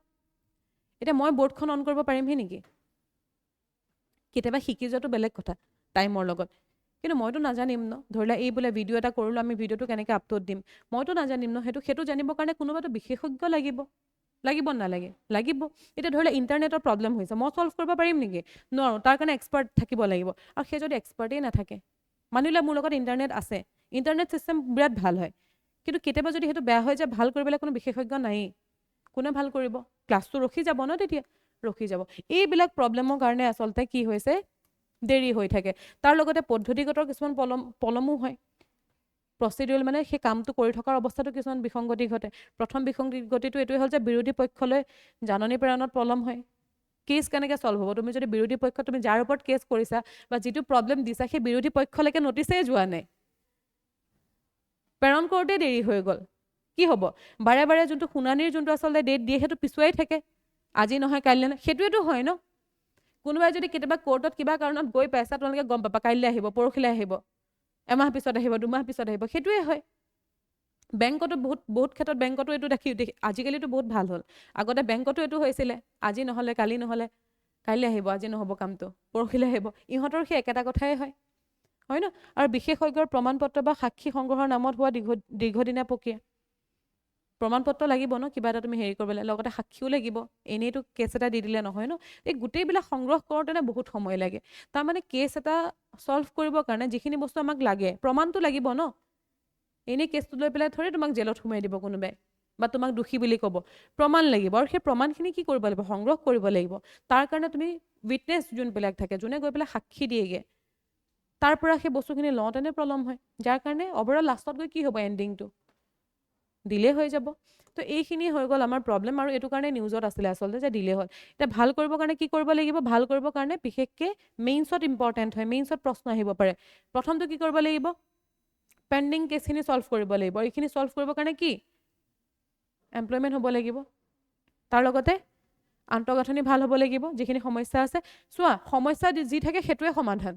এতিয়া মই বৰ্ডখন অন কৰিব পাৰিমহি নেকি কেতিয়াবা শিকি যোৱাটো বেলেগ কথা টাইমৰ লগত কিন্তু মইতো নাজানিম ন, ধৰি লোৱা এই বোলে ভিডিঅ' এটা কৰিলোঁ, আমি ভিডিঅ'টো কেনেকৈ আপলোড দিম, মইতো নাজানিম ন, সেইটো জানিবৰ কাৰণে কোনোবাটো বিশেষজ্ঞ লাগিব, লাগিব নালাগে? লাগিব। এতিয়া ধৰি লোৱা ইণ্টাৰনেটৰ প্ৰব্লেম হৈছে, মই ছল্ভ কৰিব পাৰিম নেকি? নোৱাৰোঁ, তাৰ কাৰণে এক্সপাৰ্ট থাকিব লাগিব। আৰু সেই যদি এক্সপাৰ্টেই নাথাকে, মানি লোৱা মোৰ লগত ইণ্টাৰনেট আছে, ইণ্টাৰনেট ছিষ্টেম বিৰাট ভাল হয়, কিন্তু কেতিয়াবা যদি সেইটো বেয়া হৈ যায়, ভাল কৰিবলৈ কোনো বিশেষজ্ঞ নায়েই, কোনে ভাল কৰিব? ক্লাছটো ৰখি যাব ন, তেতিয়া ৰখি যাব। এইবিলাক প্ৰব্লেমৰ কাৰণে আচলতে কি হৈছে, দেৰি হৈ থাকে। তাৰ লগতে পদ্ধতিগত কিছুমান পলমো হয়। প্ৰচিডিউল মানে সেই কামটো কৰি থকাৰ অৱস্থাতো কিছুমান বিসংগতি ঘটে। প্ৰথম বিসংগতিটো এইটোৱে হ'ল যে বিৰোধী পক্ষলৈ জাননী প্ৰেৰণত পলম হয়। কেছ কেনেকৈ ছল্ভ হ'ব? তুমি যদি বিৰোধী পক্ষ, তুমি যাৰ ওপৰত কেছ কৰিছা বা যিটো প্ৰব্লেম দিছা, সেই বিৰোধী পক্ষলৈকে নটিছেই যোৱা নাই, প্ৰেৰণ কৰোঁতে দেৰি হৈ গ'ল, কি হ'ব? বাৰে বাৰে যোনটো শুনানিৰ যোনটো আচলতে ডেট দিয়ে, সেইটো পিছুৱাই থাকে, আজি নহয় কাইলৈ নহয়, সেইটোৱেতো হয় ন। কোনোবাই যদি কেতিয়াবা কোৰ্টত কিবা কাৰণত গৈ পাইছা, তোমালোকে গম পাবা কাইলৈ আহিব, পৰহিলৈ আহিব, এমাহ পিছত আহিব, দুমাহ পিছত আহিব, সেইটোৱে হয়। বেংকতো বহুত ক্ষেত্ৰত বেংকতো এইটো দেখি আজিকালিতো বহুত ভাল হ'ল। আগতে বেংকতো এইটো হৈছিলে, আজি নহ'লে কালি নহ'লে কাইলৈ আহিব, আজি নহ'ব কামটো, পৰহিলৈ আহিব, ইহঁতৰ সেই একেটা কথাই হয়, হয় ন। আৰু বিশেষজ্ঞৰ প্ৰমাণ পত্ৰ বা সাক্ষী সংগ্ৰহৰ নামত হোৱা দীৰ্ঘদিনীয়া প্ৰক্ৰিয়া, প্ৰমাণ পত্ৰ লাগিব ন, কিবা এটা তুমি হেৰি কৰিবলৈ, লগতে সাক্ষীও লাগিব, এনেইতো কেছ এটা দি দিলে নহয় ন। এই গোটেইবিলাক সংগ্ৰহ কৰোঁতে বহুত সময় লাগে। তাৰমানে কেছ এটা ছল্ভ কৰিবৰ কাৰণে যিখিনি বস্তু আমাক লাগে, প্ৰমাণটো লাগিব ন। এনেই কেছটো লৈ পেলাই থৰি তোমাক জেলত সোমাই দিব কোনোবাই, বা তোমাক দোষী বুলি ক'ব, প্ৰমাণ লাগিব। আৰু সেই প্ৰমাণখিনি কি কৰিব লাগিব? সংগ্ৰহ কৰিব লাগিব। তাৰ কাৰণে তুমি উইটনেছ যোনবিলাক থাকে, যোনে গৈ পেলাই সাক্ষী দিয়েগৈ, তাৰ পৰা সেই বস্তুখিনি লওঁতেনে প্ৰলম হয়, যাৰ কাৰণে অভাৰঅল লাষ্টত গৈ কি হ'ব? এণ্ডিংটো ডিলে হৈ যাব। তো এইখিনি হৈ গ'ল আমাৰ প্ৰব্লেম, আৰু এইটো কাৰণে নিউজত আছিলে আচলতে যে ডিলে হ'ল। এতিয়া ভাল কৰিবৰ কাৰণে কি কৰিব লাগিব? ভাল কৰিবৰ কাৰণে বিশেষকৈ মেইনছত ইম্পৰ্টেণ্ট হয়, মেইনছত প্ৰশ্ন আহিব পাৰে। প্ৰথমটো কি কৰিব লাগিব? পেণ্ডিং কেছখিনি ছল্ভ কৰিব লাগিব। এইখিনি ছল্ভ কৰিবৰ কাৰণে কি? এমপ্লয়মেণ্ট হ'ব লাগিব, তাৰ লগতে আন্তঃগাঁথনি ভাল হ'ব লাগিব। যিখিনি সমস্যা আছে, চোৱা, সমস্যা যি থাকে সেইটোৱে সমাধান।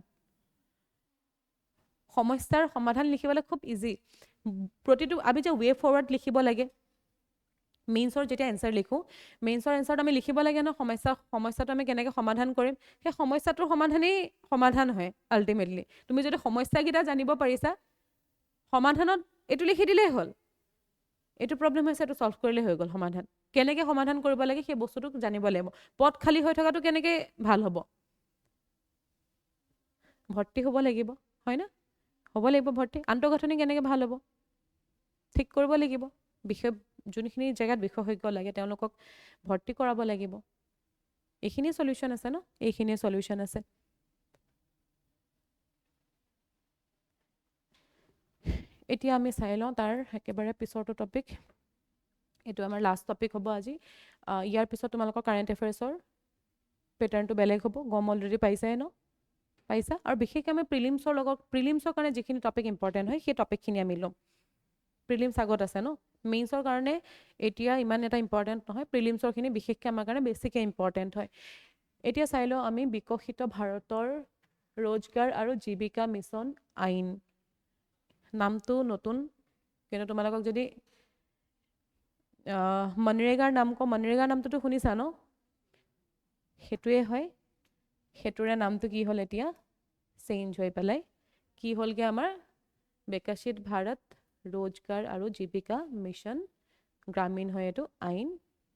সমস্যাৰ সমাধান লিখিবলৈ খুব ইজি। প্ৰতিটো আমি যে ৱে ফৰৱাৰ্ড লিখিব লাগে, মেইনছৰ যেতিয়া এনচাৰ লিখোঁ, মেইনছৰ এনচাৰত আমি লিখিব লাগে ন, সমস্যাটো আমি কেনেকৈ সমাধান কৰিম। সেই সমস্যাটোৰ সমাধানেই সমাধান হয় আল্টিমেটলি। তুমি যদি সমস্যাকেইটা জানিব পাৰিছা, সমাধানত এইটো লিখি দিলেই হ'ল। এইটো প্ৰব্লেম হৈছে, এইটো ছল্ভ কৰিলেই হৈ গ'ল সমাধান। কেনেকৈ সমাধান কৰিব লাগে সেই বস্তুটো জানিব লাগিব। পদ খালী হৈ থকাটো কেনেকৈ ভাল হ'ব? ভৰ্তি হ'ব লাগিব, হয় না? হ'ব লাগিব ভৰ্তি। আন্তঃগাঁথনি কেনেকৈ ভাল হ'ব? ঠিক কৰিব লাগিব। যোনখিনি জেগাত বিশেষজ্ঞ লাগে তেওঁলোকক ভৰ্তি কৰাব লাগিব। এইখিনিয়ে চলিউশ্যন আছে ন, এইখিনিয়ে চলিউশ্যন আছে। এতিয়া আমি চাই লওঁ তাৰ একেবাৰে পিছৰটো টপিক। এইটো আমাৰ লাষ্ট টপিক হ'ব আজি। ইয়াৰ পিছত তোমালোকৰ কাৰেণ্ট এফেয়াৰ্ছৰ পেটাৰ্ণটো বেলেগ হ'ব, গম অলৰেডি পাইছাই ন, পাইছা। আৰু বিশেষকৈ আমি প্ৰিলিমছৰ কাৰণে যিখিনি টপিক ইম্পৰ্টেণ্ট হয়, সেই টপিকখিনি আমি ল'ম। প্ৰিলিমছ আগত আছে ন, মেইনছৰ কাৰণে এতিয়া ইমান এটা ইম্পৰ্টেণ্ট নহয়, প্ৰিলিমছৰখিনি বিশেষকৈ আমাৰ কাৰণে বেছিকৈ ইম্পৰ্টেণ্ট হয়। এতিয়া চাই লওঁ আমি বিকশিত ভাৰতৰ ৰোজগাৰ আৰু জীৱিকা মিছন আইন। নামটো নতুন, কিন্তু তোমালোকক যদি মনৰেগাৰ নাম কওঁ, মনৰেগাৰ নামটোতো শুনিছা ন, সেইটোৱে হয়। সেইটোৰে নামটো কি হ'ল এতিয়া? চেঞ্জ হৈ পেলাই কি হ'লগৈ আমাৰ বিকশিত ভাৰত ৰোজগাৰ আৰু জীৱিকা মিছন গ্ৰামীণ হয়, এইটো আইন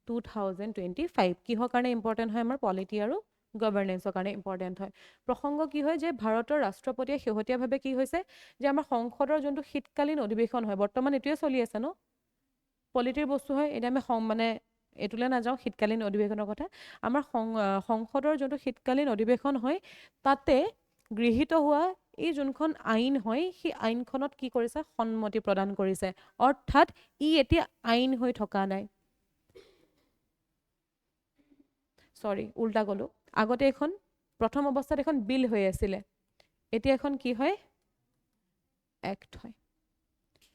2025। কিহৰ কাৰণে ইম্পৰ্টেণ্ট হয়? আমাৰ পলিটি আৰু গভৰ্নেন্সৰ কাৰণে ইম্পৰ্টেণ্ট হয়। প্ৰসংগ কি হয় যে ভাৰতৰ ৰাষ্ট্ৰপতিয়ে শেহতীয়াভাৱে কি হৈছে যে আমাৰ সংসদৰ যোনটো শীতকালীন অধিৱেশন হয়, বৰ্তমান এইটোৱে চলি আছে ন, পলিটিৰ বস্তু হয়। এতিয়া আমি মানে এইটোলৈ নাযাওঁ, শীতকালীন অধিৱেশনৰ কথা। আমাৰ সংসদৰ যোনটো শীতকালীন অধিৱেশন হয়, তাতে গৃহীত হোৱা এই যোনখন আইন হয়, সেই আইনখনত কি কৰিছে? সন্মতি প্ৰদান কৰিছে। অৰ্থাৎ ই এতিয়া আইন হৈ থকা নাই। উল্টা ক'লো। আগতে এখন প্ৰথম অৱস্থাত এখন বিল হৈ আছিলে, এতিয়া এখন কি হয়? এক্ট হয়।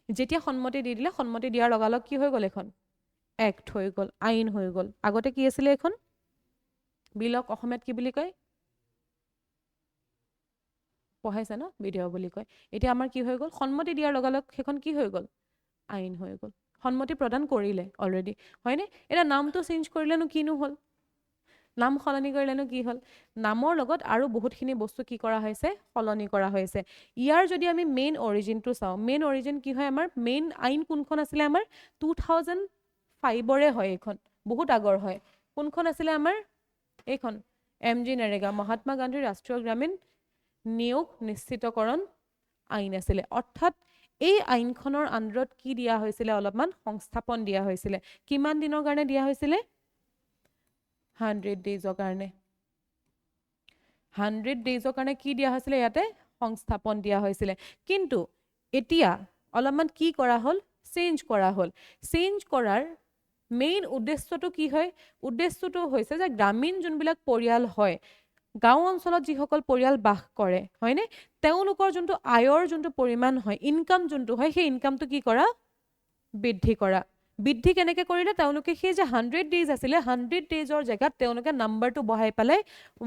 যেতিয়া সন্মতি দি দিলে, সন্মতি দিয়াৰ লগালগ কি হৈ গ'ল? এখন এক্ট হৈ গ'ল, আইন হৈ গ'ল। আগতে কি আছিলে? এখন বিলক অসমীয়াত কি বুলি কয়? পঢ়াইছে ন, বিধেয়ক বুলি কয়। এতিয়া আমাৰ কি হৈ গ'ল? সন্মতি দিয়াৰ লগালগ সেইখন কি হৈ গ'ল? আইন হৈ গ'ল। সন্মতি প্ৰদান কৰিলে অলৰেডি, হয়নে? এতিয়া নামটো চেঞ্জ কৰিলেনো কিনো হ'ল? নাম সলনি কৰিলেনো কি হ'ল নামৰ লগত আৰু বহুতখিনি বস্তু কি কৰা হৈছে সলনি কৰা হৈছে ইয়াৰ যদি আমি মেইন অৰিজিনটো চাওঁ মেইন অৰিজিন কি হয় আমাৰ মেইন আইন কোনখন আছিলে আমাৰ 2005ৰে হয় এইখন বহুত আগৰ হয় কোনখন আছিলে আমাৰ এইখন MG নৰেগা মহাত্মা গান্ধী ৰাষ্ট্ৰীয় গ্ৰামীণ নিয়োগ নিশ্চিতকৰণ আইন আছিলে অৰ্থাৎ এই আইনখনৰ আণ্ডাৰত কি দিয়া হৈছিলে অলপমান সংস্থাপন দিয়া হৈছিলে কিমান দিনৰ কাৰণে দিয়া হৈছিলে 100 ডেজৰ কাৰণে 100 ডেজৰ কাৰণে কি দিয়া হৈছিলে ইয়াতে সংস্থাপন দিয়া হৈছিলে কিন্তু এতিয়া অলপমান কি কৰা হ'ল চেঞ্জ কৰা হ'ল চেঞ্জ কৰাৰ মেইন উদ্দেশ্যটো কি হয় উদ্দেশ্যটো হৈছে যে গ্ৰামীণ যোনবিলাক পৰিয়াল হয় গাঁও অঞ্চলত যিসকল পৰিয়াল বাস কৰে হয়নে তেওঁলোকৰ যোনটো আয়ৰ যোনটো পৰিমাণ হয় ইনকাম যোনটো হয় সেই ইনকামটো কি কৰা বৃদ্ধি কৰা বৃদ্ধি কেনেকৈ কৰিলে তেওঁলোকে সেই যে 100 ডেজ আছিলে 100 ডেজৰ জেগাত তেওঁলোকে নাম্বাৰটো বঢ়াই পেলাই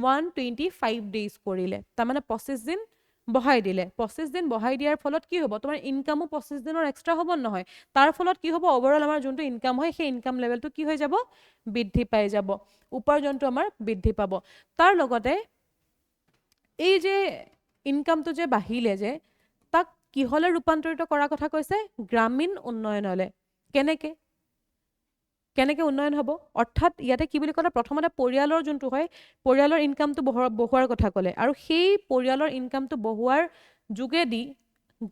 125 ডেজ কৰিলে তাৰমানে 25 দিন বঢ়াই দিলে 25 দিন বঢ়াই দিয়াৰ ফলত কি হ'ব তোমাৰ ইনকামো 25 দিনৰ এক্সট্ৰা হ'ব নহয় তাৰ ফলত কি হ'ব ওভাৰঅল আমাৰ যোনটো ইনকাম হয় সেই ইনকাম লেভেলটো কি হৈ যাব বৃদ্ধি পাই যাব উপাৰ্জনটো আমাৰ বৃদ্ধি পাব তাৰ লগতে এই যে ইনকামটো যে বাঢ়িলে যে তাক কিহলে ৰূপান্তৰিত কৰাৰ কথা কৈছে গ্ৰামীণ উন্নয়নলে কেনেকে উন্নয়ন হ'ব অৰ্থাৎ ইয়াতে কি বুলি ক'লে প্ৰথমতে পৰিয়ালৰ যোনটো হয় পৰিয়ালৰ ইনকামটো বঢ়োৱাৰ কথা ক'লে আৰু সেই পৰিয়ালৰ ইনকামটো বঢ়োৱাৰ যোগেদি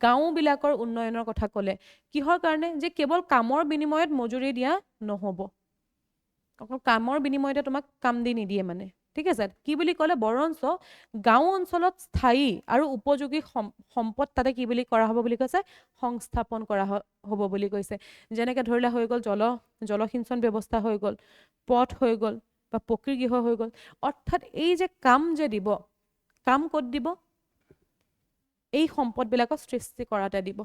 গাঁওবিলাকৰ উন্নয়নৰ কথা ক'লে কিহৰ কাৰণে যে কেৱল কামৰ বিনিময়ত মজুৰি দিয়া নহ'ব অকল কামৰ বিনিময়তে তোমাক কাম দি নিদিয়ে মানে ঠিক আছে কি বুলি ক'লে বৰঞ্চ গাঁও অঞ্চলত স্থায়ী আৰু উপযোগী সম্পদ তাতে কি বুলি কৰা হ'ব বুলি কৈছে সংস্থাপন কৰা হ'ব বুলি কৈছে যেনেকৈ ধৰিলা হৈ গ'ল জলসিঞ্চন ব্যৱস্থা হৈ গ'ল পথ হৈ গ'ল বা পকীগৃহ হৈ গ'ল অৰ্থাৎ এই যে কাম যে দিব কাম ক'ত দিব এই সম্পদবিলাকক সৃষ্টি কৰাতে দিব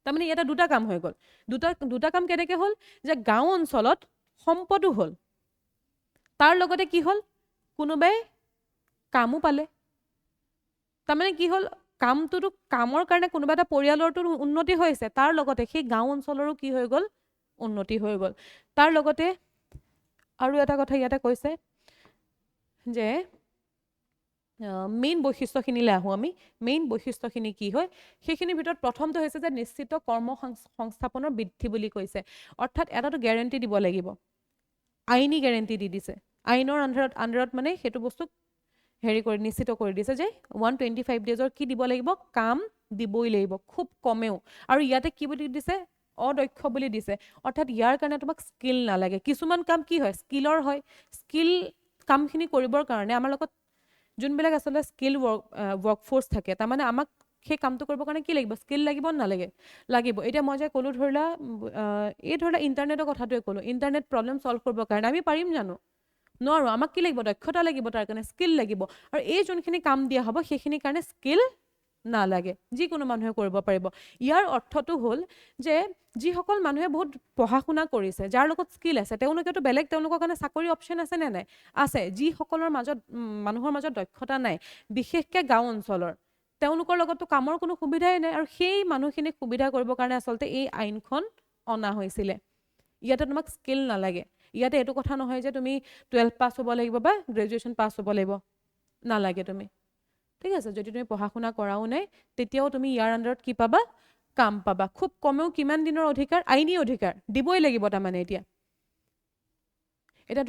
তাৰমানে ইয়াতে দুটা কাম হৈ গ'ল দুটা কাম কেনেকৈ হ'ল যে গাঁও অঞ্চলত সম্পদো হ'ল তাৰ লগতে কি হ'ল কোনোবাই কামো পালে তাৰমানে কি হ'ল কামটোতো কামৰ কাৰণে কোনোবা এটা পৰিয়ালৰটো উন্নতি হৈছে তাৰ লগতে সেই গাঁও অঞ্চলৰো কি হৈ গ'ল উন্নতি হৈ গ'ল তাৰ লগতে আৰু এটা কথা ইয়াতে কৈছে যে মেইন বৈশিষ্ট্যখিনিলৈ আহোঁ আমি মেইন বৈশিষ্ট্যখিনি কি হয় সেইখিনিৰ ভিতৰত প্ৰথমটো হৈছে যে নিশ্চিত কৰ্ম সংস্থাপনৰ বৃদ্ধি বুলি কৈছে অৰ্থাৎ এটাতো গেৰেণ্টি দিব লাগিব আইনী গেৰেণ্টি দি দিছে আইনৰ আণ্ডাৰত মানে সেইটো বস্তু হেৰি কৰি নিশ্চিত কৰি দিছে যে 125 ডেজৰ কি দিব লাগিব কাম দিবই লাগিব খুব কমেও আৰু ইয়াতে কি বুলি দিছে অদক্ষ বুলি দিছে অৰ্থাৎ ইয়াৰ কাৰণে তোমাক স্কিল নালাগে কিছুমান কাম কি হয় স্কিলৰ হয় স্কিল কামখিনি কৰিবৰ কাৰণে আমাৰ লগত যোনবিলাক আচলতে স্কিল ৱৰ্কফ'ৰ্চ থাকে তাৰমানে আমাক সেই কামটো কৰিবৰ কাৰণে কি লাগিব স্কিল লাগিব নালাগে লাগিব এতিয়া মই যে ক'লোঁ ধৰিলা ইণ্টাৰনেটৰ কথাটোৱে ক'লোঁ ইণ্টাৰনেট প্ৰব্লেম ছল্ভ কৰিবৰ কাৰণে আমি পাৰিম জানো নোৱাৰোঁ আমাক কি লাগিব দক্ষতা লাগিব তাৰ কাৰণে স্কিল লাগিব আৰু এই যোনখিনি কাম দিয়া হ'ব সেইখিনিৰ কাৰণে স্কিল নালাগে যিকোনো মানুহে কৰিব পাৰিব ইয়াৰ অৰ্থটো হ'ল যে যিসকল মানুহে বহুত পঢ়া শুনা কৰিছে যাৰ লগত স্কিল আছে তেওঁলোকেতো বেলেগ তেওঁলোকৰ কাৰণে চাকৰি অপশ্যন আছে নে নাই আছে যিসকলৰ মাজত মানুহৰ মাজত দক্ষতা নাই বিশেষকৈ গাঁও অঞ্চলৰ তেওঁলোকৰ লগততো কামৰ কোনো সুবিধাই নাই আৰু সেই মানুহখিনিক সুবিধা কৰিবৰ কাৰণে আচলতে এই আইনখন অনা হৈছিলে ইয়াতে তোমাক স্কিল নালাগে ইয়াতে এইটো কথা নহয় যে তুমি 12 পাছ হ'ব লাগিব বা গ্ৰেজুৱেশ্যন পাছ হ'ব লাগিব নালাগে তুমি ঠিক আছে যদি তুমি পঢ়া শুনা কৰাও নাই তেতিয়াও তুমি ইয়াৰ আণ্ডাৰত কি পাবা কাম পাবা খুব কমেও কিমান দিনৰ অধিকাৰ আইনী অধিকাৰ দিবই লাগিব তাৰমানে এতিয়া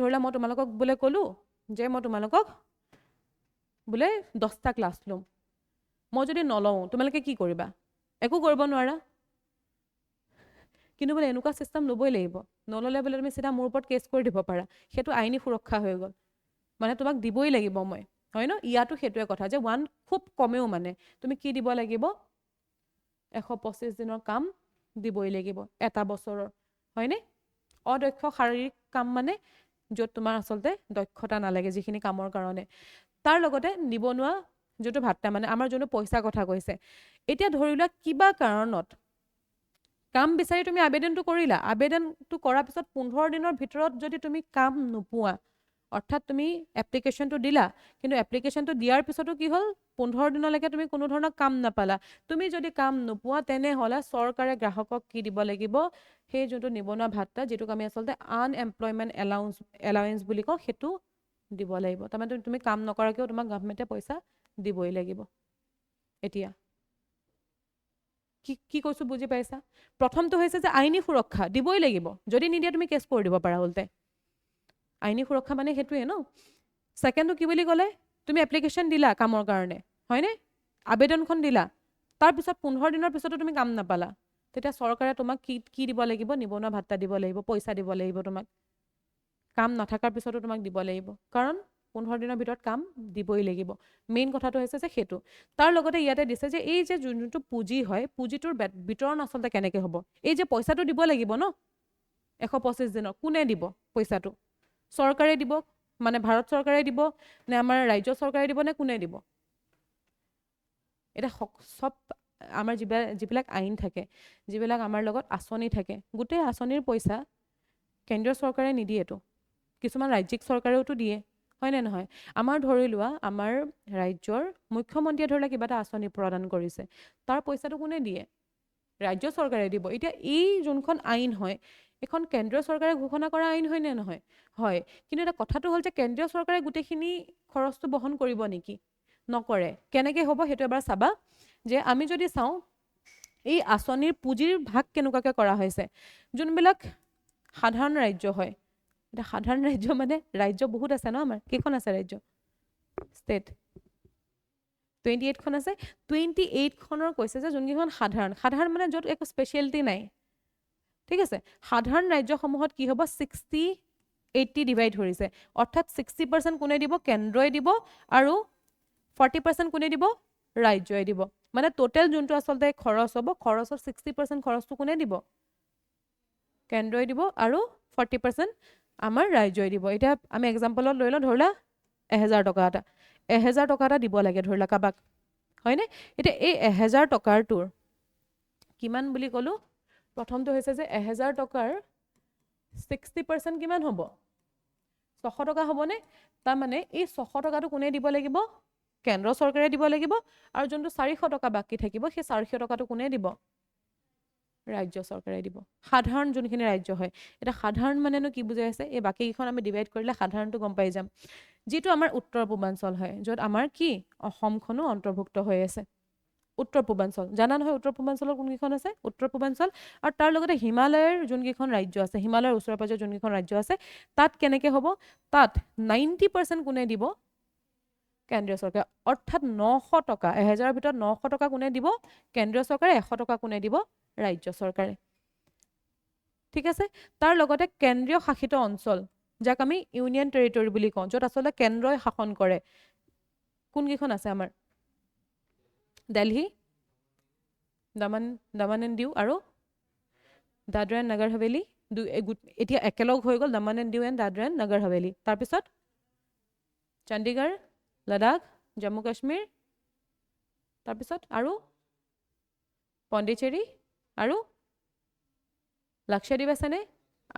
ধৰিলা মই তোমালোকক বোলে ক'লোঁ যে মই তোমালোকক বোলে 10টা ক্লাছ ল'ম মই যদি নলওঁ তোমালোকে কি কৰিবা একো কৰিব নোৱাৰা কিন্তু বোলে এনেকুৱা চিষ্টেম ল'বই লাগিব নল'লে বোলে তুমি চিধা মোৰ ওপৰত কেছ কৰি দিব পাৰা সেইটো আইনী সুৰক্ষা হৈ গ'ল মানে তোমাক দিবই লাগিব মই হয় ন ইয়াতো সেইটোৱে কথা যে খুব কমেও মানে তুমি কি দিব লাগিব 125 দিনৰ কাম দিবই লাগিব এটা বছৰৰ হয়নে অদক্ষ শাৰীৰিক কাম মানে য'ত তোমাৰ আচলতে দক্ষতা নালাগে যিখিনি কামৰ কাৰণে তাৰ লগতে নিবনুৱা যোনটো ভাত্তা মানে আমাৰ যোনটো পইচা কথা কৈছে এতিয়া ধৰি লোৱা কিবা কাৰণত কাম বিচাৰি তুমি আবেদনটো কৰিলা আবেদনটো কৰাৰ পিছত 15 দিনৰ ভিতৰত যদি তুমি কাম নোপোৱা অৰ্থাৎ তুমি এপ্লিকেশ্যনটো দিলা, কিন্তু এপ্লিকেশ্যনটো দিয়াৰ পিছতো কি হ'ল 15 দিনলৈকে তুমি কোনো ধৰণৰ কাম নাপালা। তুমি যদি কাম নোপোৱা তেনেহ'লে চৰকাৰে গ্ৰাহকক কি দিব লাগিব, সেই যোনটো নিবনুৱা ভাত্তা, যিটোক আমি আচলতে আনএমপ্লয়মেণ্ট এলাউৱেঞ্চ বুলি কওঁ, সেইটো দিব লাগিব। তাৰমানে তুমি কাম নকৰাকেও তোমাক গভৰ্ণমেণ্টে পইচা দিবই লাগিব। এতিয়া কি কৈছোঁ বুজি পাইছা? প্ৰথমটো হৈছে যে আইনী সুৰক্ষা দিবই লাগিব, যদি নিদিয়ে তুমি কেছ কৰি দিব পাৰা উল্টে। আইনী সুৰক্ষা মানে সেইটোৱে ন। ছেকেণ্ডটো কি বুলি ক'লে, তুমি এপ্লিকেশ্যন দিলা কামৰ কাৰণে, হয়নে? আবেদনখন দিলা, তাৰপিছত 15 দিনৰ পিছতো তুমি কাম নাপালা, তেতিয়া চৰকাৰে তোমাক কি দিব লাগিব? নিবনুৱা ভাত্তা দিব লাগিব, পইচা দিব লাগিব তোমাক। কাম নাথাকাৰ পিছতো তোমাক দিব লাগিব, কাৰণ 15 দিনৰ ভিতৰত কাম দিবই লাগিব। মেইন কথাটো হৈছে যে সেইটো। তাৰ লগতে ইয়াতে দিছে যে এই যে যোনটো পুঁজি হয়, পুঁজিটোৰ বিতৰণ আচলতে কেনেকৈ হ'ব? এই যে পইচাটো দিব লাগিব ন 125 দিনৰ, কোনে দিব পইচাটো? চৰকাৰে দিব, মানে ভাৰত চৰকাৰে দিব নে আমাৰ ৰাজ্য চৰকাৰে দিব নে কোনে দিব? এটা চব আমাৰ যিবিলাক আইন থাকে, যিবিলাক আমাৰ লগত আঁচনি থাকে, গোটেই আঁচনিৰ পইচা কেন্দ্ৰীয় চৰকাৰে নিদিয়েতো, কিছুমান ৰাজ্যিক চৰকাৰেওতো দিয়ে, হয় নে নহয়? আমাৰ ধৰি লোৱা আমাৰ ৰাজ্যৰ মুখ্যমন্ত্ৰীয়ে ধৰি লোৱা কিবা এটা আঁচনি প্ৰদান কৰিছে, তাৰ পইচাটো কোনে দিয়ে? ৰাজ্য চৰকাৰে দিব। এতিয়া এই যোনখন আইন হয়, এখন কেন্দ্ৰীয় চৰকাৰে ঘোষণা কৰা আইন হয় নে নহয়? হয়। কিন্তু এটা কথাটো হ'ল যে কেন্দ্ৰীয় চৰকাৰে গোটেইখিনি খৰচটো বহন কৰিব নেকি? নকৰে। কেনেকৈ হ'ব সেইটো এবাৰ চাবা, যে আমি যদি চাওঁ এই আঁচনিৰ পুঁজিৰ ভাগ কেনেকুৱাকৈ কৰা হৈছে। যোনবিলাক সাধাৰণ ৰাজ্য হয়, এতিয়া সাধাৰণ ৰাজ্য মানে ৰাজ্য বহুত আছে ন আমাৰ, কেইখন আছে ৰাজ্য? ষ্টেট 28খন আছে। 28খনৰ কৈছে যে যোনকেইখন সাধাৰণ মানে য'ত একো স্পেচিয়েলিটি নাই, ঠিক আছে? সাধাৰণ ৰাজ্যসমূহত কি হ'ব? 60-80 ডিভাইড কৰিছে, অৰ্থাৎ 60% কোনে দিব? কেন্দ্ৰই দিব, আৰু 40% কোনে দিব? ৰাজ্যই দিব। মানে টোটেল যোনটো আচলতে খৰচ হ'ব, খৰচৰ 60% খৰচটো কোনে দিব? কেন্দ্ৰই দিব, আৰু 40% আমাৰ ৰাজ্যই দিব। এতিয়া আমি এক্সাম্পলত লৈ লওঁ, ধৰিলা 1000 টকা এটা, 1000 টকা এটা দিব লাগে ধৰিলা কাবাক, হয়নে? এতিয়া এই 1000 টকাৰটোৰ কিমান বুলি ক'লো? প্ৰথমটো হৈছে যে 1000 টকাৰ 60% কিমান হ'ব? 600 টকা হ'বনে? তাৰমানে এই 600 টকাটো কোনে দিব লাগিব? কেন্দ্ৰ চৰকাৰে দিব লাগিব, আৰু যোনটো 400 টকা বাকী থাকিব, সেই 400 টকাটো কোনে দিব? ৰাজ্য চৰকাৰে দিব। সাধাৰণ যোনখিনি ৰাজ্য হয়, এতিয়া সাধাৰণ মানেনো কি বুজাই আছে? এই বাকীকেইখন আমি ডিভাইড কৰিলে সাধাৰণটো গম পাই যাম। যিটো আমাৰ উত্তৰ পূৰ্বাঞ্চল হয়, য'ত আমাৰ কি অসমখনো অন্তৰ্ভুক্ত হৈ আছে। উত্তৰ পূৰ্বাঞ্চল জানা নহয়, উত্তৰ পূৰ্বাঞ্চলৰ কোনকেইখন আছে? উত্তৰ পূৰ্বাঞ্চল, আৰু তাৰ লগতে হিমালয়ৰ যোনকেইখন ৰাজ্য আছে, হিমালয়ৰ ওচৰে পাজৰে যোনকেইখন ৰাজ্য আছে, তাত কেনেকৈ হ'ব? তাত 90% কোনে দিব? কেন্দ্ৰীয় চৰকাৰে। অৰ্থাৎ 900 টকা, 1000ৰ ভিতৰত 900 টকা কোনে দিব? কেন্দ্ৰীয় চৰকাৰে। 100 টকা কোনে দিব? ৰাজ্য চৰকাৰে। ঠিক আছে? তাৰ লগতে কেন্দ্ৰীয় শাসিত অঞ্চল, যাক আমি ইউনিয়ন টেৰিটৰী বুলি কওঁ, য'ত আচলতে কেন্দ্ৰই শাসন কৰে, কোনকেইখন আছে আমাৰ? দিল্লী, দামান এণ্ড দিউ, আৰু দাদৰা এণ্ড নগৰ হাভেলী। এতিয়া একেলগ হৈ গ'ল দামান and Diu and Dadra and Nagar Haveli. তাৰপিছত চণ্ডীগড়, লাডাখ, জম্মু কাশ্মীৰ, তাৰপিছত আৰু পণ্ডিচেৰী, আৰু লাক্ষাদ্বীপ আছেনে?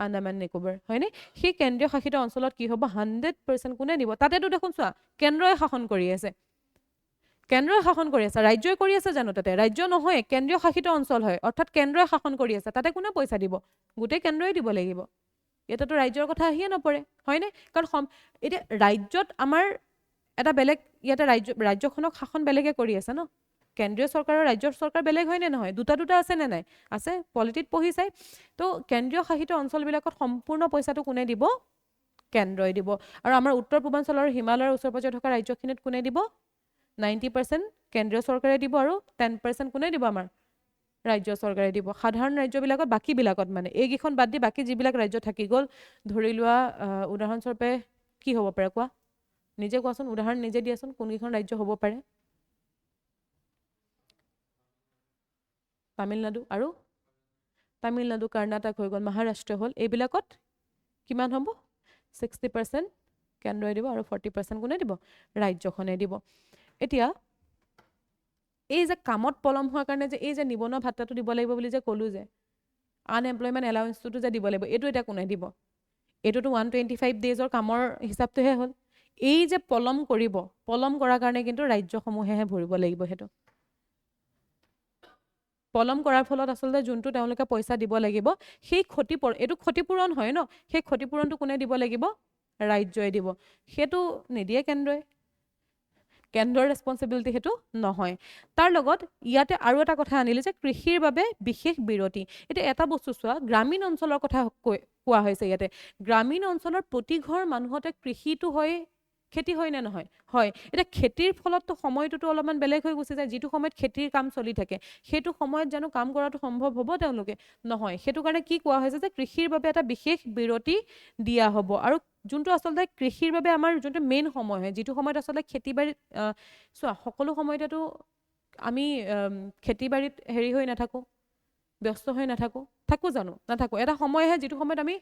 আন্দামান নিকোবৰ, হয়নে? সেই কেন্দ্ৰীয় শাসিত অঞ্চলত কি হ'ব? 100% কোনে দিব? তাতেতো দেখোন চোৱা কেন্দ্ৰই শাসন কৰি আছে, কেন্দ্ৰই শাসন কৰি আছে, ৰাজ্যই কৰি আছে জানো? তাতে ৰাজ্য নহয়, কেন্দ্ৰীয় শাসিত অঞ্চল হয়, অৰ্থাৎ কেন্দ্ৰই শাসন কৰি আছে। তাতে কোনে পইচা দিব? গোটেই কেন্দ্ৰই দিব লাগিব। ইয়াতেতো ৰাজ্যৰ কথা আহিয়ে নপৰে, হয়নে? কাৰণ এতিয়া ৰাজ্যত আমাৰ এটা বেলেগ, ইয়াতে ৰাজ্যখনক শাসন বেলেগে কৰি আছে ন। কেন্দ্ৰীয় চৰকাৰ আৰু ৰাজ্যৰ চৰকাৰ বেলেগ হয় নে নহয়? দুটা আছে নে নাই? আছে, পলিটিত পঢ়ি চাই। তো কেন্দ্ৰীয় শাসিত অঞ্চলবিলাকত সম্পূৰ্ণ পইচাটো কোনে দিব? কেন্দ্ৰই দিব। আৰু আমাৰ উত্তৰ পূৰ্বাঞ্চলৰ হিমালয়ৰ ওচৰে পাজৰে থকা ৰাজ্যখিনিত কোনে দিব? 90% কেন্দ্ৰীয় চৰকাৰে দিব, আৰু 10% কোনে দিব? আমাৰ ৰাজ্য চৰকাৰে দিব। সাধাৰণ ৰাজ্যবিলাকত, বাকীবিলাকত মানে এইকেইখন বাদ দি বাকী যিবিলাক ৰাজ্য থাকি গ'ল, ধৰি লোৱা উদাহৰণস্বৰূপে কি হ'ব পাৰে কোৱা? নিজে কোৱাচোন, উদাহৰণ নিজে দিয়াচোন, কোনকেইখন ৰাজ্য হ'ব পাৰে? তামিলনাডু, আৰু তামিলনাডু, কৰ্ণাটক হৈ গ'ল, মহাৰাষ্ট্ৰ হ'ল। এইবিলাকত কিমান হ'ব? 60% কেন্দ্ৰই দিব, আৰু 40% কোনে দিব? ৰাজ্যখনে দিব। এতিয়া এই যে কামত পলম হোৱাৰ কাৰণে যে এই যে নিবনুৱা ভাত্তাটো দিব লাগিব বুলি যে ক'লো, যে আনএমপ্লয়মেণ্ট এলাউৱেঞ্চটো যে দিব লাগিব, এইটো এতিয়া কোনে দিব? এইটোতো 125 ডেজৰ কামৰ হিচাপটোহে হ'ল এই যে পলম কৰিব পলম কৰাৰ কাৰণে কিন্তু ৰাজ্যসমূহেহে ভৰিব লাগিব সেইটো পলম কৰাৰ ফলত আচলতে যোনটো তেওঁলোকে পইচা দিব লাগিব সেই এইটো ক্ষতিপূৰণ হয় ন সেই ক্ষতিপূৰণটো কোনে দিব লাগিব ৰাজ্যই দিব সেইটো নিদিয়ে কেন্দ্ৰৰ ৰেছপন্সিবিলিটি সেইটো নহয় তাৰ লগত ইয়াতে আৰু এটা কথা আনিলে যে কৃষিৰ বাবে বিশেষ বিৰতি এতিয়া এটা বস্তু চোৱা গ্ৰামীণ অঞ্চলৰ কথা কোৱা হৈছে ইয়াতে গ্ৰামীণ অঞ্চলৰ প্ৰতি ঘৰ মানুহতে কৃষিটো হয় খেতি হয় নে নহয় হয় এটা খেতিৰ ফলততো সময়টোতো অলপমান বেলেগ হৈ গুচি যায় যিটো সময়ত খেতিৰ কাম চলি থাকে সেইটো সময়ত জানো কাম কৰাটো সম্ভৱ হ'ব তেওঁলোকে নহয় সেইটো কাৰণে কি কোৱা হৈছে যে কৃষিৰ বাবে এটা বিশেষ বিৰতি দিয়া হ'ব আৰু যোনটো আচলতে কৃষিৰ বাবে আমাৰ যোনটো মেইন সময় হয় যিটো সময়ত আচলতে খেতি বাৰীত চোৱা সকলো সময়তেতো আমি খেতি বাৰীত হেৰি হৈ নাথাকো ব্যস্ত হৈ থাকো জানো নাথাকো এটা সময়হে যিটো সময়ত আমি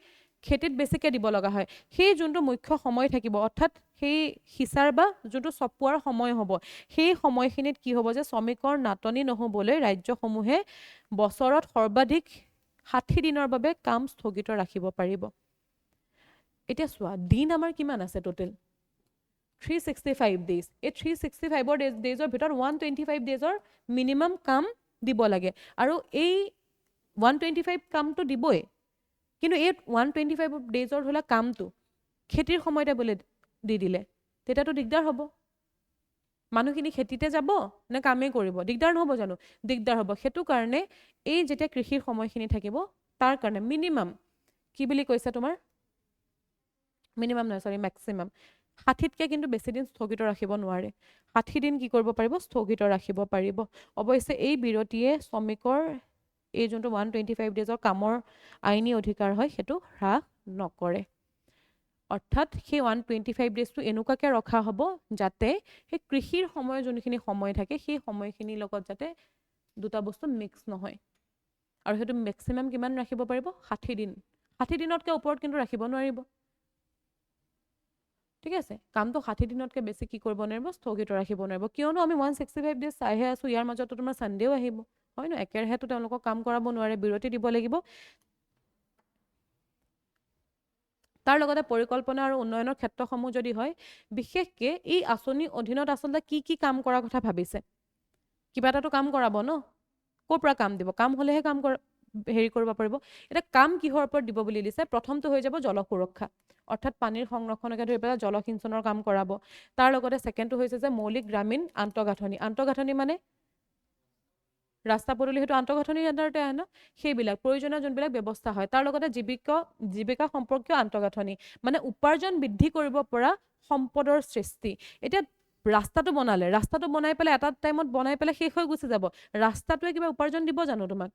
খেতিত বেছিকে দিব লগা হয় সেই যোনটো মুখ্য সময় থাকিব অৰ্থাৎ সেই হিচাৰ বা যোনটো চপোৱাৰ সময় হ'ব সেই সময়খিনিত কি হ'ব যে শ্ৰমিকৰ নাটনি নহ'বলৈ ৰাজ্যসমূহে বছৰত সৰ্বাধিক 60 দিনৰ বাবে কাম স্থগিত ৰাখিব পাৰিব এতিয়া চোৱা দিন আমাৰ কিমান আছে টোটেল 365 ডেজ এই 365 ডেজৰ ভিতৰত 125 ডেজৰ মিনিমাম কাম দিব লাগে আৰু এই 125 কামটো দিবই কিন্তু এই 125 ডেজৰ ধৰা কামটো খেতিৰ সময়তে বোলে দি দিলে তেতিয়াতো দিগদাৰ হ'ব মানুহখিনি খেতিতে যাব নে কামেই কৰিব দিগদাৰ নহ'ব জানো দিগদাৰ হ'ব সেইটো কাৰণে এই যেতিয়া কৃষিৰ সময়খিনি থাকিব তাৰ কাৰণে মিনিমাম কি বুলি কৈছে তোমাৰ মিনিমাম নহয় সৰি মেক্সিমাম 60তকৈ কিন্তু বেছি দিন স্থগিত ৰাখিব নোৱাৰে 60 দিন কি কৰিব পাৰিব স্থগিত ৰাখিব পাৰিব অৱশ্যে এই বিৰতিয়ে শ্ৰমিকৰ এই যোনটো 125 ডেজৰ কামৰ আইনী অধিকাৰ হয় সেইটো হ্ৰাস নকৰে অৰ্থাৎ সেই 125 ডেজটো এনেকুৱাকৈ ৰখা হ'ব যাতে সেই কৃষিৰ সময় যোনখিনি সময় থাকে সেই সময়খিনিৰ লগত যাতে দুটা বস্তু মিক্স নহয় আৰু সেইটো মেক্সিমাম কিমান ৰাখিব পাৰিব 60 দিন 60 দিনতকৈ ওপৰত কিন্তু ৰাখিব নোৱাৰিব ঠিক আছে কামটো 60 দিনতকৈ বেছি কি কৰিব নোৱাৰিব স্থগিত ৰাখিব নোৱাৰিব কিয়নো আমি 165 ডেজ চাইহে আছো ইয়াৰ মাজতো তোমাৰ সানডেও আহিব হয় ন একেৰাহেতো তেওঁলোকক কাম কৰাব নোৱাৰে বিৰতি দিব লাগিব তাৰ লগতে পৰিকল্পনা আৰু উন্নয়নৰ ক্ষেত্ৰসমূহ যদি হয় বিশেষকৈ এই আঁচনিৰ অধীনত আচলতে কি কাম কৰাৰ কথা ভাবিছে কিবা এটাতো কাম কৰাব ন ক'ৰ পৰা কাম দিব কাম হ'লেহে কাম হেৰি কৰিব পাৰিব এটা কাম কিহৰ ওপৰত দিব বুলি দিছে প্ৰথমটো হৈ যাব জল সুৰক্ষা অৰ্থাৎ পানীৰ সংৰক্ষণকে ধৰি পেলাই জলসিঞ্চনৰ কাম কৰাব তাৰ লগতে ছেকেণ্ডটো হৈছে যে মৌলিক গ্ৰামীণ আন্তঃগাঁথনি মানে ৰাস্তা পদূলি সেইটো আন্তঃগাঁথনিৰ আণ্ডাৰতে আহে ন সেইবিলাক প্ৰয়োজনীয় যোনবিলাক ব্যৱস্থা হয় তাৰ লগতে জীৱিকা সম্পৰ্কীয় আন্তঃগাঁথনি মানে উপাৰ্জন বৃদ্ধি কৰিব পৰা সম্পদৰ সৃষ্টি এতিয়া ৰাস্তাটো বনাই পেলাই এটা টাইমত বনাই পেলাই শেষ হৈ গুচি যাব ৰাস্তাটোৱে কিবা উপাৰ্জন দিব জানো তোমাক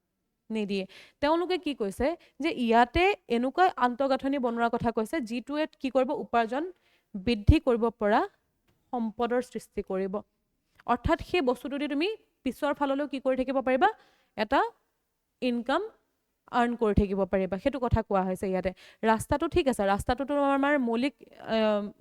নিদিয়ে তেওঁলোকে কি কৈছে যে ইয়াতে এনেকুৱা আন্তঃগাঁথনি বনোৱাৰ কথা কৈছে যিটোৱে কি কৰিব উপাৰ্জন বৃদ্ধি কৰিব পৰা সম্পদৰ সৃষ্টি কৰিব অৰ্থাৎ সেই বস্তুটোদি তুমি পিছৰ ফাললৈও কি কৰি থাকিব পাৰিবা এটা ইনকাম আৰ্ন কৰি থাকিব পাৰিবা সেইটো কথা কোৱা হৈছে ইয়াতে ৰাস্তাটো ঠিক আছে ৰাস্তাটোতো আমাৰ মৌলিক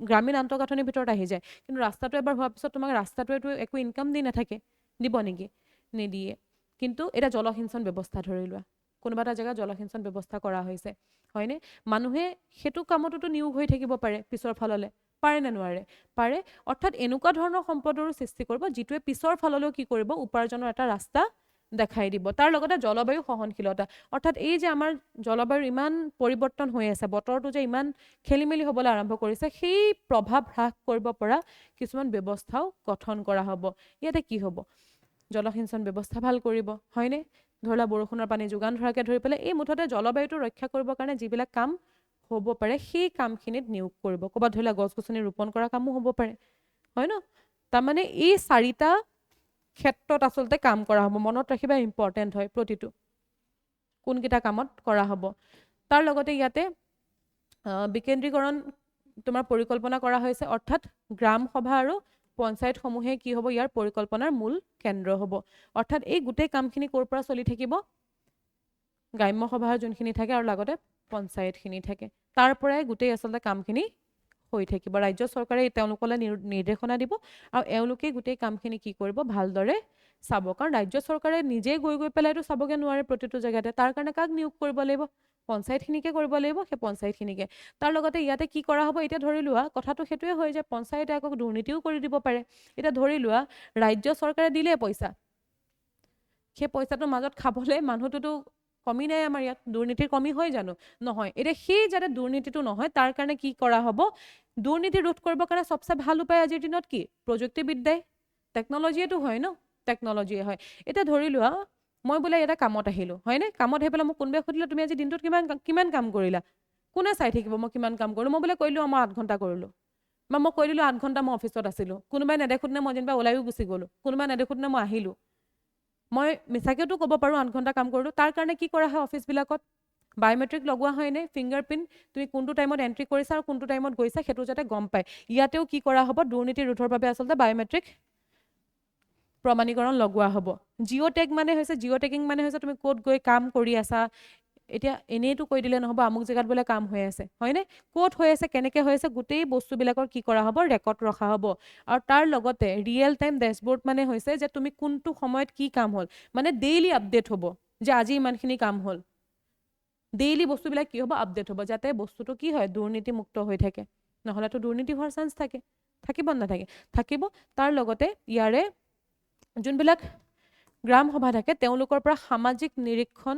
গ্ৰামীণ আন্তঃগাঁথনিৰ ভিতৰত আহি যায় কিন্তু ৰাস্তাটো এবাৰ হোৱাৰ পিছত তোমাক ৰাস্তাটোৱেতো একো ইনকাম দি নাথাকে দিব নেকি নিদিয়ে কিন্তু এটা জলসিঞ্চন ব্যৱস্থা ধৰি লোৱা কোনোবা এটা জেগাত জলসিঞ্চন ব্যৱস্থা কৰা হৈছে হয়নে মানুহে সেইটো কামতো নিয়োগ হৈ থাকিব পাৰে পিছৰ ফাললৈ পাৰে নে নোৱাৰে পাৰে অৰ্থাৎ এনেকুৱা ধৰণৰ সম্পদৰো সৃষ্টি কৰিব যিটোৱে পিছৰ ফাললৈও কি কৰিব উপাৰ্জনৰ এটা ৰাস্তা দেখাই দিব তাৰ লগতে জলবায়ু সহনশীলতা অৰ্থাৎ এই যে আমাৰ জলবায়ুৰ ইমান পৰিৱৰ্তন হৈ আছে বতৰটো যে ইমান খেলিমেলি হ'বলৈ আৰম্ভ কৰিছে সেই প্ৰভাৱ হ্ৰাস কৰিব পৰা কিছুমান ব্যৱস্থাও গঠন কৰা হ'ব ইয়াতে কি হ'ব জলসিঞ্চন ব্যৱস্থা ভাল কৰিব হয়নে ধৰা বৰষুণৰ পানী যোগান ধৰাকে ধৰি পেলাই এই মুঠতে জলবায়ুটো ৰক্ষা কৰিবৰ কাৰণে যিবিলাক কাম হ'ব পাৰে সেই কামখিনিত নিয়োগ কৰিব ক'ৰবাত ধৰিলা গছ-গছনি ৰোপণ কৰা কামো হ'ব পাৰে হয় ন তাৰমানে এই চাৰিটা ক্ষেত্ৰত আচলতে কাম কৰা হ'ব মনত ৰাখিবা ইম্পৰ্টেণ্ট হয় প্ৰতিটো কোনকেইটা কামত কৰা হ'ব তাৰ লগতে ইয়াতে বিকেন্দ্ৰীকৰণ তোমাৰ পৰিকল্পনা কৰা হৈছে অৰ্থাৎ গ্ৰাম সভা আৰু পঞ্চায়তসমূহে কি হ'ব ইয়াৰ পৰিকল্পনাৰ মূল কেন্দ্ৰ হ'ব অৰ্থাৎ এই গোটেই কামখিনি ক'ৰ পৰা চলি থাকিব গ্ৰাম্য সভাৰ যোনখিনি থাকে আৰু লগতে পঞ্চায়তখিনি থাকে তাৰ পৰাই গোটেই আচলতে কামখিনি হৈ থাকিব ৰাজ্য চৰকাৰে তেওঁলোকলৈ নিৰ্দেশনা দিব আৰু এওঁলোকে গোটেই কামখিনি কি কৰিব ভালদৰে চাব কাৰণ ৰাজ্য চৰকাৰে নিজে গৈ পেলাইতো চাবগে নোৱাৰে প্ৰতিটো জেগাতে তাৰ কাৰণে কাক নিয়োগ কৰিব লাগিব পঞ্চায়তখিনিকে কৰিব লাগিব, সেই পঞ্চায়তখিনিকে। তাৰ লগতে ইয়াতে কি কৰা হ'ব, এতিয়া ধৰি লোৱা কথাটো সেইটোৱে হয় যে পঞ্চায়তে আকৌ দুৰ্নীতিও কৰি দিব পাৰে। এতিয়া ধৰি লোৱা ৰাজ্য চৰকাৰে দিলে পইচা, সেই পইচাটোৰ মাজত খাবলৈ মানুহটোতো কমি নাই আমাৰ ইয়াত, দুৰ্নীতিৰ কমি হয় জানো? নহয়। এতিয়া সেই যাতে দুৰ্নীতিটো নহয় তাৰ কাৰণে কি কৰা হ'ব, দুৰ্নীতি ৰোধ কৰিবৰ কাৰণে চবচে ভাল উপায় আজিৰ দিনত কি? প্ৰযুক্তিবিদ্যাই, টেকনলজিয়েটো হয় ন, টেকনলজিয়ে হয়। এতিয়া ধৰি লোৱা মই বোলে এটা কামত আহিলো, হয়নে? কামত আহি পেলাই মোক কোনোবাই সুধিলে তুমি আজি দিনটোত কিমান কাম কৰিলা? কোনে চাই থাকিব মই কিমান কাম কৰিলো? মই বোলে কৰিলো মই 8 ঘণ্টা কৰিলো, বা মই কৈ দিলো 8 ঘণ্টা মই অফিচত আছিলো। কোনোবাই নেদেখোঁতে মই যেনিবা ওলাইও গুচি গ'লো, কোনোবাই নেদেখোঁতে মই আহিলো। মই মিছাকেতো ক'ব পাৰোঁ 8 ঘণ্টা কাম কৰিলো। তাৰ কাৰণে কি কৰা হয় অফিচবিলাকত? বায়'মেট্ৰিক লগোৱা হয়নে? ফিংগাৰপ্ৰিণ্ট, তুমি কোনটো টাইমত এণ্ট্ৰি কৰিছা আৰু কোনটো টাইমত গৈছা সেইটো যাতে গম পায়। ইয়াতেও কি কৰা হ'ব, দুৰ্নীতি ৰোধৰ বাবে আচলতে বায়'মেট্ৰিক প্ৰমাণীকৰণ লগোৱা হ'ব। জিঅ' টেগ মানে হৈছে, জিঅ' টেগিং মানে হৈছে তুমি ক'ত গৈ কাম কৰি আছা। এতিয়া এনেইতো কৈ দিলে নহ'ব আমুক জেগাত বোলে কাম হৈ আছে, হয়নে? ক'ত হৈ আছে, কেনেকৈ হৈ আছে, গোটেই বস্তুবিলাকৰ কি কৰা হ'ব, ৰেকৰ্ড ৰখা হ'ব। আৰু তাৰ লগতে ৰিয়েল টাইম ডেছবৰ্ড মানে হৈছে যে তুমি কোনটো সময়ত কি কাম হ'ল, মানে ডেইলি আপডেট হ'ব যে আজি ইমানখিনি কাম হ'ল। ডেইলি বস্তুবিলাক কি হ'ব, আপডেট হ'ব, যাতে বস্তুটো কি হয়, দুৰ্নীতিমুক্ত হৈ থাকে। নহ'লেতো দুৰ্নীতি হোৱাৰ চান্স থাকে, থাকিব নাথাকে? থাকিব। তাৰ লগতে ইয়াৰে যোনবিলাক গ্ৰাম সভা থাকে তেওঁলোকৰ পৰা সামাজিক নিৰীক্ষণ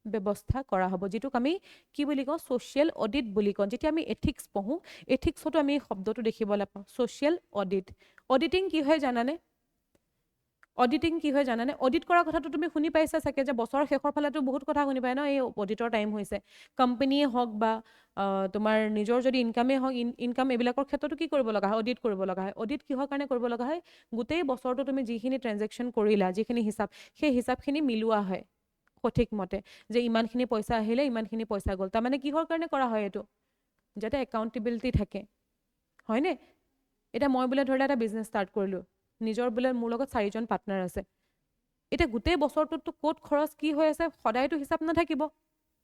ব্যৱস্থা কৰা হ'ব, যিটোক আমি কি বুলি কওঁ, ছ'চিয়েল অডিট বুলি কওঁ। যেতিয়া আমি এথিক্স পঢ়োঁ, এথিক্সতো আমি শব্দটো দেখিবলৈ পাওঁ, ছ'চিয়েল অডিট। অডিটিং কি হয় জানানে? অডিটিং কি হয় জানানে? অডিট কৰা কথাটো তুমি শুনি পাইছা চাগে, যে বছৰৰ শেষৰ ফালেতো বহুত কথা শুনি পায় ন, এই অডিটৰ টাইম হৈছে। কোম্পানীয়ে হওক বা তোমাৰ নিজৰ যদি ইনকামেই হওক, ইনকাম এইবিলাকৰ ক্ষেত্ৰতো কি কৰিব লগা হয়, অডিট কৰিব লগা হয়। অডিট কিহৰ কাৰণে কৰিব লগা হয়? গোটেই বছৰটো তুমি যিখিনি ট্ৰেনজেকশ্যন কৰিলা, যিখিনি হিচাপ, সেই হিচাপখিনি মিলোৱা হয় সঠিক মতে, যে ইমানখিনি পইচা আহিলে, ইমানখিনি পইচা গ'ল। তাৰমানে কিহৰ কাৰণে কৰা হয় এইটো? যাতে একাউণ্টেবিলিটি থাকে, হয়নে? এতিয়া মই বোলে ধৰি লোৱা এটা বিজনেছ ষ্টাৰ্ট কৰিলোঁ, নিজৰ বোলে মোৰ লগত 4জন পাৰ্টনাৰ আছে। এতিয়া গোটেই বছৰটোততো ক'ত খৰচ কি হৈ আছে সদায়তো হিচাপ নাথাকিব,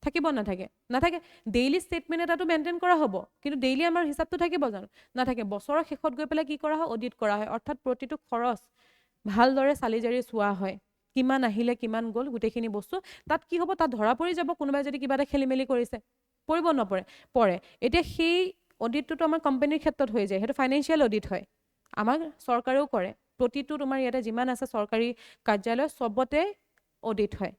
থাকিব নাথাকে? নাথাকে। ডেইলি ষ্টেটমেণ্ট এটাতো মেইনটেইন কৰা হ'ব, কিন্তু ডেইলি আমাৰ হিচাপটো থাকিব জানো? নাথাকে। বছৰৰ শেষত গৈ পেলাই কি কৰা হয়, অডিট কৰা হয়। অৰ্থাৎ প্ৰতিটো খৰচ ভালদৰে চালি জাৰি চোৱা হয়, কিমান আহিলে কিমান গ'ল গোটেইখিনি বস্তু। তাত কি হ'ব, তাত ধৰা পৰি যাব কোনোবাই যদি কিবা এটা খেলি মেলি কৰিছে। পৰিব নপৰে? পৰে। এতিয়া সেই অডিটটোতো আমাৰ কোম্পানীৰ ক্ষেত্ৰত হৈ যায়, সেইটো ফাইনেন্সিয়েল অডিট হয়। আমাক চৰকাৰেও কৰে, প্ৰতিটো তোমাৰ ইয়াতে যিমান আছে চৰকাৰী কাৰ্যালয় চবতে অডিট হয়,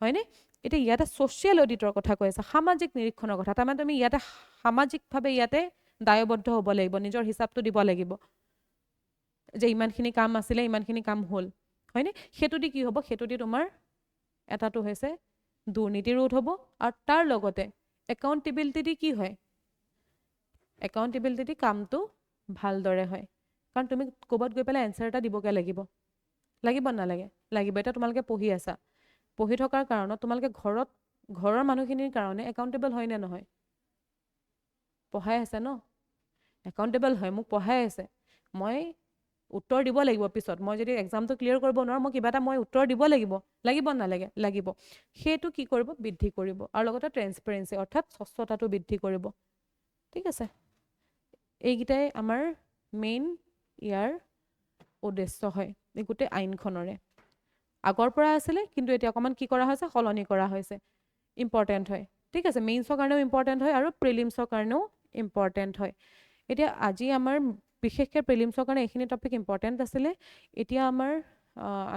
হয়নে? এতিয়া ইয়াতে ছ'চিয়েল অডিটৰ কথা কৈ আছে, সামাজিক নিৰীক্ষণৰ কথা। তাৰমানে তুমি ইয়াতে সামাজিকভাৱে ইয়াতে দায়বদ্ধ হ'ব লাগিব, নিজৰ হিচাপটো দিব লাগিব যে ইমানখিনি কাম আছিলে, ইমানখিনি কাম হ'ল, হয়নে? সেইটো দি কি হ'ব, সেইটো দি তোমাৰ এটাটো হৈছে দুৰ্নীতি ৰোধ হ'ব। আৰু তাৰ লগতে একাউণ্টেবিলিটি দি কি হয়, একাউণ্টেবিলিটি দি কামটো ভালদৰে হয়। কাৰণ তুমি ক'ৰবাত গৈ পেলাই এনচাৰ এটা দিবগৈ লাগিব, লাগিব নালাগে? লাগিব। এতিয়া তোমালোকে পঢ়ি আছা, পঢ়ি থকাৰ কাৰণত তোমালোকে ঘৰৰ মানুহখিনিৰ কাৰণে একাউণ্টেবল হয় নে নহয়? পঢ়াই আছে ন, একাউণ্টেবল হয়, মোক পঢ়াই আছে, মই উত্তৰ দিব লাগিব পিছত। মই যদি এক্সামটো ক্লিয়াৰ কৰিব নোৱাৰোঁ, মই কিবা এটা উত্তৰ দিব লাগিব, লাগিব নালাগে? লাগিব। সেইটো কি কৰিব, বৃদ্ধি কৰিব। আৰু লগতে ট্ৰেন্সপাৰেঞ্চি অৰ্থাৎ স্বচ্ছতাটো বৃদ্ধি কৰিব। ঠিক আছে? এইকেইটাই আমাৰ মেইন ইয়াৰ উদ্দেশ্য হয়, এই গোটেই আইনখনৰে। আগৰ পৰা আছিলে, কিন্তু এতিয়া অকণমান কি কৰা হৈছে, সলনি কৰা হৈছে। ইম্পৰ্টেণ্ট হয়, ঠিক আছে? মেইনছৰ কাৰণেও ইম্পৰ্টেণ্ট হয় আৰু প্ৰিলিমছৰ কাৰণেও ইম্পৰ্টেণ্ট হয়। এতিয়া আজি আমাৰ বিশেষকৈ প্ৰিলিমছৰ কাৰণে এইখিনি টপিক ইম্পৰ্টেণ্ট আছিলে। এতিয়া আমাৰ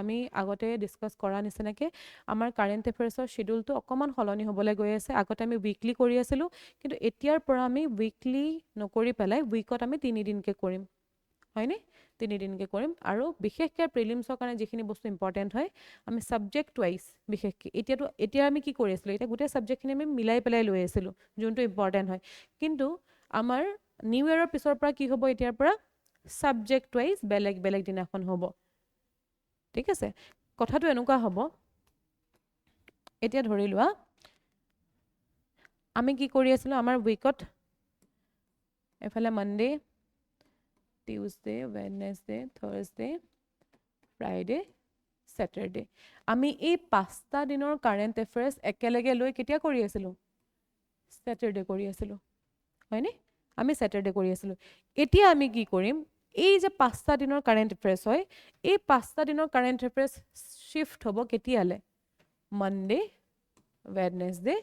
আমি আগতে ডিছকাছ কৰা নিচিনাকৈ আমাৰ কাৰেণ্ট এফেয়াৰ্ছৰ শ্বিডিউলটো অকণমান সলনি হ'বলৈ গৈ আছে। আগতে আমি উইকলি কৰি আছিলোঁ, কিন্তু এতিয়াৰ পৰা আমি উইকলি নকৰি পেলাই উইকত আমি 3 দিনকৈ কৰিম, হয়নে? 3 দিনকৈ কৰিম। আৰু বিশেষকৈ প্ৰিলিমছৰ কাৰণে যিখিনি বস্তু ইম্পৰ্টেণ্ট হয়, আমি ছাবজেক্ট ৱাইজ বিশেষকৈ এতিয়া আমি কি কৰি আছিলোঁ, এতিয়া গোটেই ছাবজেক্টখিনি আমি মিলাই পেলাই লৈ আছিলোঁ, যোনটো ইম্পৰ্টেণ্ট হয়। কিন্তু আমাৰ নিউ ইয়েৰৰ পিছৰ পৰা কি হ'ব, এতিয়াৰ পৰা ছাবজেক্ট ৱাইজ বেলেগ বেলেগ দিনাখন হ'ব, ঠিক আছে? কথাটো এনেকুৱা হ'ব, এতিয়া ধৰি লোৱা আমি কি কৰি আছিলোঁ, আমাৰ উইকত এফালে Monday, Tuesday, Wednesday, Thursday, Friday, Saturday, আমি এই 5টা দিনৰ কাৰেণ্ট এফেয়াৰ্ছ একেলগে লৈ কেতিয়া কৰি আছিলোঁ, ছেটাৰডে কৰি আছিলোঁ, হয়নে? আমি ছেটাৰডে কৰি আছিলোঁ। এতিয়া আমি কি কৰিম, এই যে 5টা দিনৰ কাৰেণ্ট এফেয়াৰ্ছ হয়, এই 5টা দিনৰ কাৰেণ্ট এফেয়াৰ্ছ শ্বিফ্ট হ'ব কেতিয়ালে, মানডে, ৱেডনেছডে,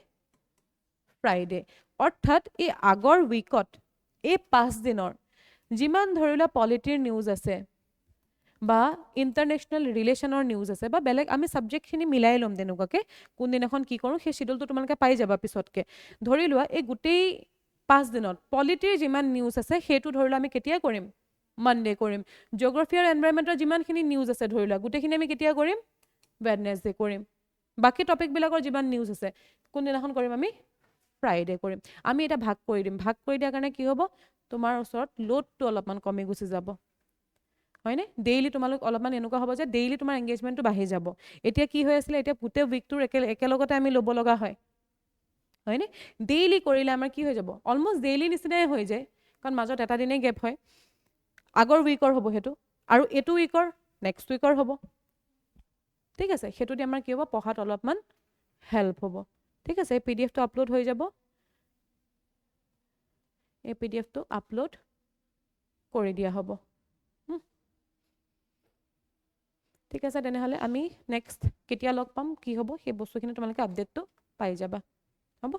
ফ্ৰাইডে অৰ্থাৎ এই আগৰ উইকত এই 5 দিনৰ যিমান ধৰি লোৱা পলিটিৰ নিউজ আছে বা ইণ্টাৰনেশ্যনেল ৰিলেশ্যনৰ নিউজ আছে বা বেলেগ আমি ছাবজেক্টখিনি মিলাই ল'ম তেনেকুৱাকৈ কোনদিনাখন কি কৰোঁ সেই চিডিউলটো তোমালোকে পাই যাবা পিছতকৈ ধৰি লোৱা এই গোটেই 5 দিনত পলিটিৰ যিমান নিউজ আছে সেইটো ধৰি লোৱা আমি কেতিয়া কৰিম মানডে কৰিম জিঅ'গ্ৰাফি আৰু এনভাইৰনমেণ্টৰ যিমানখিনি নিউজ আছে ধৰি লোৱা গোটেইখিনি আমি কেতিয়া কৰিম ৱেডনেছডে কৰিম বাকী টপিকবিলাকৰ যিমান নিউজ আছে কোনদিনাখন কৰিম আমি ফ্ৰাইডে কৰিম আমি এটা ভাগ কৰি দিম ভাগ কৰি দিয়াৰ কাৰণে কি হ'ব তোমাৰ ওচৰত লোডটো অলপমান কমি গুচি যাব হয়নে ডেইলি তোমালোক অলপমান এনেকুৱা হ'ব যে ডেইলি তোমাৰ এংগেজমেণ্টটো বাঢ়ি যাব এতিয়া কি হৈ আছিলে এতিয়া গোটেই উইকটোৰ একেলগতে আমি ল'ব লগা হয় হয়নে ডেইলি কৰিলে আমাৰ কি হৈ যাব অলমষ্ট ডেইলি নিচিনাই হৈ যায় কাৰণ মাজত এটা দিনেই গেপ হয় আগৰ উইকৰ হ'ব সেইটো আৰু এইটো উইকৰ নেক্সট উইকৰ হ'ব ঠিক আছে সেইটো দি আমাৰ কি হ'ব পঢ়াত অলপমান হেল্প হ'ব ঠিক আছে এই পিডিএফটো আপলোড হৈ যাব এই পিডিএফটো আপলোড কৰি দিয়া হ'ব ঠিক আছে তেনেহ'লে আমি নেক্সট কেতিয়া লগ পাম কি হ'ব সেই বস্তুখিনি তোমালোকে আপডেটটো পাই যাবা হ'ব